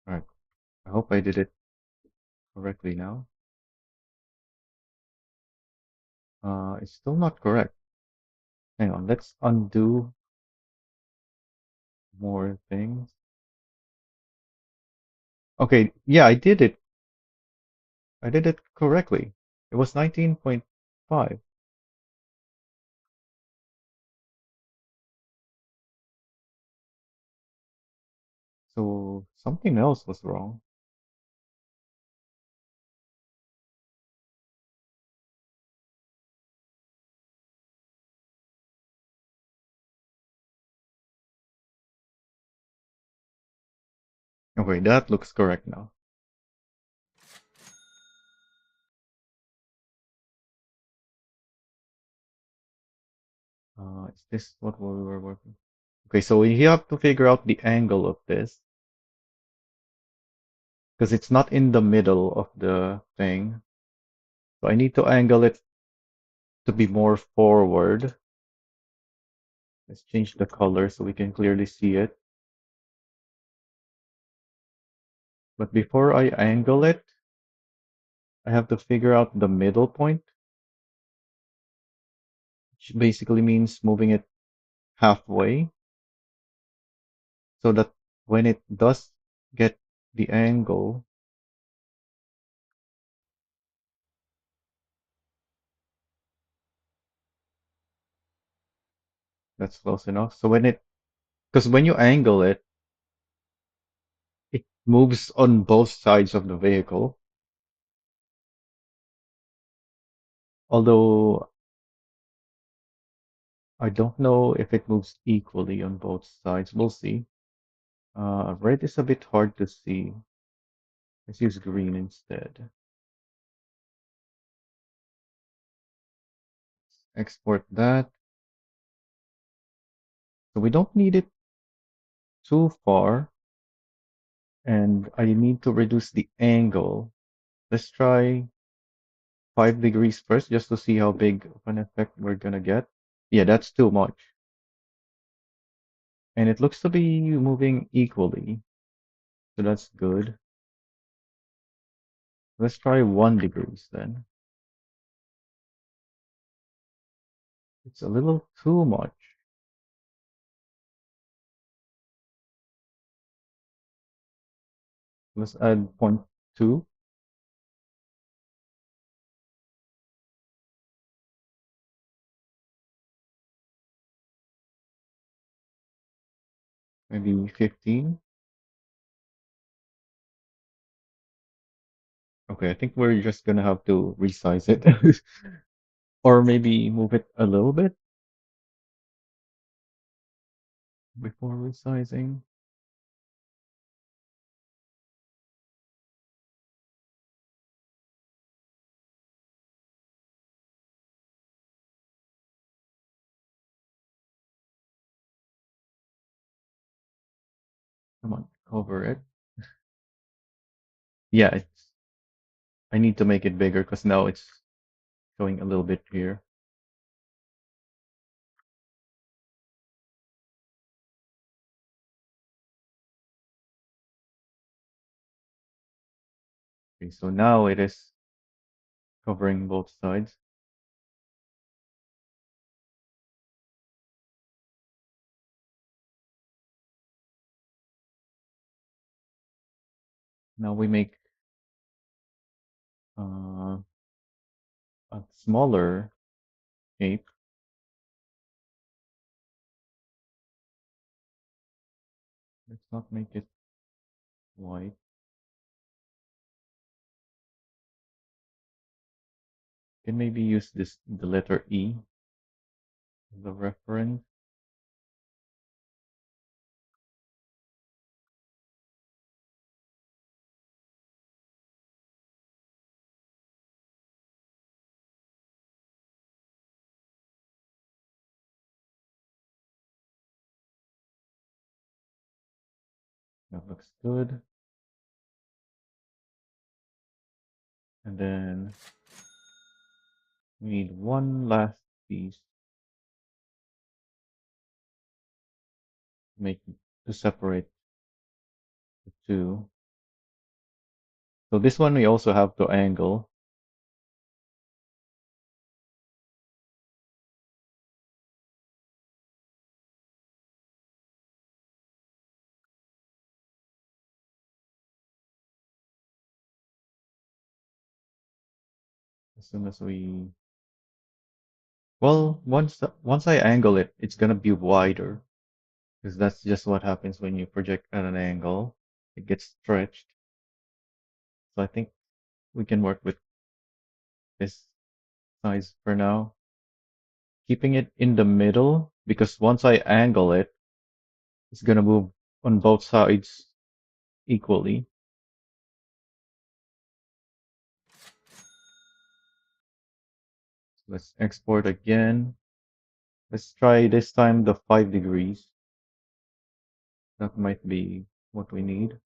All right. I hope I did it correctly now. It's still not correct. Hang on, let's undo more things. Okay, yeah, I did it. I did it correctly. It was 19.5. So something else was wrong. Okay, that looks correct now. Is this what we were working? Okay, so we have to figure out the angle of this because it's not in the middle of the thing. So I need to angle it to be more forward. Let's change the color so we can clearly see it. But before I angle it, I have to figure out the middle point, which basically means moving it halfway so that when it does get the angle, that's close enough. So because when you angle it, it moves on both sides of the vehicle. Although I don't know if it moves equally on both sides. We'll see. Red is a bit hard to see. Let's use green instead. Export that. So we don't need it too far, and I need to reduce the angle. Let's try 5 degrees first, just to see how big of an effect we're gonna get. Yeah, that's too much. And it looks to be moving equally, so that's good. Let's try 1 degrees then. It's a little too much. Let's add point 0.2, maybe 15. Okay, I think we're just gonna have to resize it. Or maybe move it a little bit before resizing. Come on, cover it. Yeah, I need to make it bigger because now it's showing a little bit here. Okay, so now it is covering both sides. Now we make uh, a smaller shape. Let's not make it white. Can maybe use the letter E as the reference. That looks good. And then we need one last piece to make to separate the two. So this one we also have to angle as soon as we, well, once I angle it, it's gonna be wider because that's just what happens when you project at an angle. It gets stretched. So I think we can work with this size for now, keeping it in the middle because once I angle it, it's gonna move on both sides equally. So let's export again. Let's try this time the 5 degrees. That might be what we need.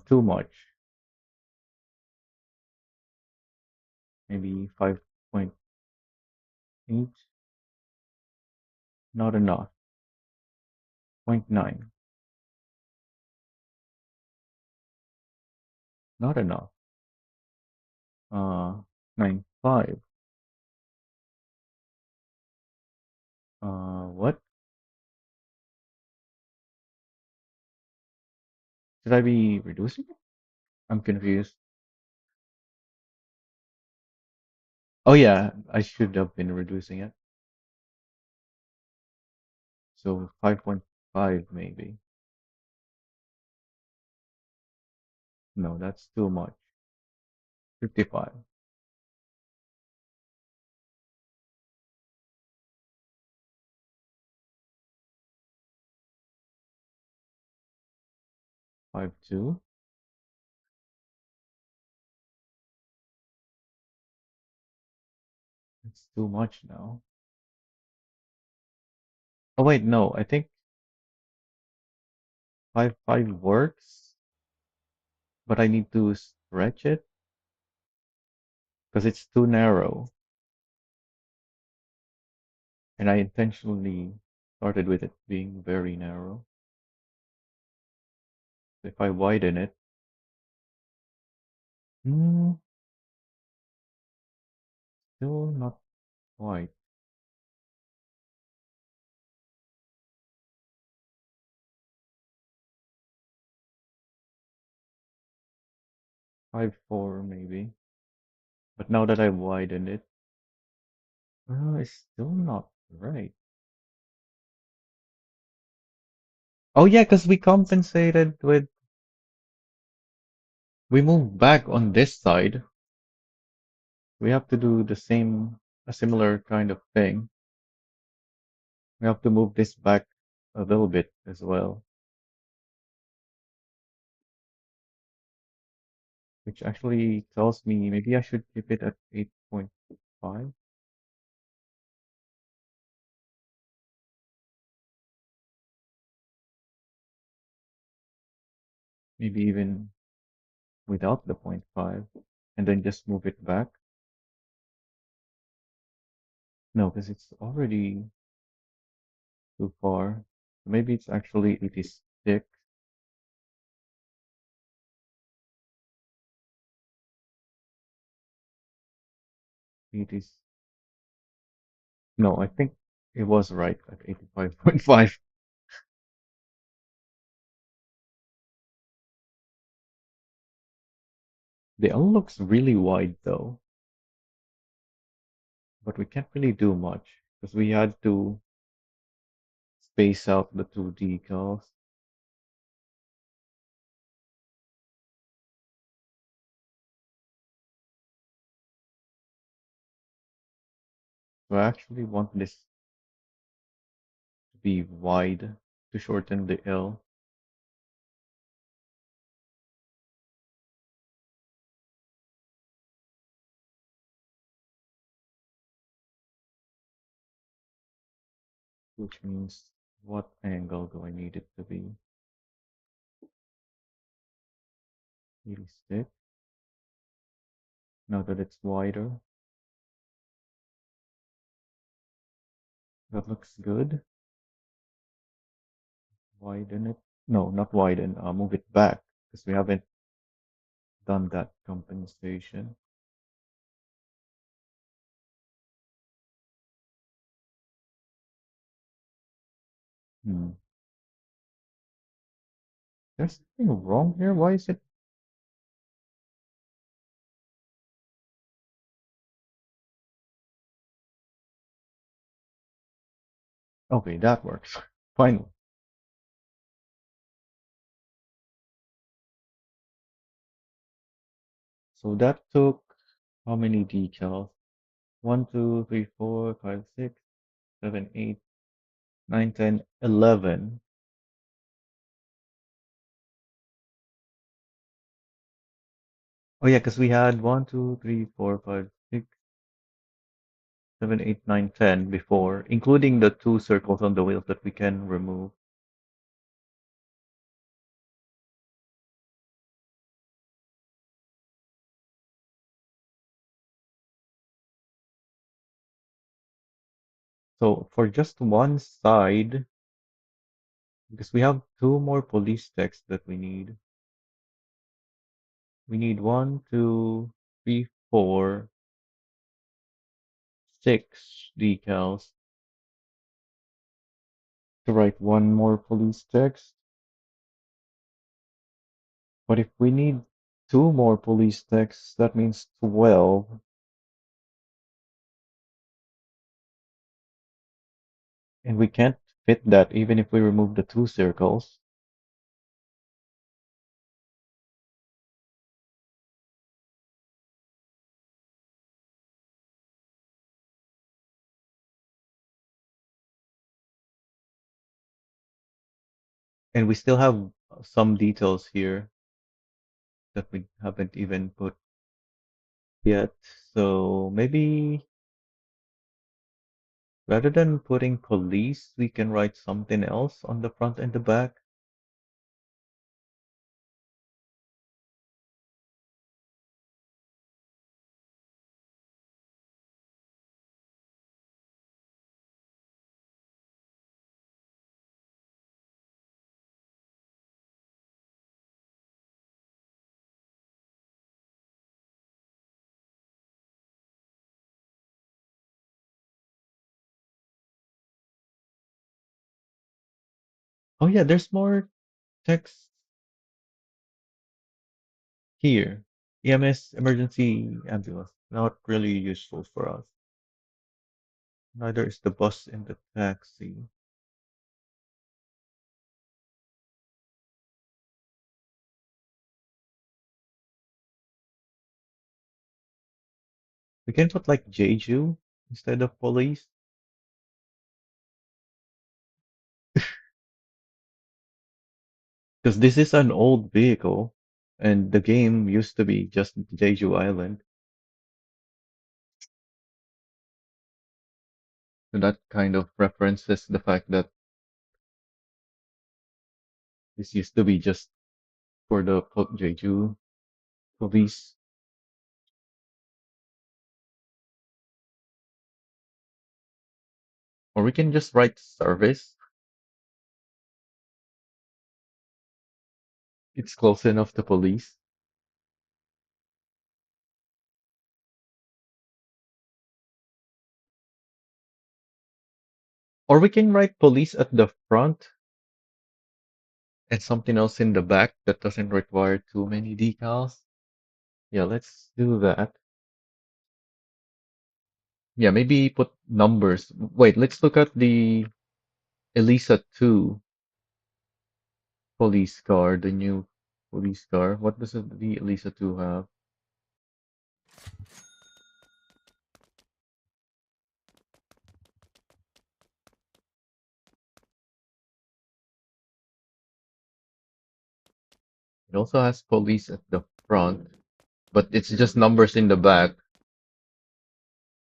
Too much. Maybe 5.8. Not enough. Zero point 0.9. Not enough. 0.95. What? Should I be reducing it? I'm confused. Oh yeah, I should have been reducing it. So 5.5 maybe. No, that's too much. 55. 5.2. It's too much now. Oh wait, no, I think 5.5 works, but I need to stretch it because it's too narrow. And I intentionally started with it being very narrow. If I widen it, hmm, still not quite. 5.4 maybe. But now that I widened it, it's still not right. Oh yeah, because we compensated with, we moved back on this side. We have to do the same, a similar kind of thing. We have to move this back a little bit as well, which actually tells me maybe I should keep it at 8.5. Maybe even without the point 0.5 and then just move it back. No, because it's already too far. Maybe it's actually 86. It is, no, I think it was right at 85.5. The L looks really wide though, but we can't really do much because we had to space out the two decals. So I actually want this to be wide to shorten the L. Which means what angle do I need it to be? 86. Now that it's wider, that looks good. Widen it. No, not widen. Move it back. because we haven't done that compensation. Hmm. There's something wrong here. Why is it? Okay, that works. Finally. So that took how many decals? One, 2, 3, 4, 5, 6, 7, 8, 9, 10, 11. Oh yeah, because we had 1, 2, 3, 4, 5, 6, 7, 8, 9, 10 before, including the two circles on the wheels that we can remove. So for just one side, because we have two more police texts that we need. We need one, two, three, four, six decals to write one more police text. But if we need two more police texts, that means 12. And we can't fit that even if we remove the two circles. And we still have some details here that we haven't even put yet. So maybe rather than putting police, we can write something else on the front and the back. Oh yeah, there's more text here. EMS emergency ambulance. Not really useful for us. Neither is the bus and the taxi. We can put like Jeju instead of police. Because this is an old vehicle, and the game used to be just Jeju Island. So that kind of references the fact that this used to be just for the Jeju police. Or we can just write service. It's close enough to police. Or we can write police at the front and something else in the back that doesn't require too many decals. Yeah, let's do that. Yeah, maybe put numbers. Wait, let's look at the Elisa 2 police car, the new police car. What does the Elisa 2 have? It also has police at the front, but it's just numbers in the back.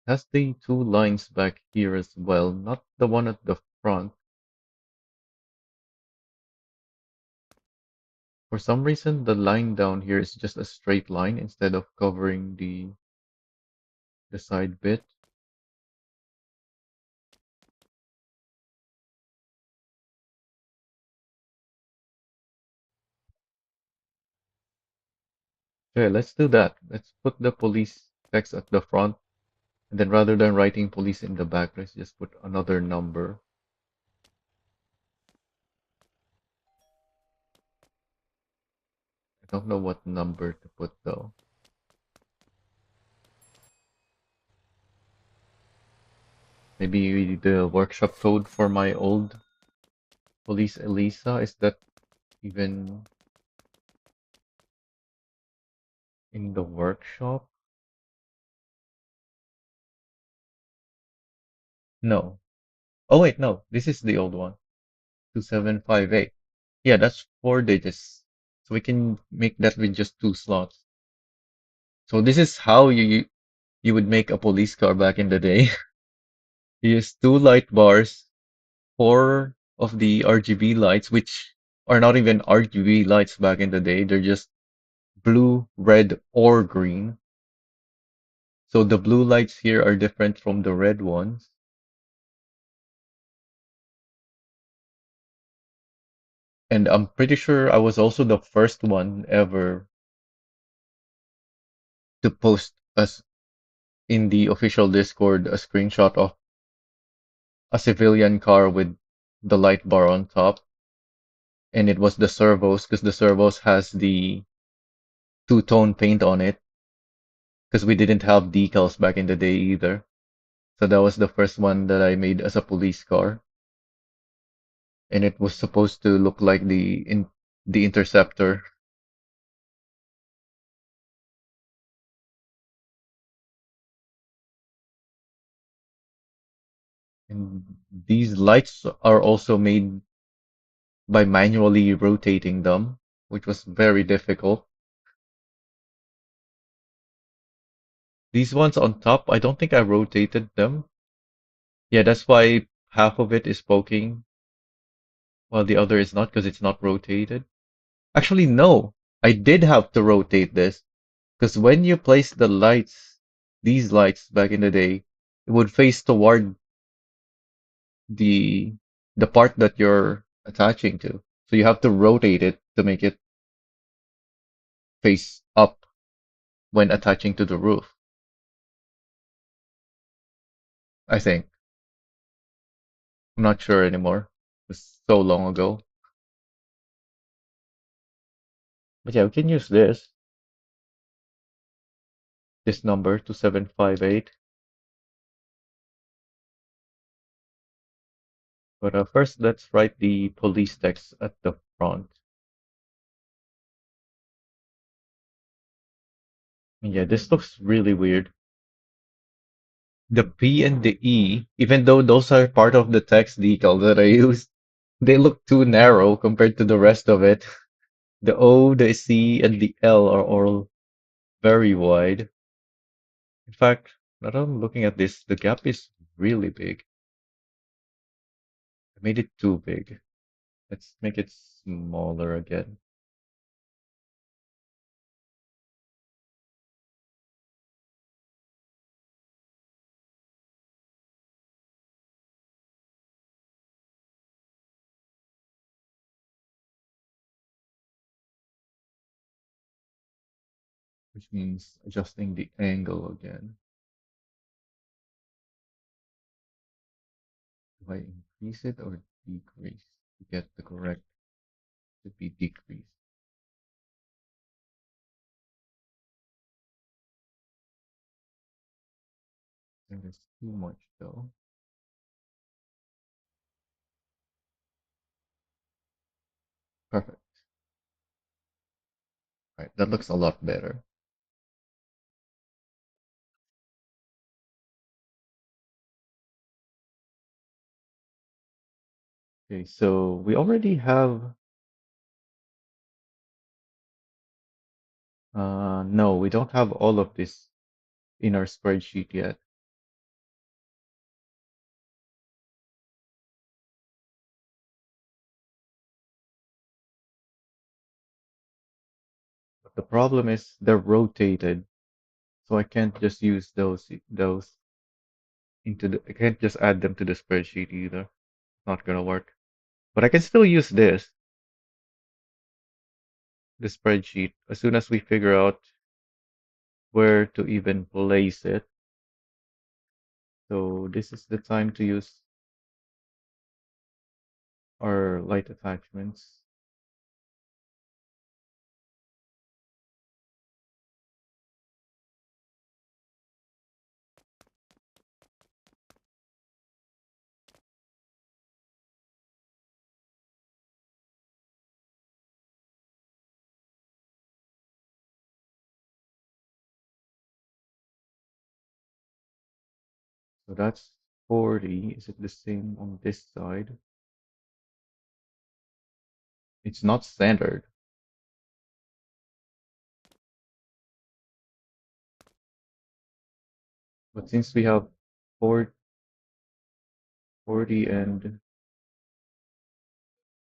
It has the two lines back here as well, not the one at the front. For some reason, the line down here is just a straight line instead of covering the side bit. Okay, let's do that. Let's put the police text at the front, and then rather than writing police in the back, let's just put another number. I don't know what number to put though. Maybe the workshop code for my old police Elisa, is that even in the workshop? No. Oh wait, no. This is the old one. 2758. Yeah, that's 4 digits. So we can make that with just 2 slots. So this is how you would make a police car back in the day. You use two light bars, four of the RGB lights, which are not even RGB lights back in the day. They're just blue, red, or green. So the blue lights here are different from the red ones. And I'm pretty sure I was also the first one ever to post us in the official Discord a screenshot of a civilian car with the light bar on top. And it was the servos because the servos has the two-tone paint on it because we didn't have decals back in the day either. So that was the first one that I made as a police car, and it was supposed to look like the Interceptor. And these lights are also made by manually rotating them, which was very difficult. These ones on top, I don't think I rotated them. Yeah, that's why half of it is poking while the other is not because it's not rotated. Actually, no, I did have to rotate this because when you place the lights, these lights back in the day, it would face toward the the part that you're attaching to. So you have to rotate it to make it face up when attaching to the roof. I think. I'm not sure anymore. It was so long ago. But yeah, we can use this number 2758. But first, let's write the police text at the front. Yeah, this looks really weird. The P and the E, even though those are part of the text decal that I used, they look too narrow compared to the rest of it. The O, the C, and the L are all very wide. In fact, now that I'm looking at this, the gap is really big. I made it too big. Let's make it smaller again. Which means adjusting the angle again. Do I increase it or decrease to get the correct to be decreased? That is too much though. Perfect. Right, that looks a lot better. Okay, so we already have, no, we don't have all of this in our spreadsheet yet. But the problem is they're rotated, so I can't just use those into the, I can't just add them to the spreadsheet either. Not gonna work. But I can still use the spreadsheet, as soon as we figure out where to even place it. So this is the time to use our light attachments. So that's 40. Is it the same on this side? It's not standard, but since we have 4 40 and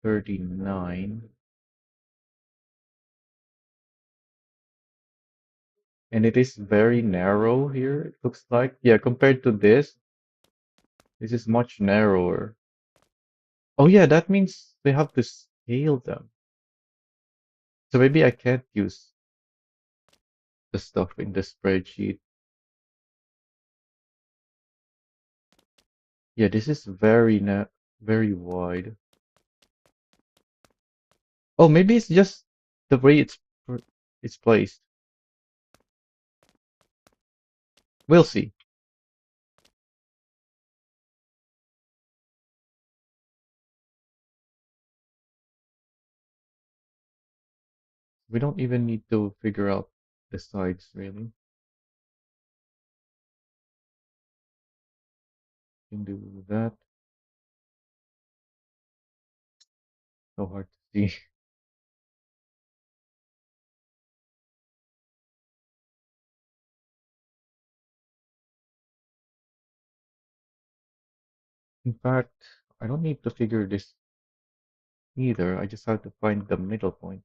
39, and it is very narrow here, it looks like. Yeah, compared to this is much narrower. Oh yeah, that means we have to scale them. So maybe I can't use the stuff in the spreadsheet. Yeah, this is very wide. Oh, maybe it's just the way it's placed. We'll see. We don't even need to figure out the sides really. We can do that. So hard to see. In fact, I don't need to figure this either. I just have to find the middle point,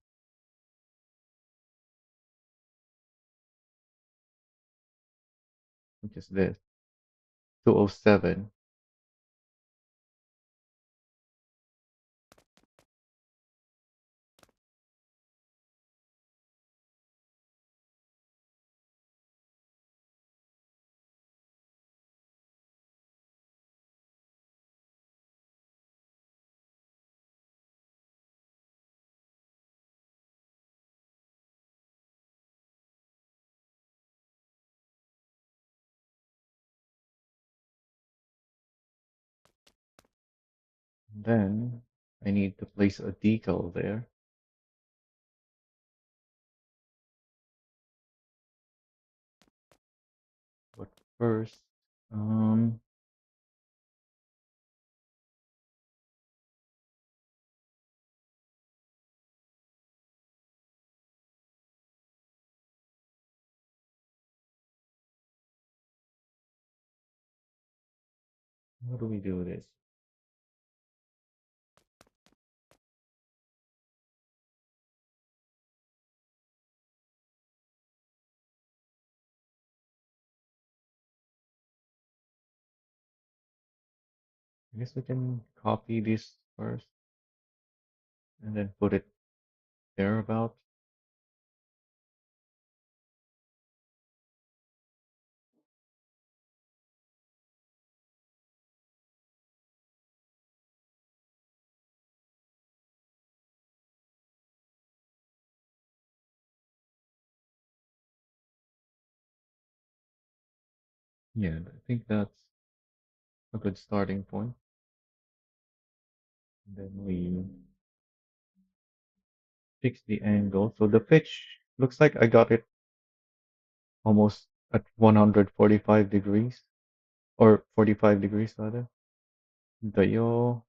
which is this 207. Then I need to place a decal there. But first, um, how do we do this? I guess we can copy this first and then put it thereabout. Yeah, I think that's a good starting point. And then we fix the angle. So the pitch looks like I got it almost at 145 degrees or 45 degrees rather. The yaw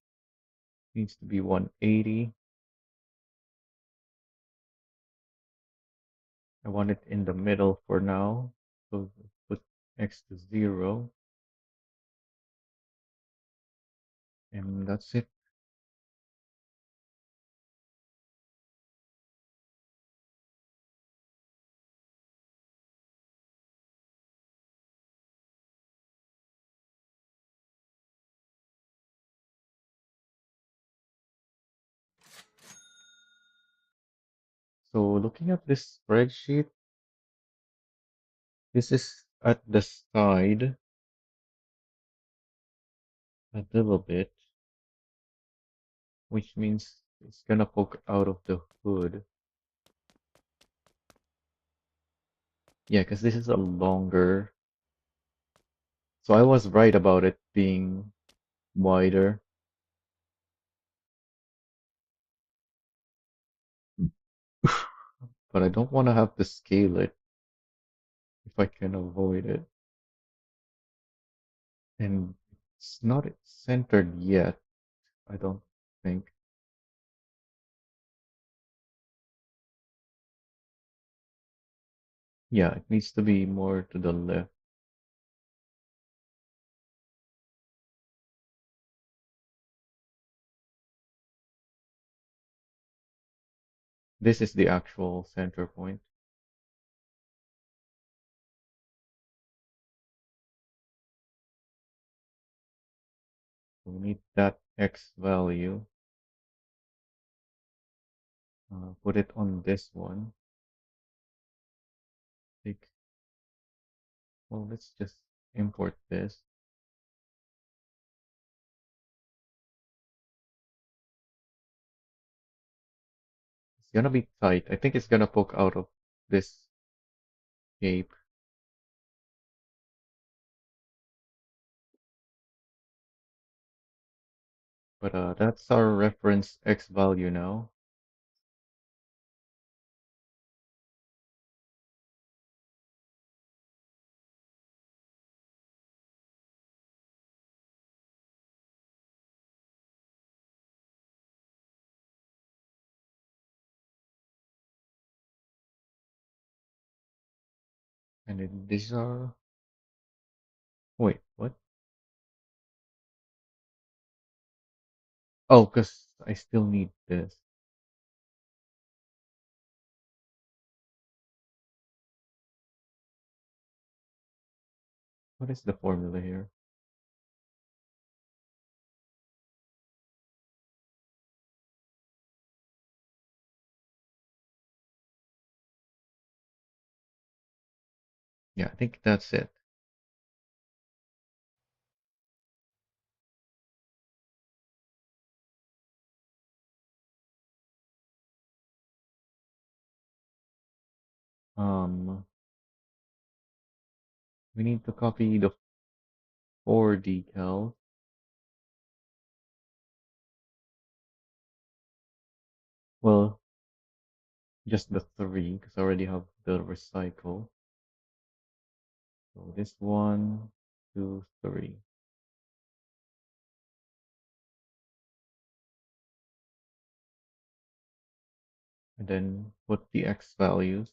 needs to be 180. I want it in the middle for now. So put X to 0 and that's it. So looking at this spreadsheet, This is at the side a little bit, which means it's gonna poke out of the hood. Yeah, because this is a longer. So I was right about it being wider, but I don't want to have to scale it if I can avoid it. And it's not centered yet, I don't think. Yeah, it needs to be more to the left. This is the actual center point. So we need that X value. Put it on this one. Take, well, let's just import this. It's gonna be tight. I think it's gonna poke out of this shape. But that's our reference X value now. And then these are, wait, what? Oh, because I still need this. What is the formula here? Yeah, I think that's it. Um, we need to copy the four decals. Well, just the three, because I already have the recycle. So this one, two, three. And then put the X values.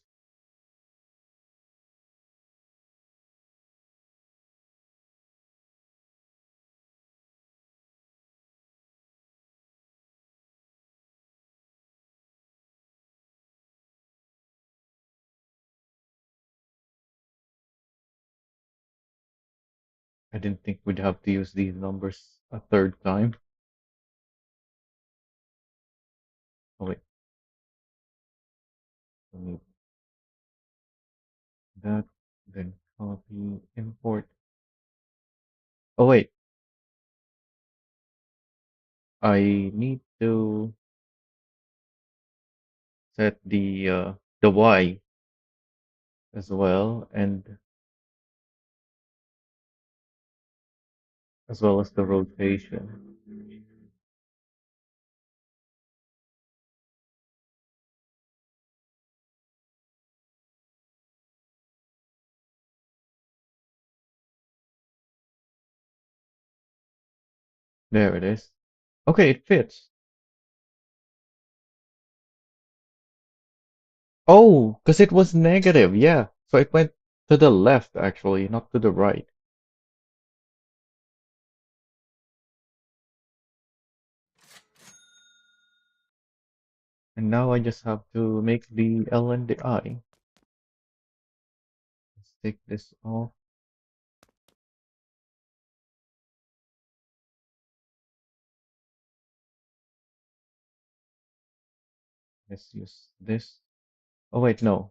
I didn't think we'd have to use these numbers a third time. Oh wait, we need that, then copy, import. Oh wait, I need to set the Y as well, and as well as the rotation. There it is. Okay, it fits. Oh, because it was negative, yeah. So it went to the left actually, not to the right. And now I just have to make the L and the I. Let's take this off. Let's use this. Oh wait, no.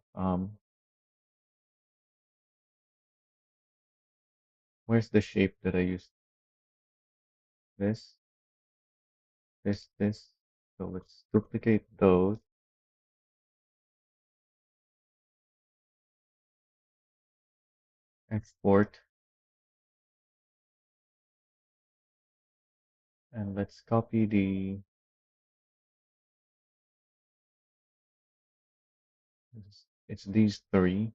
Where's the shape that I used? This, this. So let's duplicate those. Export. And let's copy it's these three.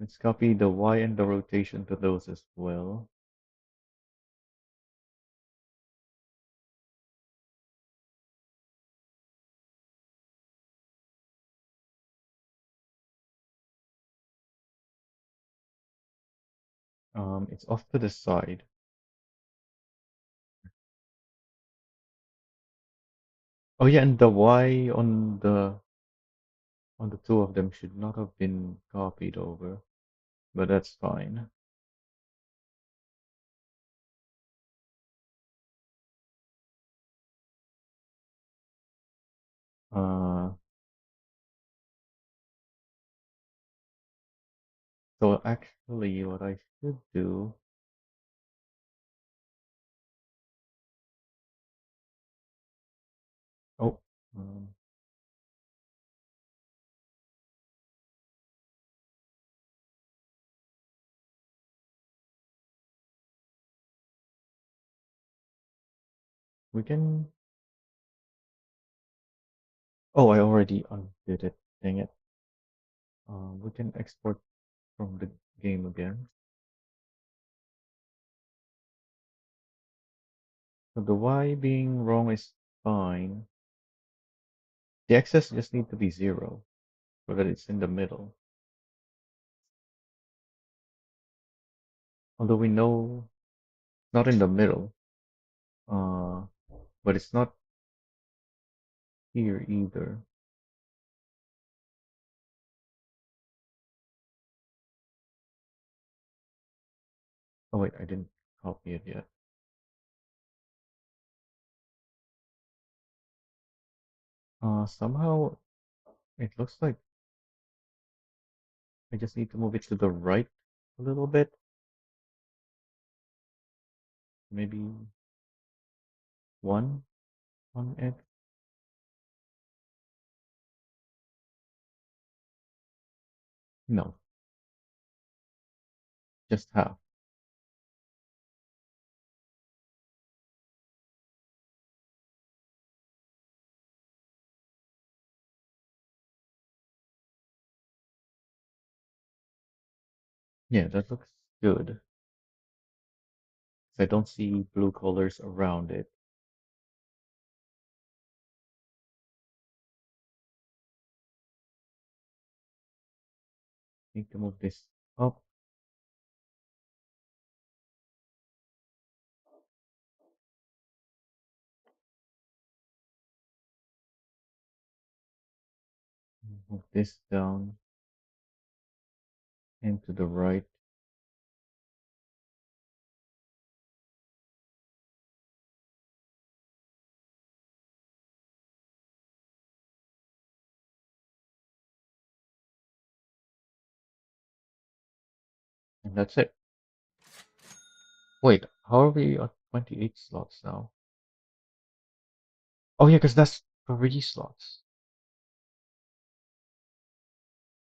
Let's copy the Y and the rotation to those as well. It's off to the side. Oh yeah, and the Y on the two of them should not have been copied over, but that's fine. Uh, so actually what I should do, oh, um, we can, oh, I already undid it, dang it. We can export from the game again. So the Y being wrong is fine. The X's just need to be 0 so that it's in the middle. Although we know it's not in the middle, uh, but it's not here either. Oh wait, I didn't copy it yet. Somehow it looks like I just need to move it to the right a little bit. Maybe one on it. No, just half. Yeah, that looks good. I don't see blue colors around it. Need to move this up. Move this down and to the right. And that's it. Wait, how are we at 28 slots now? Oh yeah, because that's 3 slots.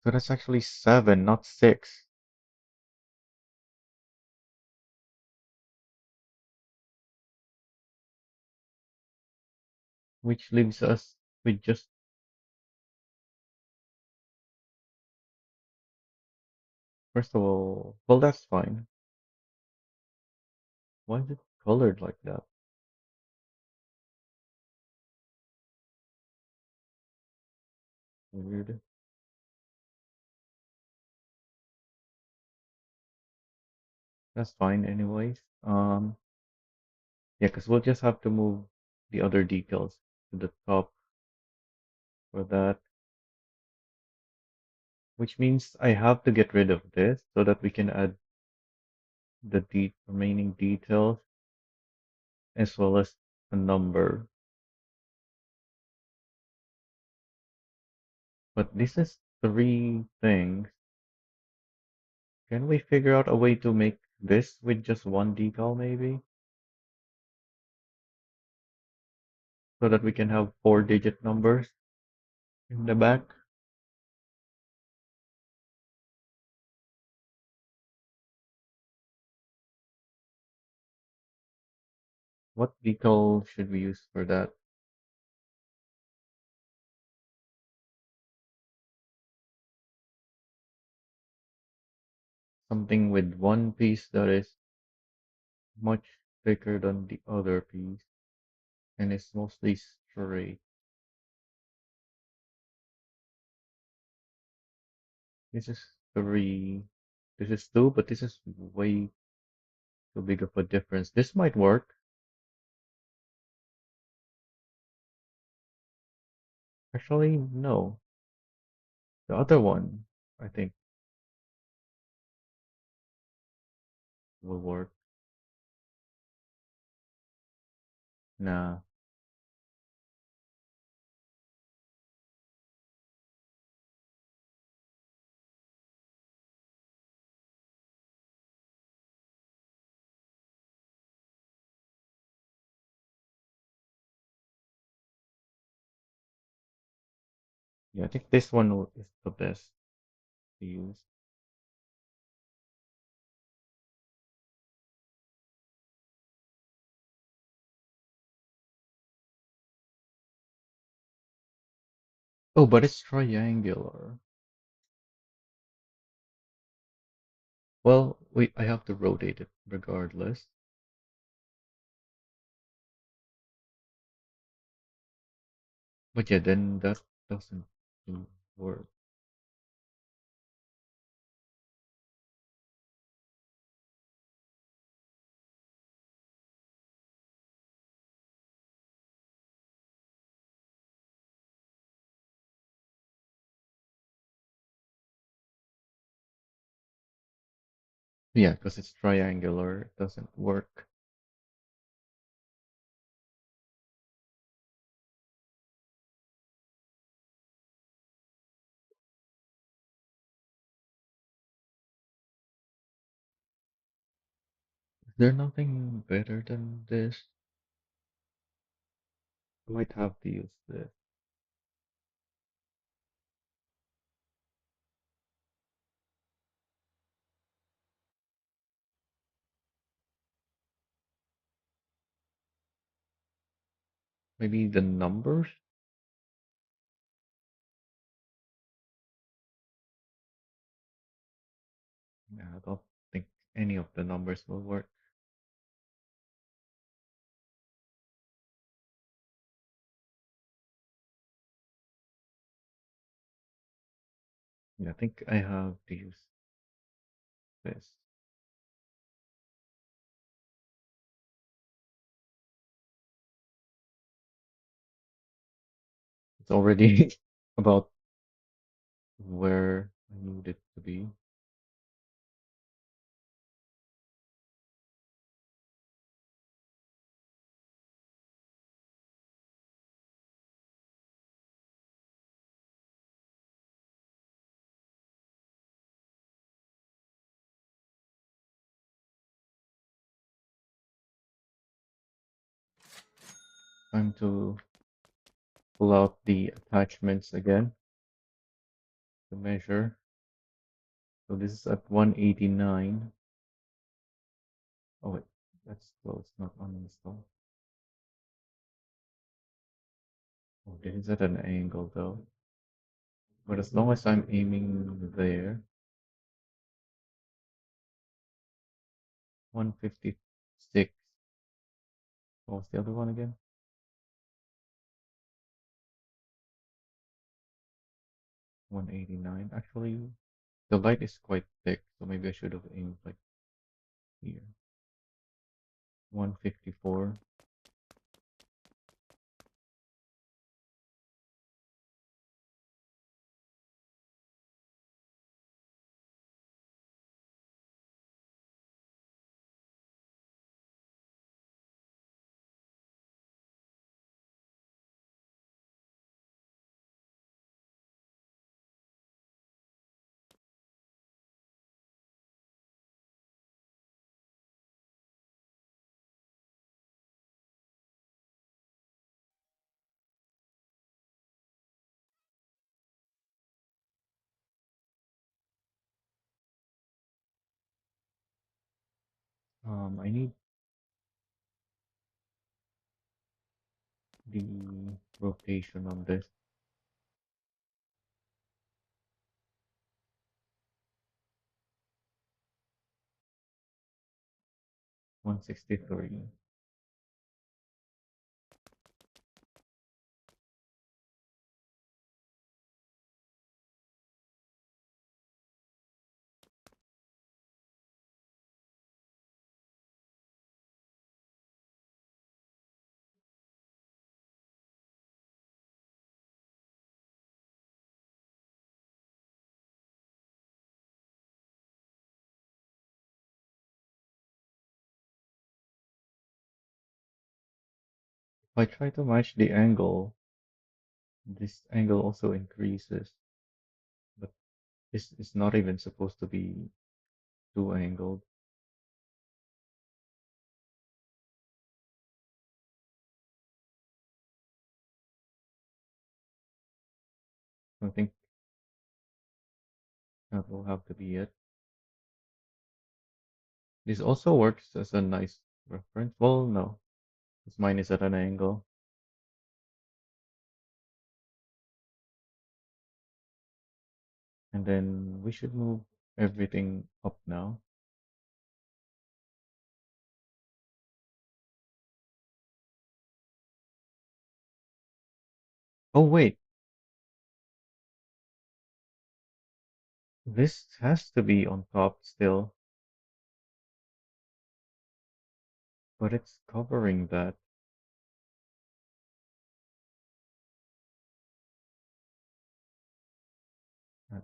So that's actually 7, not 6. Which leaves us with just, first of all, well, that's fine. Why is it colored like that? Weird. That's fine anyways. Yeah, because we'll just have to move the other decals to the top for that. Which means I have to get rid of this so that we can add the remaining details as well as a number. But this is 3 things. Can we figure out a way to make this with just one decal maybe, so that we can have four-digit numbers in the back. What decal should we use for that? Something with one piece that is much thicker than the other piece and is mostly straight. This is three. This is two, but this is way too big of a difference. This might work. Actually, no. The other one, I think, will work. Nah. Yeah, I think this one is the best to use. Oh, but it's triangular. Well, I have to rotate it regardless. But yeah, then that doesn't work. Yeah, because it's triangular, it doesn't work. Is there nothing better than this? I might have to use this. Maybe the numbers? Yeah, I don't think any of the numbers will work. Yeah, I think I have to use this. It's already about where I need it to be. Time to pull out the attachments again to measure. So this is at 189. Oh wait, that's close, not uninstall. Oh, this is at an angle though. But as long as I'm aiming there, 156. What was the other one again? 189. Actually, the light is quite thick, so maybe I should have aimed like here. 154. I need the rotation on this. 163. If I try to match the angle, this angle also increases, but this is not even supposed to be two angled. I think that will have to be it. This also works as a nice reference. Well, no, because mine is at an angle. And then we should move everything up now. Oh, wait, this has to be on top still, but it's covering that.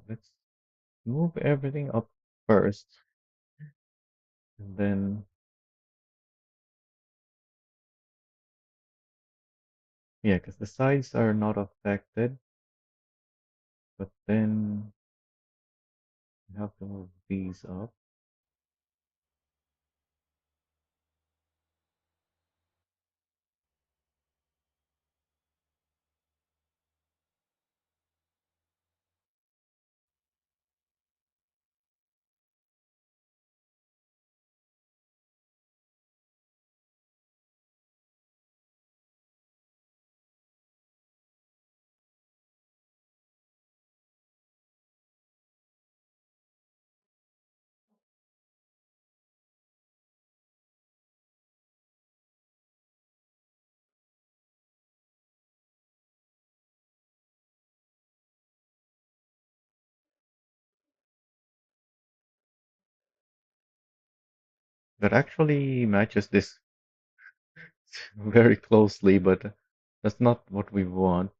Let's move everything up first, and then, yeah, because the sides are not affected, but then we have to move these up. That actually matches this very closely, but that's not what we want.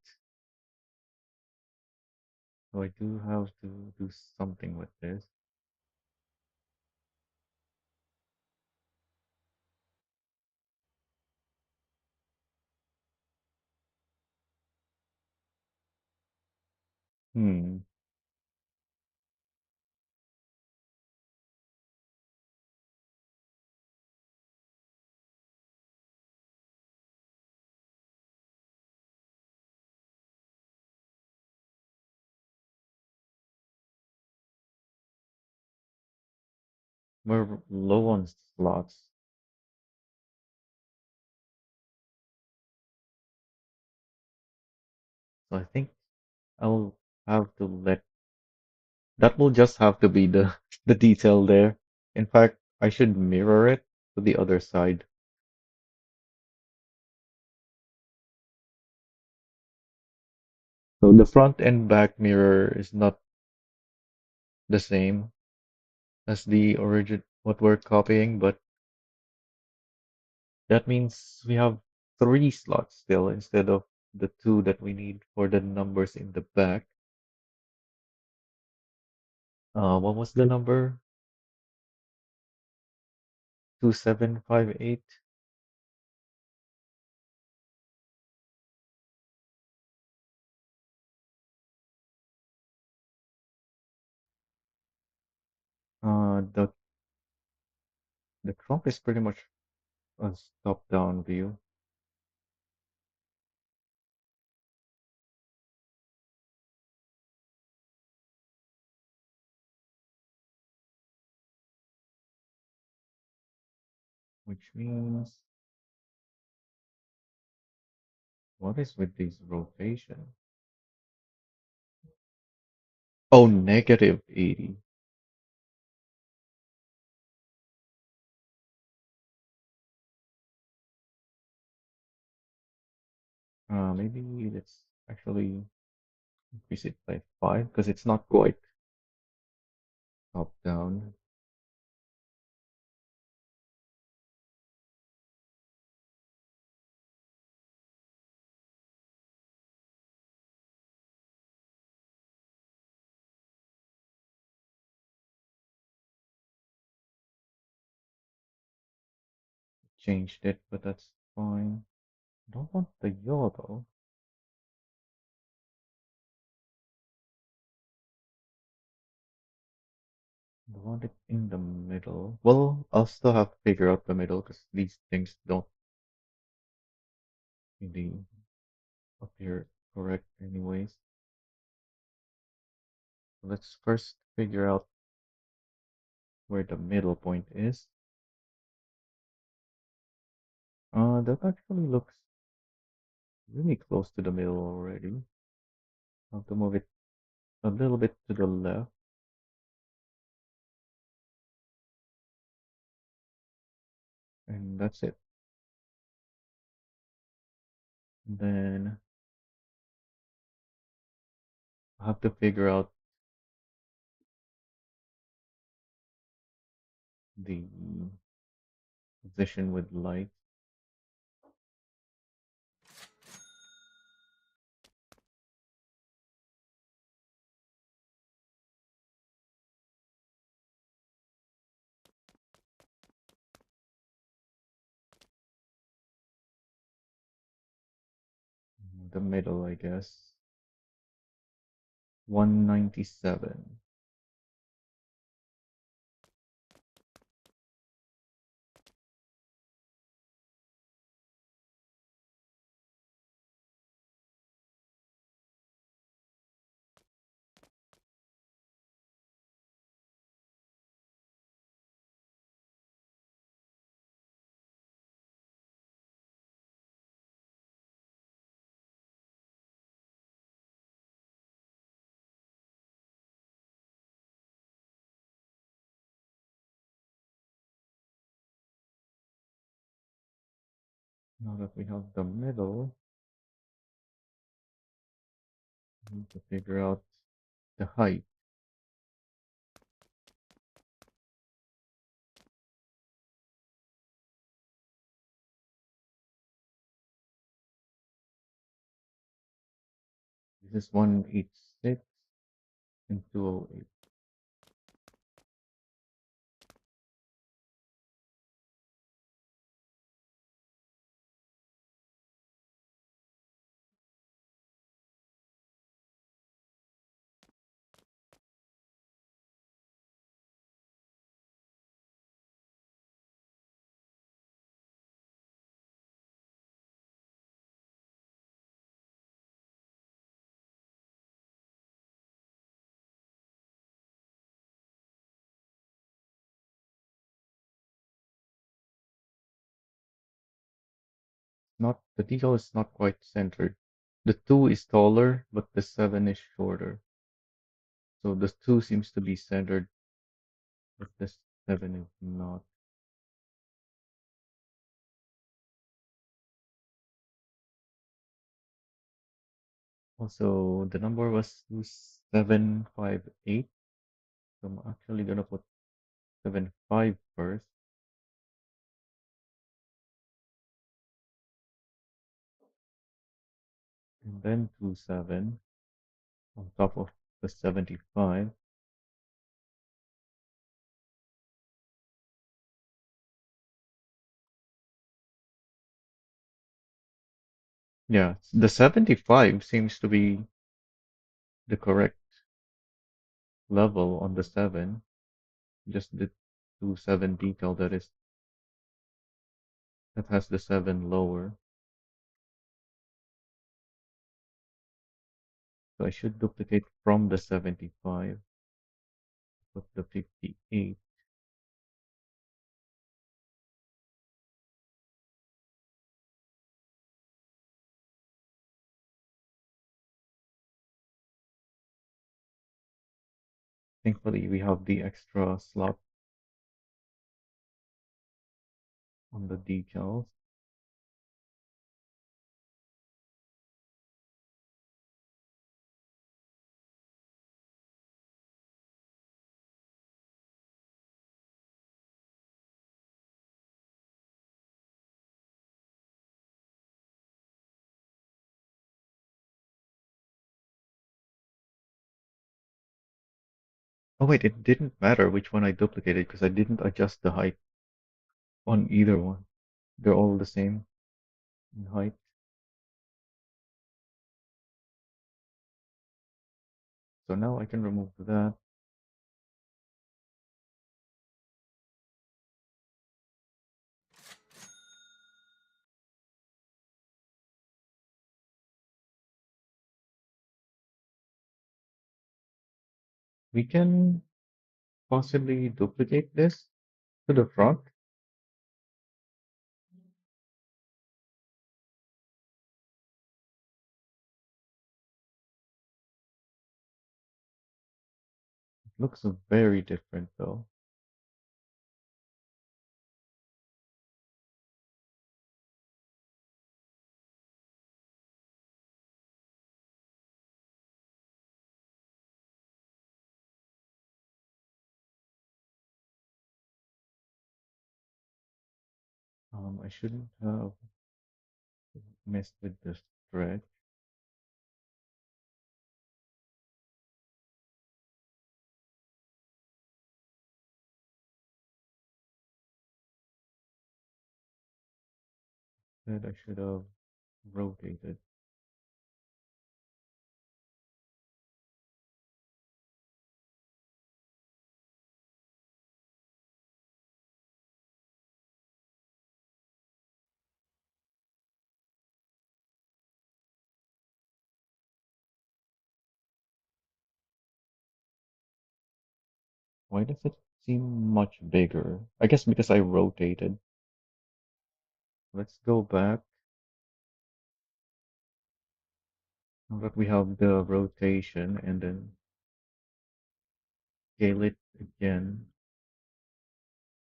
So I do have to do something with this. Hmm. We're low on slots, so I think I'll have to let that will just have to be the the detail there. In fact, I should mirror it to the other side. So the front and back mirror is not the same as the origin what we're copying, but that means we have three slots still instead of the two that we need for the numbers in the back. What was the number? 2758. The trunk is pretty much a top-down view. which means what is with this rotation? Oh, negative 80. Maybe let's actually increase it by 5 because it's not quite top down. Changed it, but that's fine. I don't want the yaw though. I want it in the middle. Well, I'll still have to figure out the middle because these things don't really appear correct anyways. Let's first figure out where the middle point is. That actually looks really close to the middle already. I'll have to move it a little bit to the left, and that's it. Then I'll have to figure out the position with light. The middle, I guess. 197. Now that we have the middle, we need to figure out the height. This is 186 and 208. Not the decal is not quite centered. The 2 is taller, but the 7 is shorter. So the 2 seems to be centered, but the 7 is not. Also, the number was 2758. So I'm actually gonna put 75 first, and then 27 on top of the 75. Yeah, the 75 seems to be the correct level on the 7. Just the 27 detail that has the 7 lower. So I should duplicate from the 75, put the 58, Thankfully, we have the extra slot on the decals. Oh wait, it didn't matter which one I duplicated because I didn't adjust the height on either one. They're all the same in height. So now I can remove that. We can possibly duplicate this to the front. It looks very different though. I shouldn't have messed with the stretch. That I should have rotated. Why does it seem much bigger? I guess because I rotated. Let's go back. Now that we have the rotation and then scale it again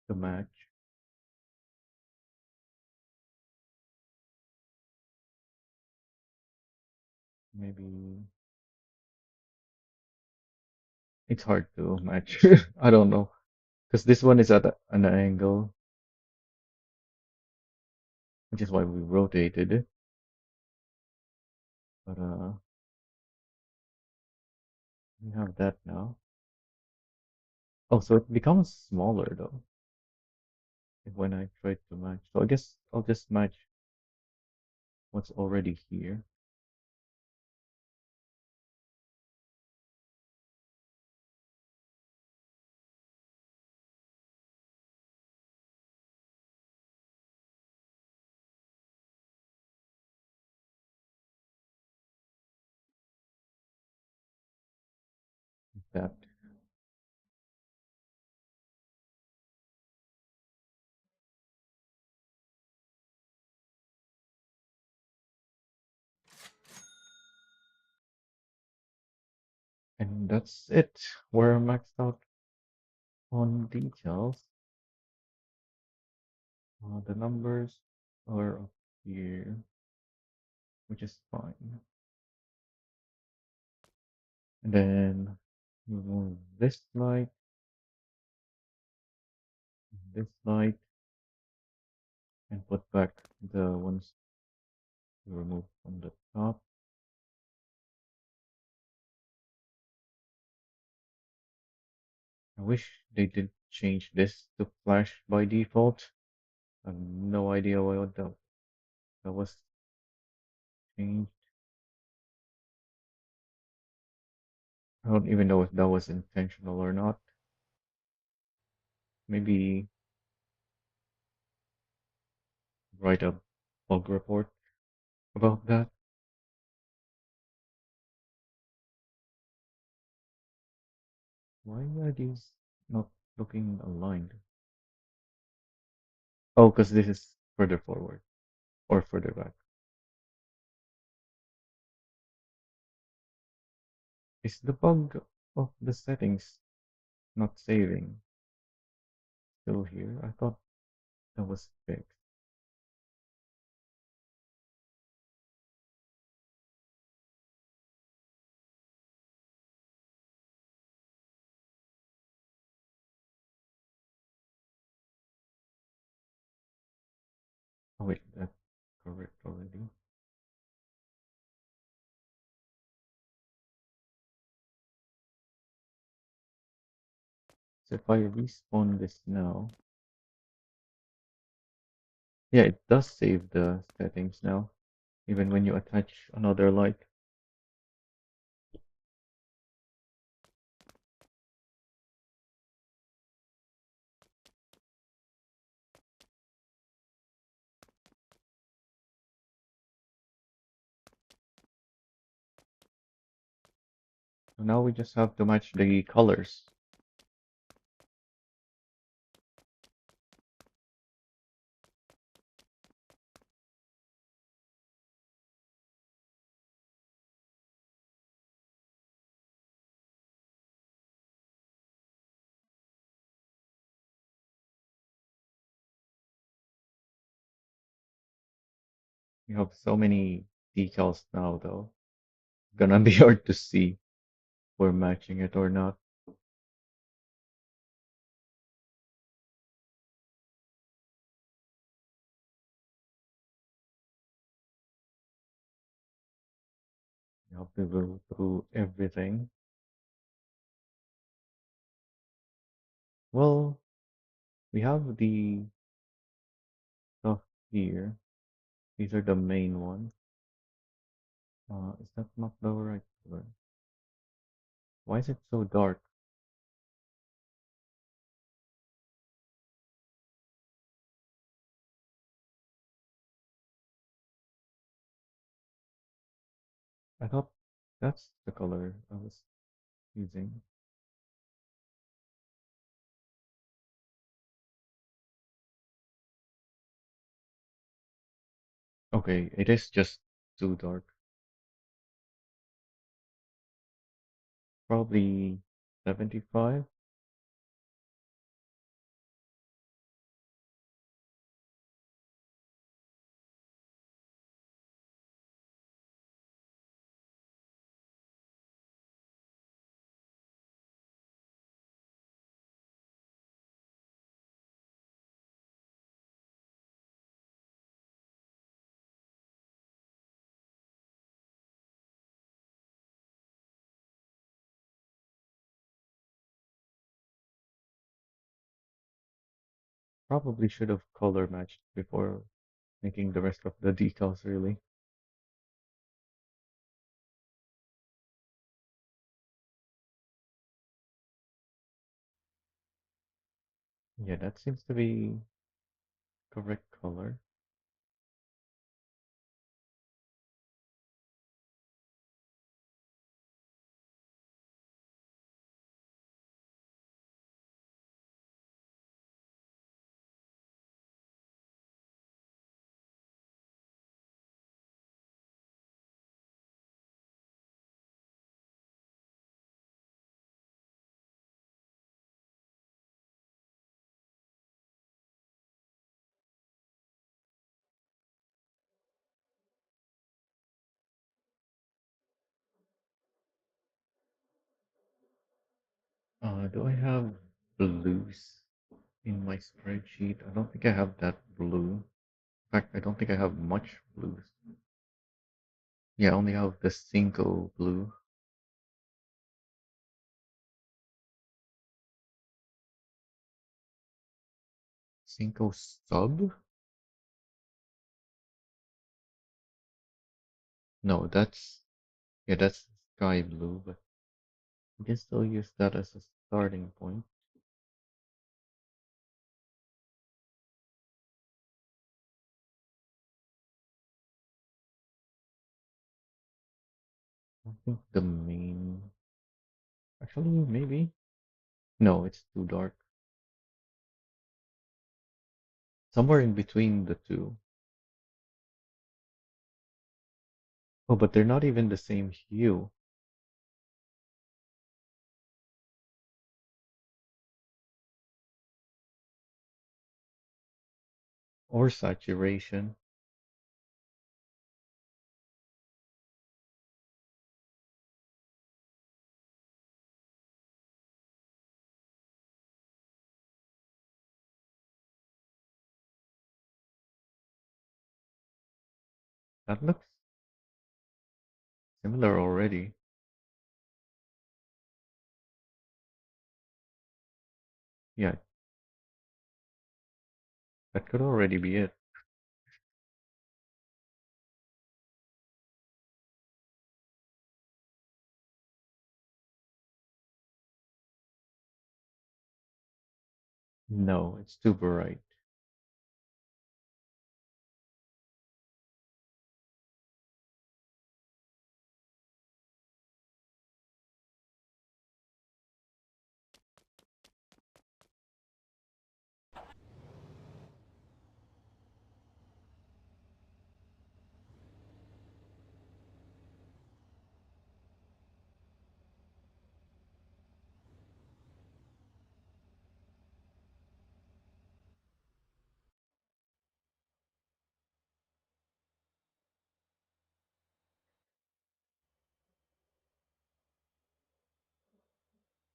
to match. Maybe it's hard to match. I don't know. Because this one is at an angle, which is why we rotated it. But we have that now. Oh, so it becomes smaller though when I try to match. So I guess I'll just match what's already here. Like that. And that's it. We're maxed out on details. The numbers are up here, which is fine. And then remove this light, and put back the ones we removed from the top. I wish they did change this to flash by default. I have no idea why that was changed. I don't even know if that was intentional or not. Maybe write a bug report about that. Why are these not looking aligned? Oh, because this is further forward or further back. Is the bug of the settings Not saving. Still here. I thought that was fixed. Oh wait, that's correct already. So if I respawn this now, yeah, it does save the settings now, even when you attach another light. So now we just have to match the colors. We have so many decals now, though. Gonna be hard to see if we're matching it or not. We have to go through everything. Well, we have the stuff here. These are the main ones. Is that not the right color? Why is it so dark? I thought that's the color I was using. Okay, it is just too dark. Probably 75. Probably should have color matched before making the rest of the decals really. Yeah, that seems to be correct color. Do I have blues in my spreadsheet? I don't think I have that blue. In fact, I don't think I have much blues. Yeah, I only have the single blue. Single sub? No, yeah, that's sky blue, but we can still use that as a starting point. I think the main, actually, maybe. No, it's too dark. Somewhere in between the two. Oh, but they're not even the same hue. or saturation. That looks similar already. Yeah, that could already be it. No, it's too bright.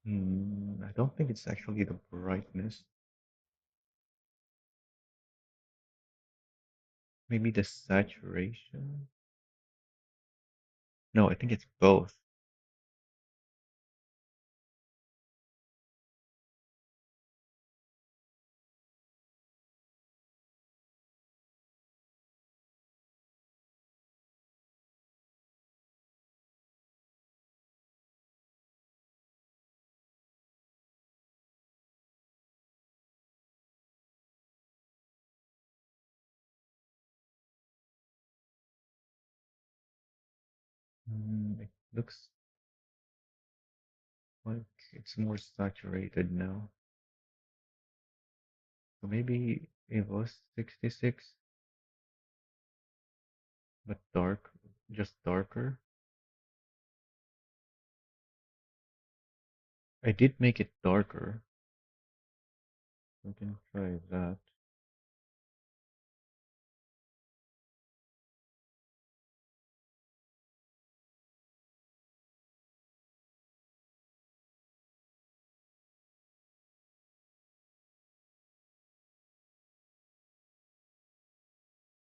I don't think it's actually the brightness. Maybe the saturation? No, I think it's both. It looks like it's more saturated now. So maybe it was 66, but dark, just darker. I did make it darker. We can try that.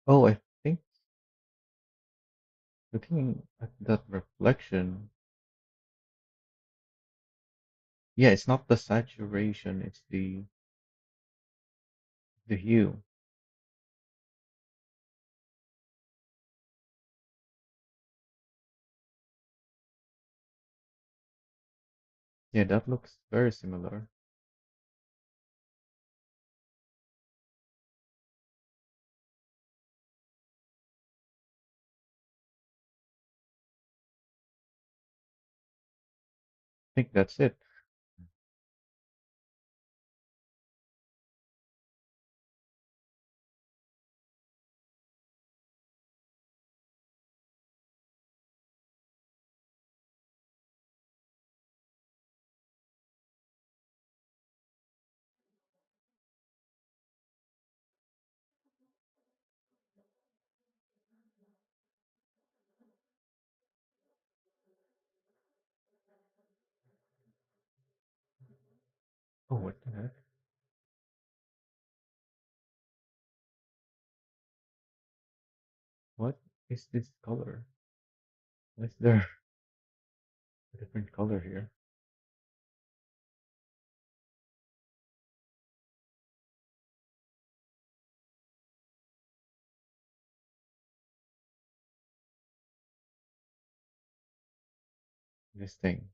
Oh, I think looking at that reflection, yeah, it's not the saturation, it's the hue. Yeah, that looks very similar. I think that's it. Oh, what the heck? What is this color? Why is there a different color here? This thing.